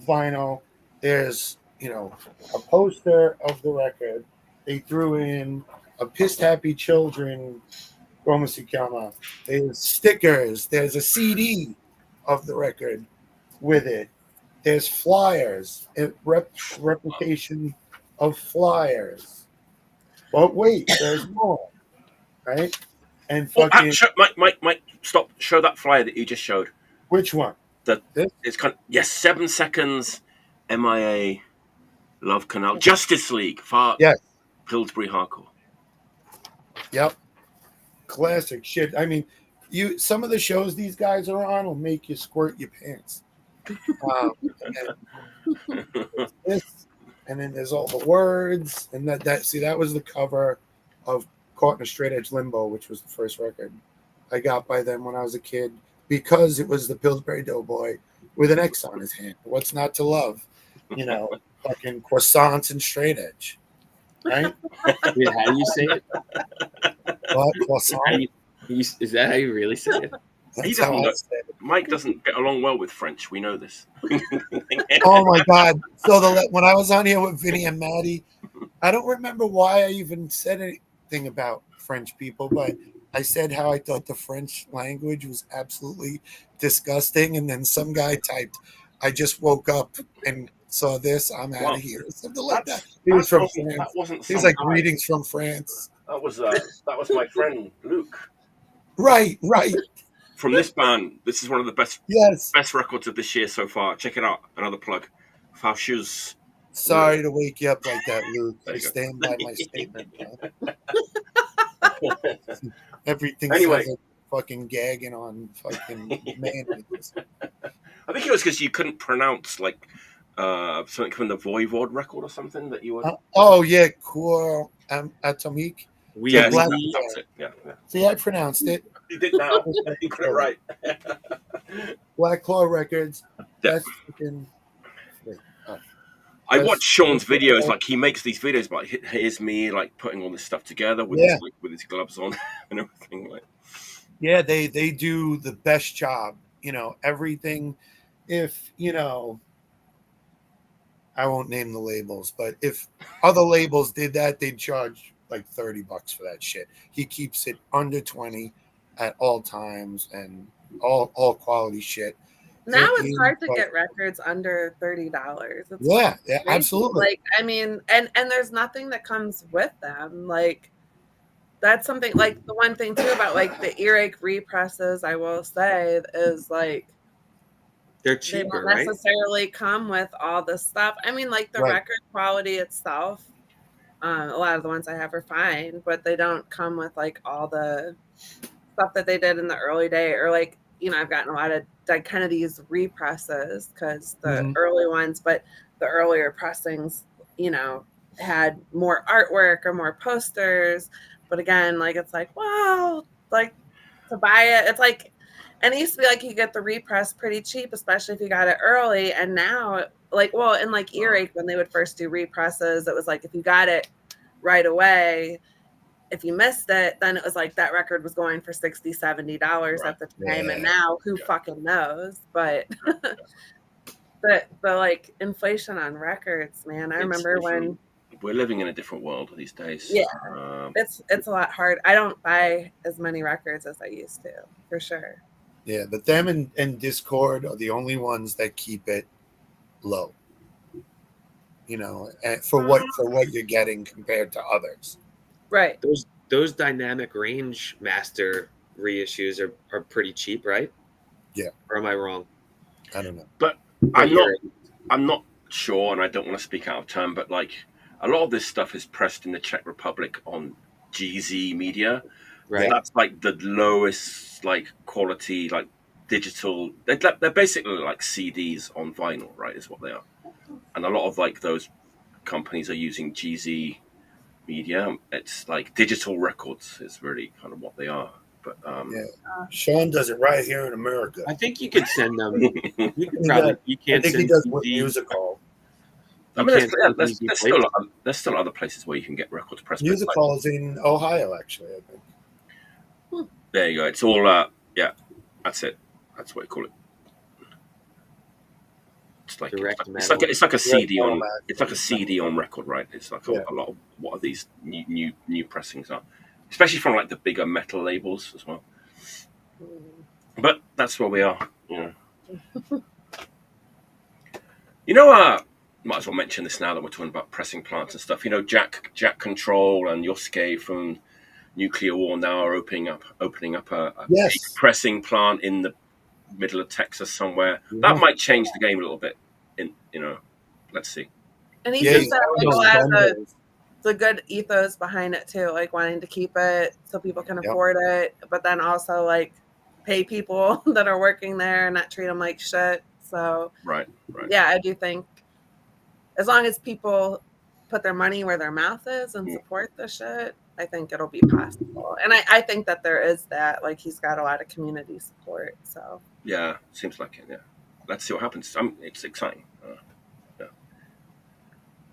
vinyl. There's, a poster of the record. They threw in a Pissed Happy Children Gomasikama. There's stickers. There's a CD of the record with it. There's flyers, replication of flyers. But wait, there's more, right? And fucking Mike, stop! Show that flyer that you just showed. Which one? It's kind of, yes, 7 seconds. MIA, Love Canal, Justice League, Yes, Pillsbury Hardcore. Yep, classic shit. I mean, some of the shows these guys are on will make you squirt your pants. And then there's all the words, and that was the cover of Caught in a Straight Edge Limbo, which was the first record I got by them when I was a kid, because it was the Pillsbury Doughboy with an X on his hand. What's not to love? Fucking croissants and straight edge, right? Yeah, how do you say it? What, croissant? Is that how you really say it? That's how I say it. Mike doesn't get along well with French. We know this. Oh my god! So when I was on here with Vinny and Maddie, I don't remember why I even said anything about French people, but I said how I thought the French language was absolutely disgusting, and then some guy typed, "I just woke up and saw this. I'm out of here," something like that. He was from France. That wasn't. He was like, "Greetings from France." That was my friend Luke. Right. From this band, this is one of the best records of this year so far. Check it out. Another plug. Fauch's. Sorry to wake you up like that, Luke. I stand by my statement. Everything Anyway. sounds like fucking gagging on fucking mayonnaise. I think it was because you couldn't pronounce something from the Voivod record or something that you were. Oh yeah, Cool Atomique. Yeah, Black- that's it. Yeah. See, I pronounced it. You did now. You got it right. Black Claw Records. Yeah. That's fucking. Wait, I That's- watch Sean's videos. Like he makes these videos about here's me like putting all this stuff together with Yeah. with his gloves on and everything. Like, yeah, they do the best job. You know, everything. If you know, I won't name the labels, but if other labels did that, they'd charge like $30 for that shit. He keeps it under 20 at all times and all quality shit. Now And it's he- hard to but- get records under $30. It's Yeah, crazy. absolutely. Like, I mean, and there's nothing that comes with them. Like, that's something. Like the one thing too about like the Earache represses, I will say, is like They're they cheaper, don't right? necessarily come with all the stuff. I mean, like the Right. record quality itself. A lot of the ones I have are fine, but they don't come with like all the stuff that they did in the early day, or like, you know, I've gotten a lot of like kind of these represses because the Mhm. early ones, but the earlier pressings, you know, had more artwork or more posters. But again, like it's like, wow, like to buy it, it's like, and it used to be like you get the repress pretty cheap, especially if you got it early. And now, like, well, in like Earache, when they would first do represses, it was like if you got it right away, if you missed it, then it was like that record was going for $60, $70 at the time. Yeah. And now who fucking knows? But the like inflation on records, man. I remember when we're living in a different world these days. Yeah. It's a lot hard. I don't buy as many records as I used to, for sure. Yeah, but them and Discord are the only ones that keep it low. You know, and for what you're getting compared to others. Right. Those dynamic range master reissues are pretty cheap, right? Yeah. Or am I wrong? I don't know. But I'm not sure, and I don't want to speak out of turn, but like a lot of this stuff is pressed in the Czech Republic on GZ Media. Right. That's like the lowest like quality like digital. They're basically like CDs on vinyl, right? Is what they are. And a lot of like those companies are using GZ Media. It's like digital records is really kind of what they are. But Yeah. Sean does it right here in America. I think you could send them. You could He probably. does. You I can't think he send does with CD. Musical. I mean, can't send there's CD still other places where you can get records pressed. Musical is in Ohio, actually, I think. There you go. It's all yeah. That's it. That's what you call it. It's like Direct it's metal. like a CD on format. it's like a CD on record, right? It's like Yeah. a lot of what are these new pressings are, especially from like the bigger metal labels as well. But that's where we are. You know, might as well mention this now that we're talking about pressing plants and stuff. You know, Jack Control and Yosuke from Nuclear War now are opening up a Yes. big pressing plant in the middle of Texas somewhere. That might change the game a little bit. Let's see. And he Yeah, says you that like, a those lot of bundles. the good ethos behind it too, like wanting to keep it so people can Yep. afford it, but then also like pay people that are working there and not treat them like shit. So Right. yeah, I do think as long as people put their money where their mouth is and support the shit, I think it'll be possible. And I think that there is that. Like he's got a lot of community support. So Yeah, seems like it. Yeah. Let's see what happens. It's exciting.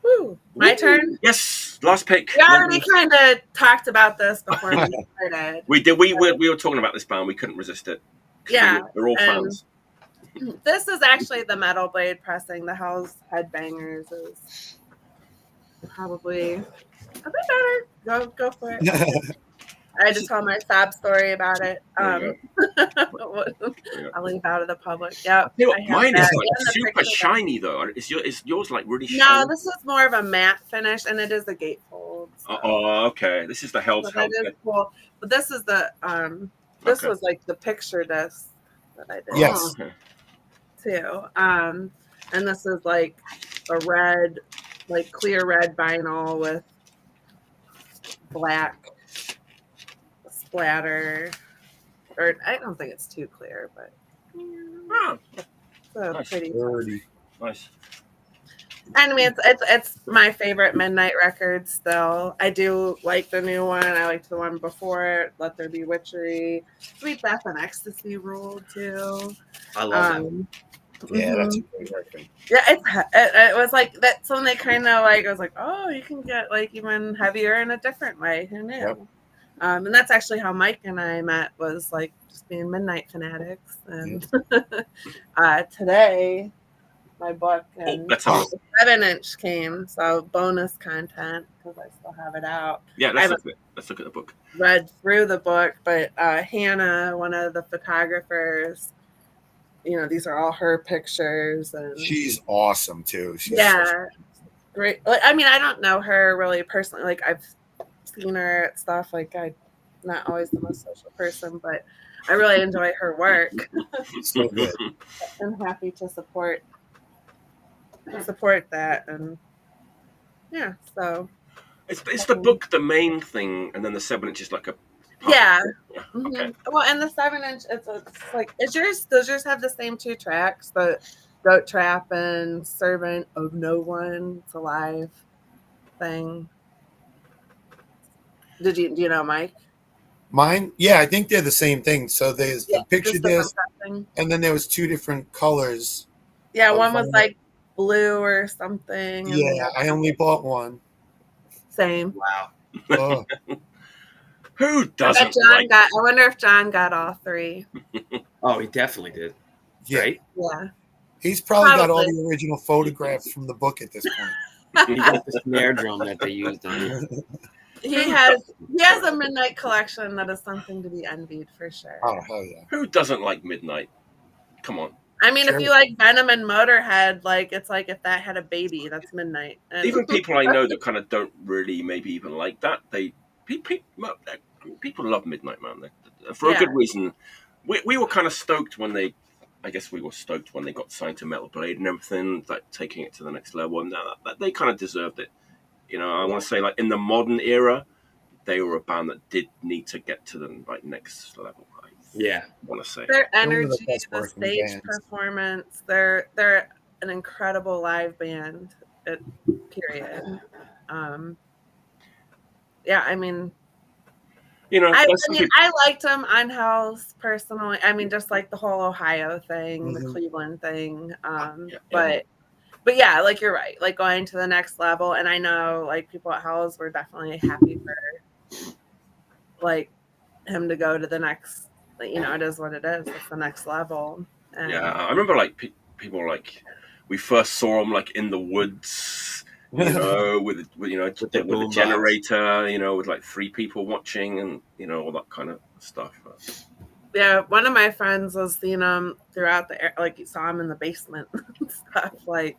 woo, my turn. Yes, last pick. We already kind of talked about this before we started. We did. We were talking about this band. We couldn't resist it. Yeah, we're all and- fans. This is actually the Metal Blade pressing. The Hell's Headbangers is probably a bit better. Go for it. I just told my sob story about it. There I'll leave out of the public. Yep. You know what, I have mine is that. like And the super picture that- shiny though. Is yours like really shiny? No, this is more of a matte finish, and it is a gatefold. So. Oh, okay. This is the Hell's So that is cool. But this is the this Okay. was like the picture disc that I did. Yes. Okay. Too. And this is like a red, like clear red vinyl with black splatter. Or I don't think it's too clear, but Ah, it's a Nice. pretty. Dirty. nice. I mean, it's my favorite Midnight record still. I do like the new one. I liked the one before it. Let There Be Witchery. Sweet Death and Ecstasy ruled too. I love that. Yeah, that's a Mhm. great record. Yeah, it was like that's when they kind of like I was like, oh, you can get like even heavier in a different way. Who knew? Yep. And that's actually how Mike and I met, was like just being Midnight fanatics. And today, my book and let's have the 7-inch came, so bonus content because I still have it out. Yeah, let's look at the book. Read through the book, but Hannah, one of the photographers, you know, these are all her pictures, and She's awesome too. She's great. Like, I mean, I don't know her really personally. Like, I've seen her at stuff. Like, I'm not always the most social person, but I really enjoy her work. so good. I'm happy to support that, and yeah. So It's the book, the main thing, and then the 7-inch is like a yeah. Okay. Mm-hmm. Well, and the 7-inch, it's like, does yours have the same 2 tracks, the Goat Trap and Servant of No One? It's a live thing. Do you know, Mike? Mine, yeah, I think they're the same thing. So there's the picture just disc, different and then there was 2 different colors. Yeah, of one was vinyl. like blue or something. And Yeah, I only bought one. same. Wow. Oh, Who I doesn't like? I wonder if John got all 3. Oh, he definitely did. yeah. Right? Yeah. He's probably got all Probably. the original photographs from the book at this point. He got the snare drum that they used on it. He has a Midnight collection that is something to be envied for sure. Oh, hell yeah. Who doesn't like Midnight? Come on. I mean, Sure. if you like Venom and Motorhead, like it's like if that had a baby, that's Midnight. And Even people I know that kind of don't really maybe even like that, people love Midnight, man. For a good reason. We were kind of stoked when they got signed to Metal Blade and everything, like taking it to the next level, and that they kind of deserved it. You know, I want to say, like, in the modern era, they were a band that did need to get to the next level. Yeah, I want to say their One of the energy, best the working stage bands. performance, they're an incredible live band. Period. Yeah, I mean, you know. I liked them on House personally. I mean, just like the whole Ohio thing, the Cleveland thing. But yeah, like you're right. Like going to the next level, and I know like people at House were definitely happy for like him to go to the next. You know, it is what it is. It's the next level. And yeah, I remember like people like we first saw them like in the woods. You know, with the generator, you know, with like 3 people watching, and you know all that kind of stuff. Yeah, one of my friends was seeing him throughout the like you saw him in the basement and stuff. Like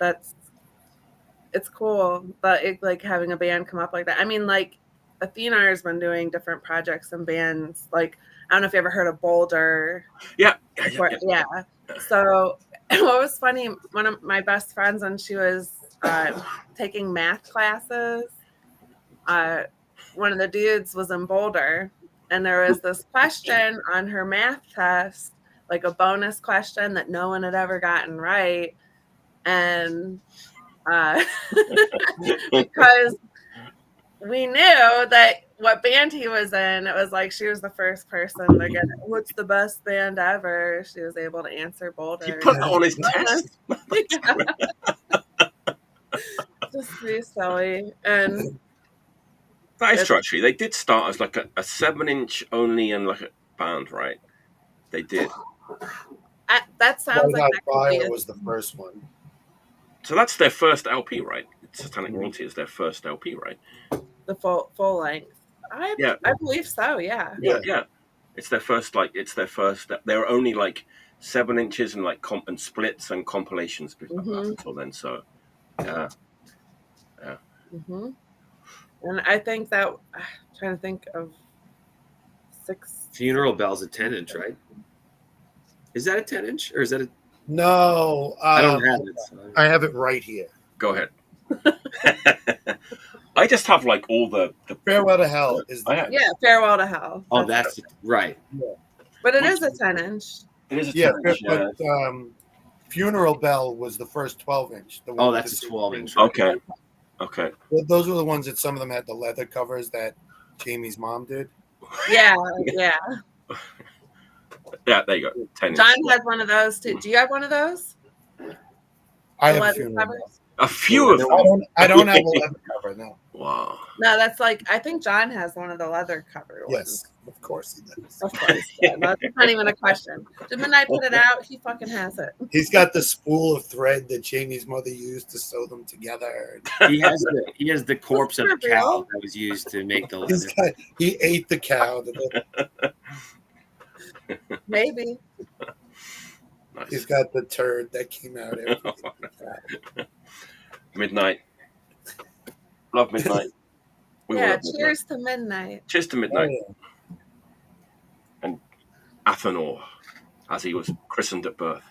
it's cool, but like having a band come up like that. I mean, like Athena has been doing different projects and bands. Like I don't know if you ever heard of Boulder. Yeah. So what was funny? One of my best friends, when she was taking math classes, one of the dudes was in Boulder, and there was this question on her math test, like a bonus question that no one had ever gotten right, and because we knew that what band he was in, it was like she was the first person to get it. What's the best band ever? She was able to answer Boulder. He put that on his test. Just pretty silly. And that is true, actually. They did start as like a 7-inch only and like a band, right? They did. That sounds like Fire was the first one. So that's their first LP, right? Satanic Royalty is their first LP, right? The full length. I believe so. Yeah. It's their first. They're only like 7 inches and like and splits and compilations until then. So, yeah. Mm-hmm. And I think that I'm trying to think of 6. Funeral Bell's a 10-inch, right? Is that a 10-inch or is that a? No, I don't have it. So. I have it right here. Go ahead. I just have like all the Farewell to Hell is Farewell to Hell. Oh, that's right. Yeah. But it is a 10-inch. It is a 10-inch. But Funeral Bell was the first 12-inch. Oh, that's a 12-inch. Okay. Okay. Well, those were the ones that some of them had the leather covers that Jamie's mom did. Yeah. Yeah, there you go. 10 John inch. has one of those too. Do you have one of those? I The have a leather funeral covers? bell. A few of them. I don't have a leather cover, no. Wow. No, that's like I think John has one of the leather cover ones. Yes, of course he does. Of course. Yeah, that's not even a question. The minute I put it out, he fucking has it. He's got the spool of thread that Jamie's mother used to sew them together. He has the corpse of the That's cow real. that was used to make the leather. He ate the cow. Maybe. Nice. He's got the turd that came out after. Midnight. Love midnight. We all Yeah, love midnight. cheers to midnight. Cheers to Oh, midnight. yeah. Athanor, as he was christened at birth.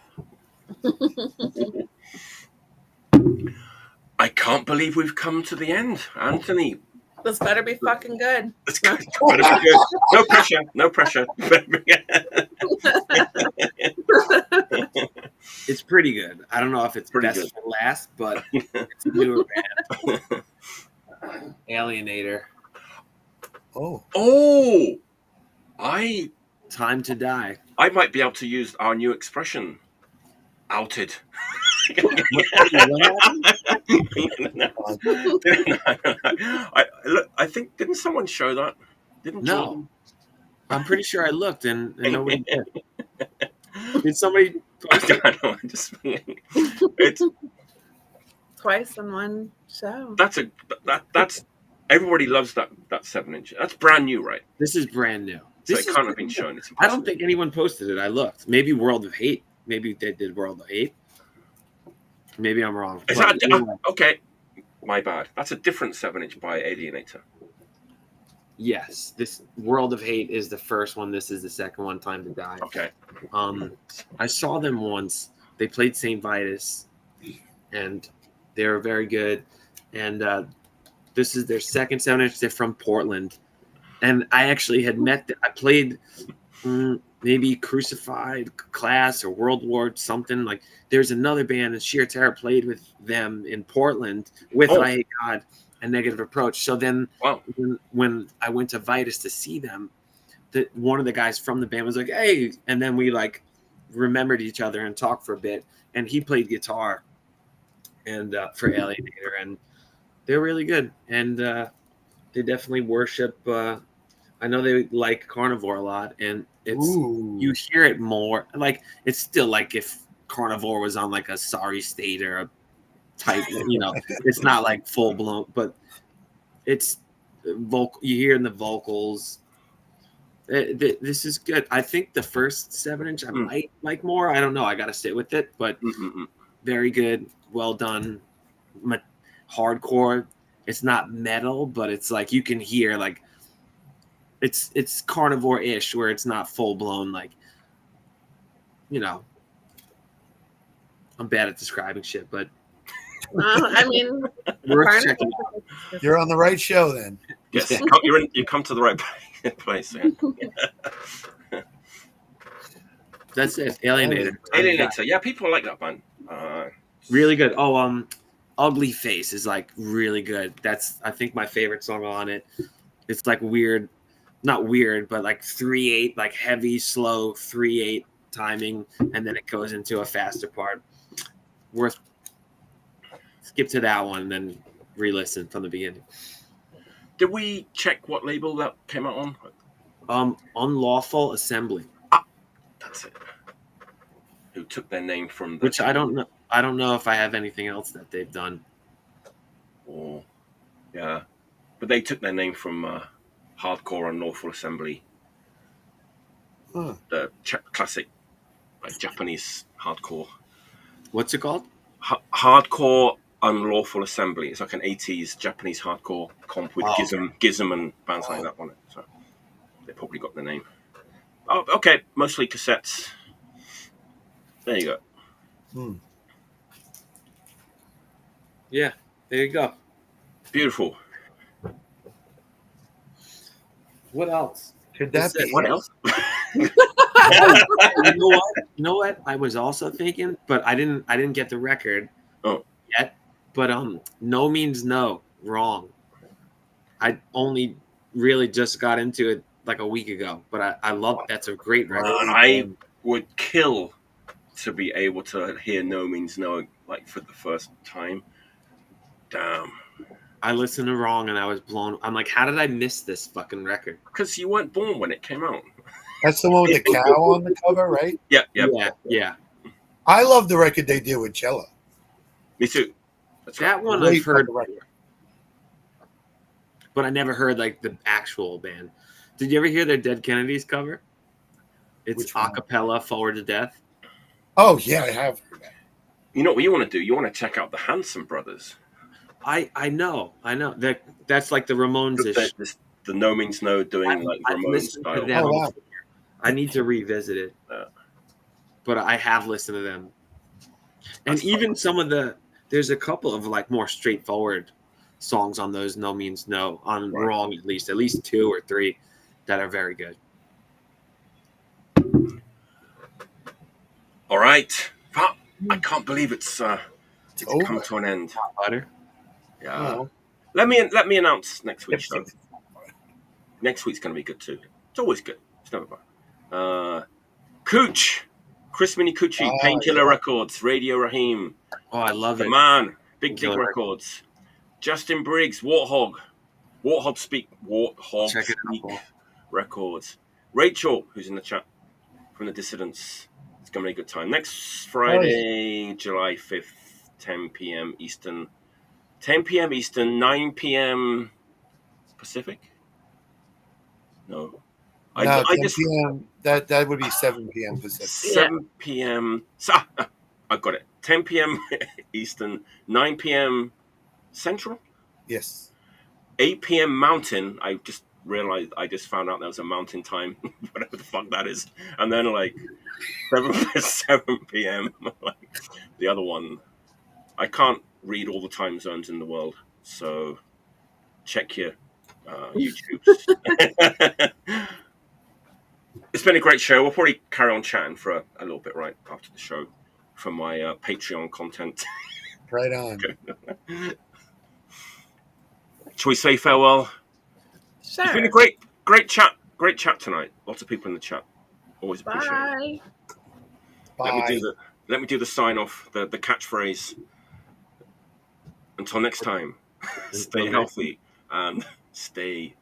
I can't believe we've come to the end, Anthony. This better be fucking good. It's good. Better be good. No pressure. No pressure. It's pretty good. I don't know if it's Pretty best good. for last, but it's a newer band. Alienator. Oh, Oh, Time to Die. I might be able to use our new expression, outed. I think didn't someone show that? Didn't No. Jordan? I'm pretty sure I looked and nobody did. Did somebody post it? I don't know. I'm just it's Twice in one show. that's everybody loves that 7-inch. That's brand new, right? This is brand new. So This it is can't have pretty been good. shown. It's I don't impossible. think anyone posted it. I looked. Maybe World of Hate. Maybe they did World of Hate. Maybe I'm wrong. Is But that anyway, okay? My bad. That's a different 7-inch by Alienator. yes, this World of Hate is the first one. This is the second one. Time to Die. Okay. I saw them once. They played St. Vitus, and they were very good. And this is their second 7-inch. They're from Portland, and I actually had met them. I played maybe Crucified Class or World War something. Like there's another band, and Sheer Terror played with them in Portland with I Hate God and Negative Approach. So then Wow. when I went to Vitus to see them, one of the guys from the band was like, "Hey," and then we like remembered each other and talked for a bit. And he played guitar and for Alienator, and they're really good. And they definitely worship. I know they like Carnivore a lot, and it's ooh. you hear it more. Like it's still like if Carnivore was on like a Sorry State or a type, it's not like full blown, but it's vocal. You hear in the vocals. This is good. I think the first 7-inch I might like more. I don't know. I got to sit with it, but very good. Well done. Hardcore. It's not metal, but it's like you can hear like it's Carnivore-ish where it's not full blown like I'm bad at describing shit, but I mean, worth checking out. You're on the right show then. Yes, Yeah. you come to the right place. Yeah. That's it. Alienator. Alienator. Yeah, people like that band. Really good. Oh, Ugly Face is like really good. That's I think my favorite song on it. It's like weird, not weird, but like 3/8, like heavy, slow 3/8 timing, and then it goes into a faster part. Worth skip to that one and then re-listen from the beginning. Did we check what label that came out on? Unlawful Assembly. That's it. Who took their name from? Which I don't know. I don't know if I have anything else that they've done. Oh, yeah, but they took their name from Hardcore Unlawful Assembly, the classic Japanese hardcore. What's it called? Hardcore Unlawful Assembly. It's like an 80s Japanese hardcore comp with Gizm and bands like that on it. So they probably got the name. Oh, okay, mostly cassettes. There you go. Yeah, there you go. Beautiful. What else? Could that be What else? You know what? You know what? I was also thinking, but I didn't get the record yet. But no means no. Wrong. I only really just got into it like a week ago, but I love that's a great record. I would kill to be able to hear No Means No like for the first time. Damn. I listened to Wrong and I was blown. I'm like, how did I miss this fucking record? Because you weren't born when it came out. That's the one with the cow on the cover, right? Yeah. Yeah. I love the record they did with Cello. Me too. That's That right. one Great I've heard, fucking record. but I never heard like the actual band. Did you ever hear their Dead Kennedys cover? It's Which one? acapella, Forward to Death. Oh yeah, I have heard that. You know what you want to do? You want to check out the Hanson Brothers. I know. That's like the Ramones-ish. The No Means No doing like I've Ramones listened to style. them. Oh, wow. I need to revisit it. But I have listened to them. And That's even some of there's a couple of like more straightforward songs on those No Means No, on Right. Wrong at least 2 or 3 that are very good. All right. Wow, I can't believe it's come over. to an end. Butter. Yeah. Oh. Let me announce next week's show. It's- Next week's going to be good too. It's always good. It's never bad. Cooch, Chris Mini Coochie, Painkiller Records, Radio Raheem, Oh, I love The it. Man, Big Painkiller Records, Justin Briggs, Warthog Speak Check it out, Paul. Records, Rachel, who's in the chat from the Dissidents. It's going to be a good time. Next Friday, July 5th, 10 p.m. Eastern. 10 p.m. Eastern, 9 p.m. Pacific? No. No, 10 p.m. That would be 7 p.m. Pacific. 7 p.m. I got it. 10 p.m. Eastern, 9 p.m. Central, Yes. 8 p.m. Mountain. I just realized, I just found out there was a mountain time, whatever the fuck that is. And then like 7 p.m. like the other one. I can't read all the time zones in the world, so check your YouTubes. It's been a great show. We'll probably carry on chatting for a little bit right after the show for my Patreon content. Right on. Shall we say farewell? Sure. It's been a great chat tonight. Lots of people in the chat. Always appreciate it. Bye. Bye. Let me do the sign off, the catchphrase. Until next time, stay healthy and stay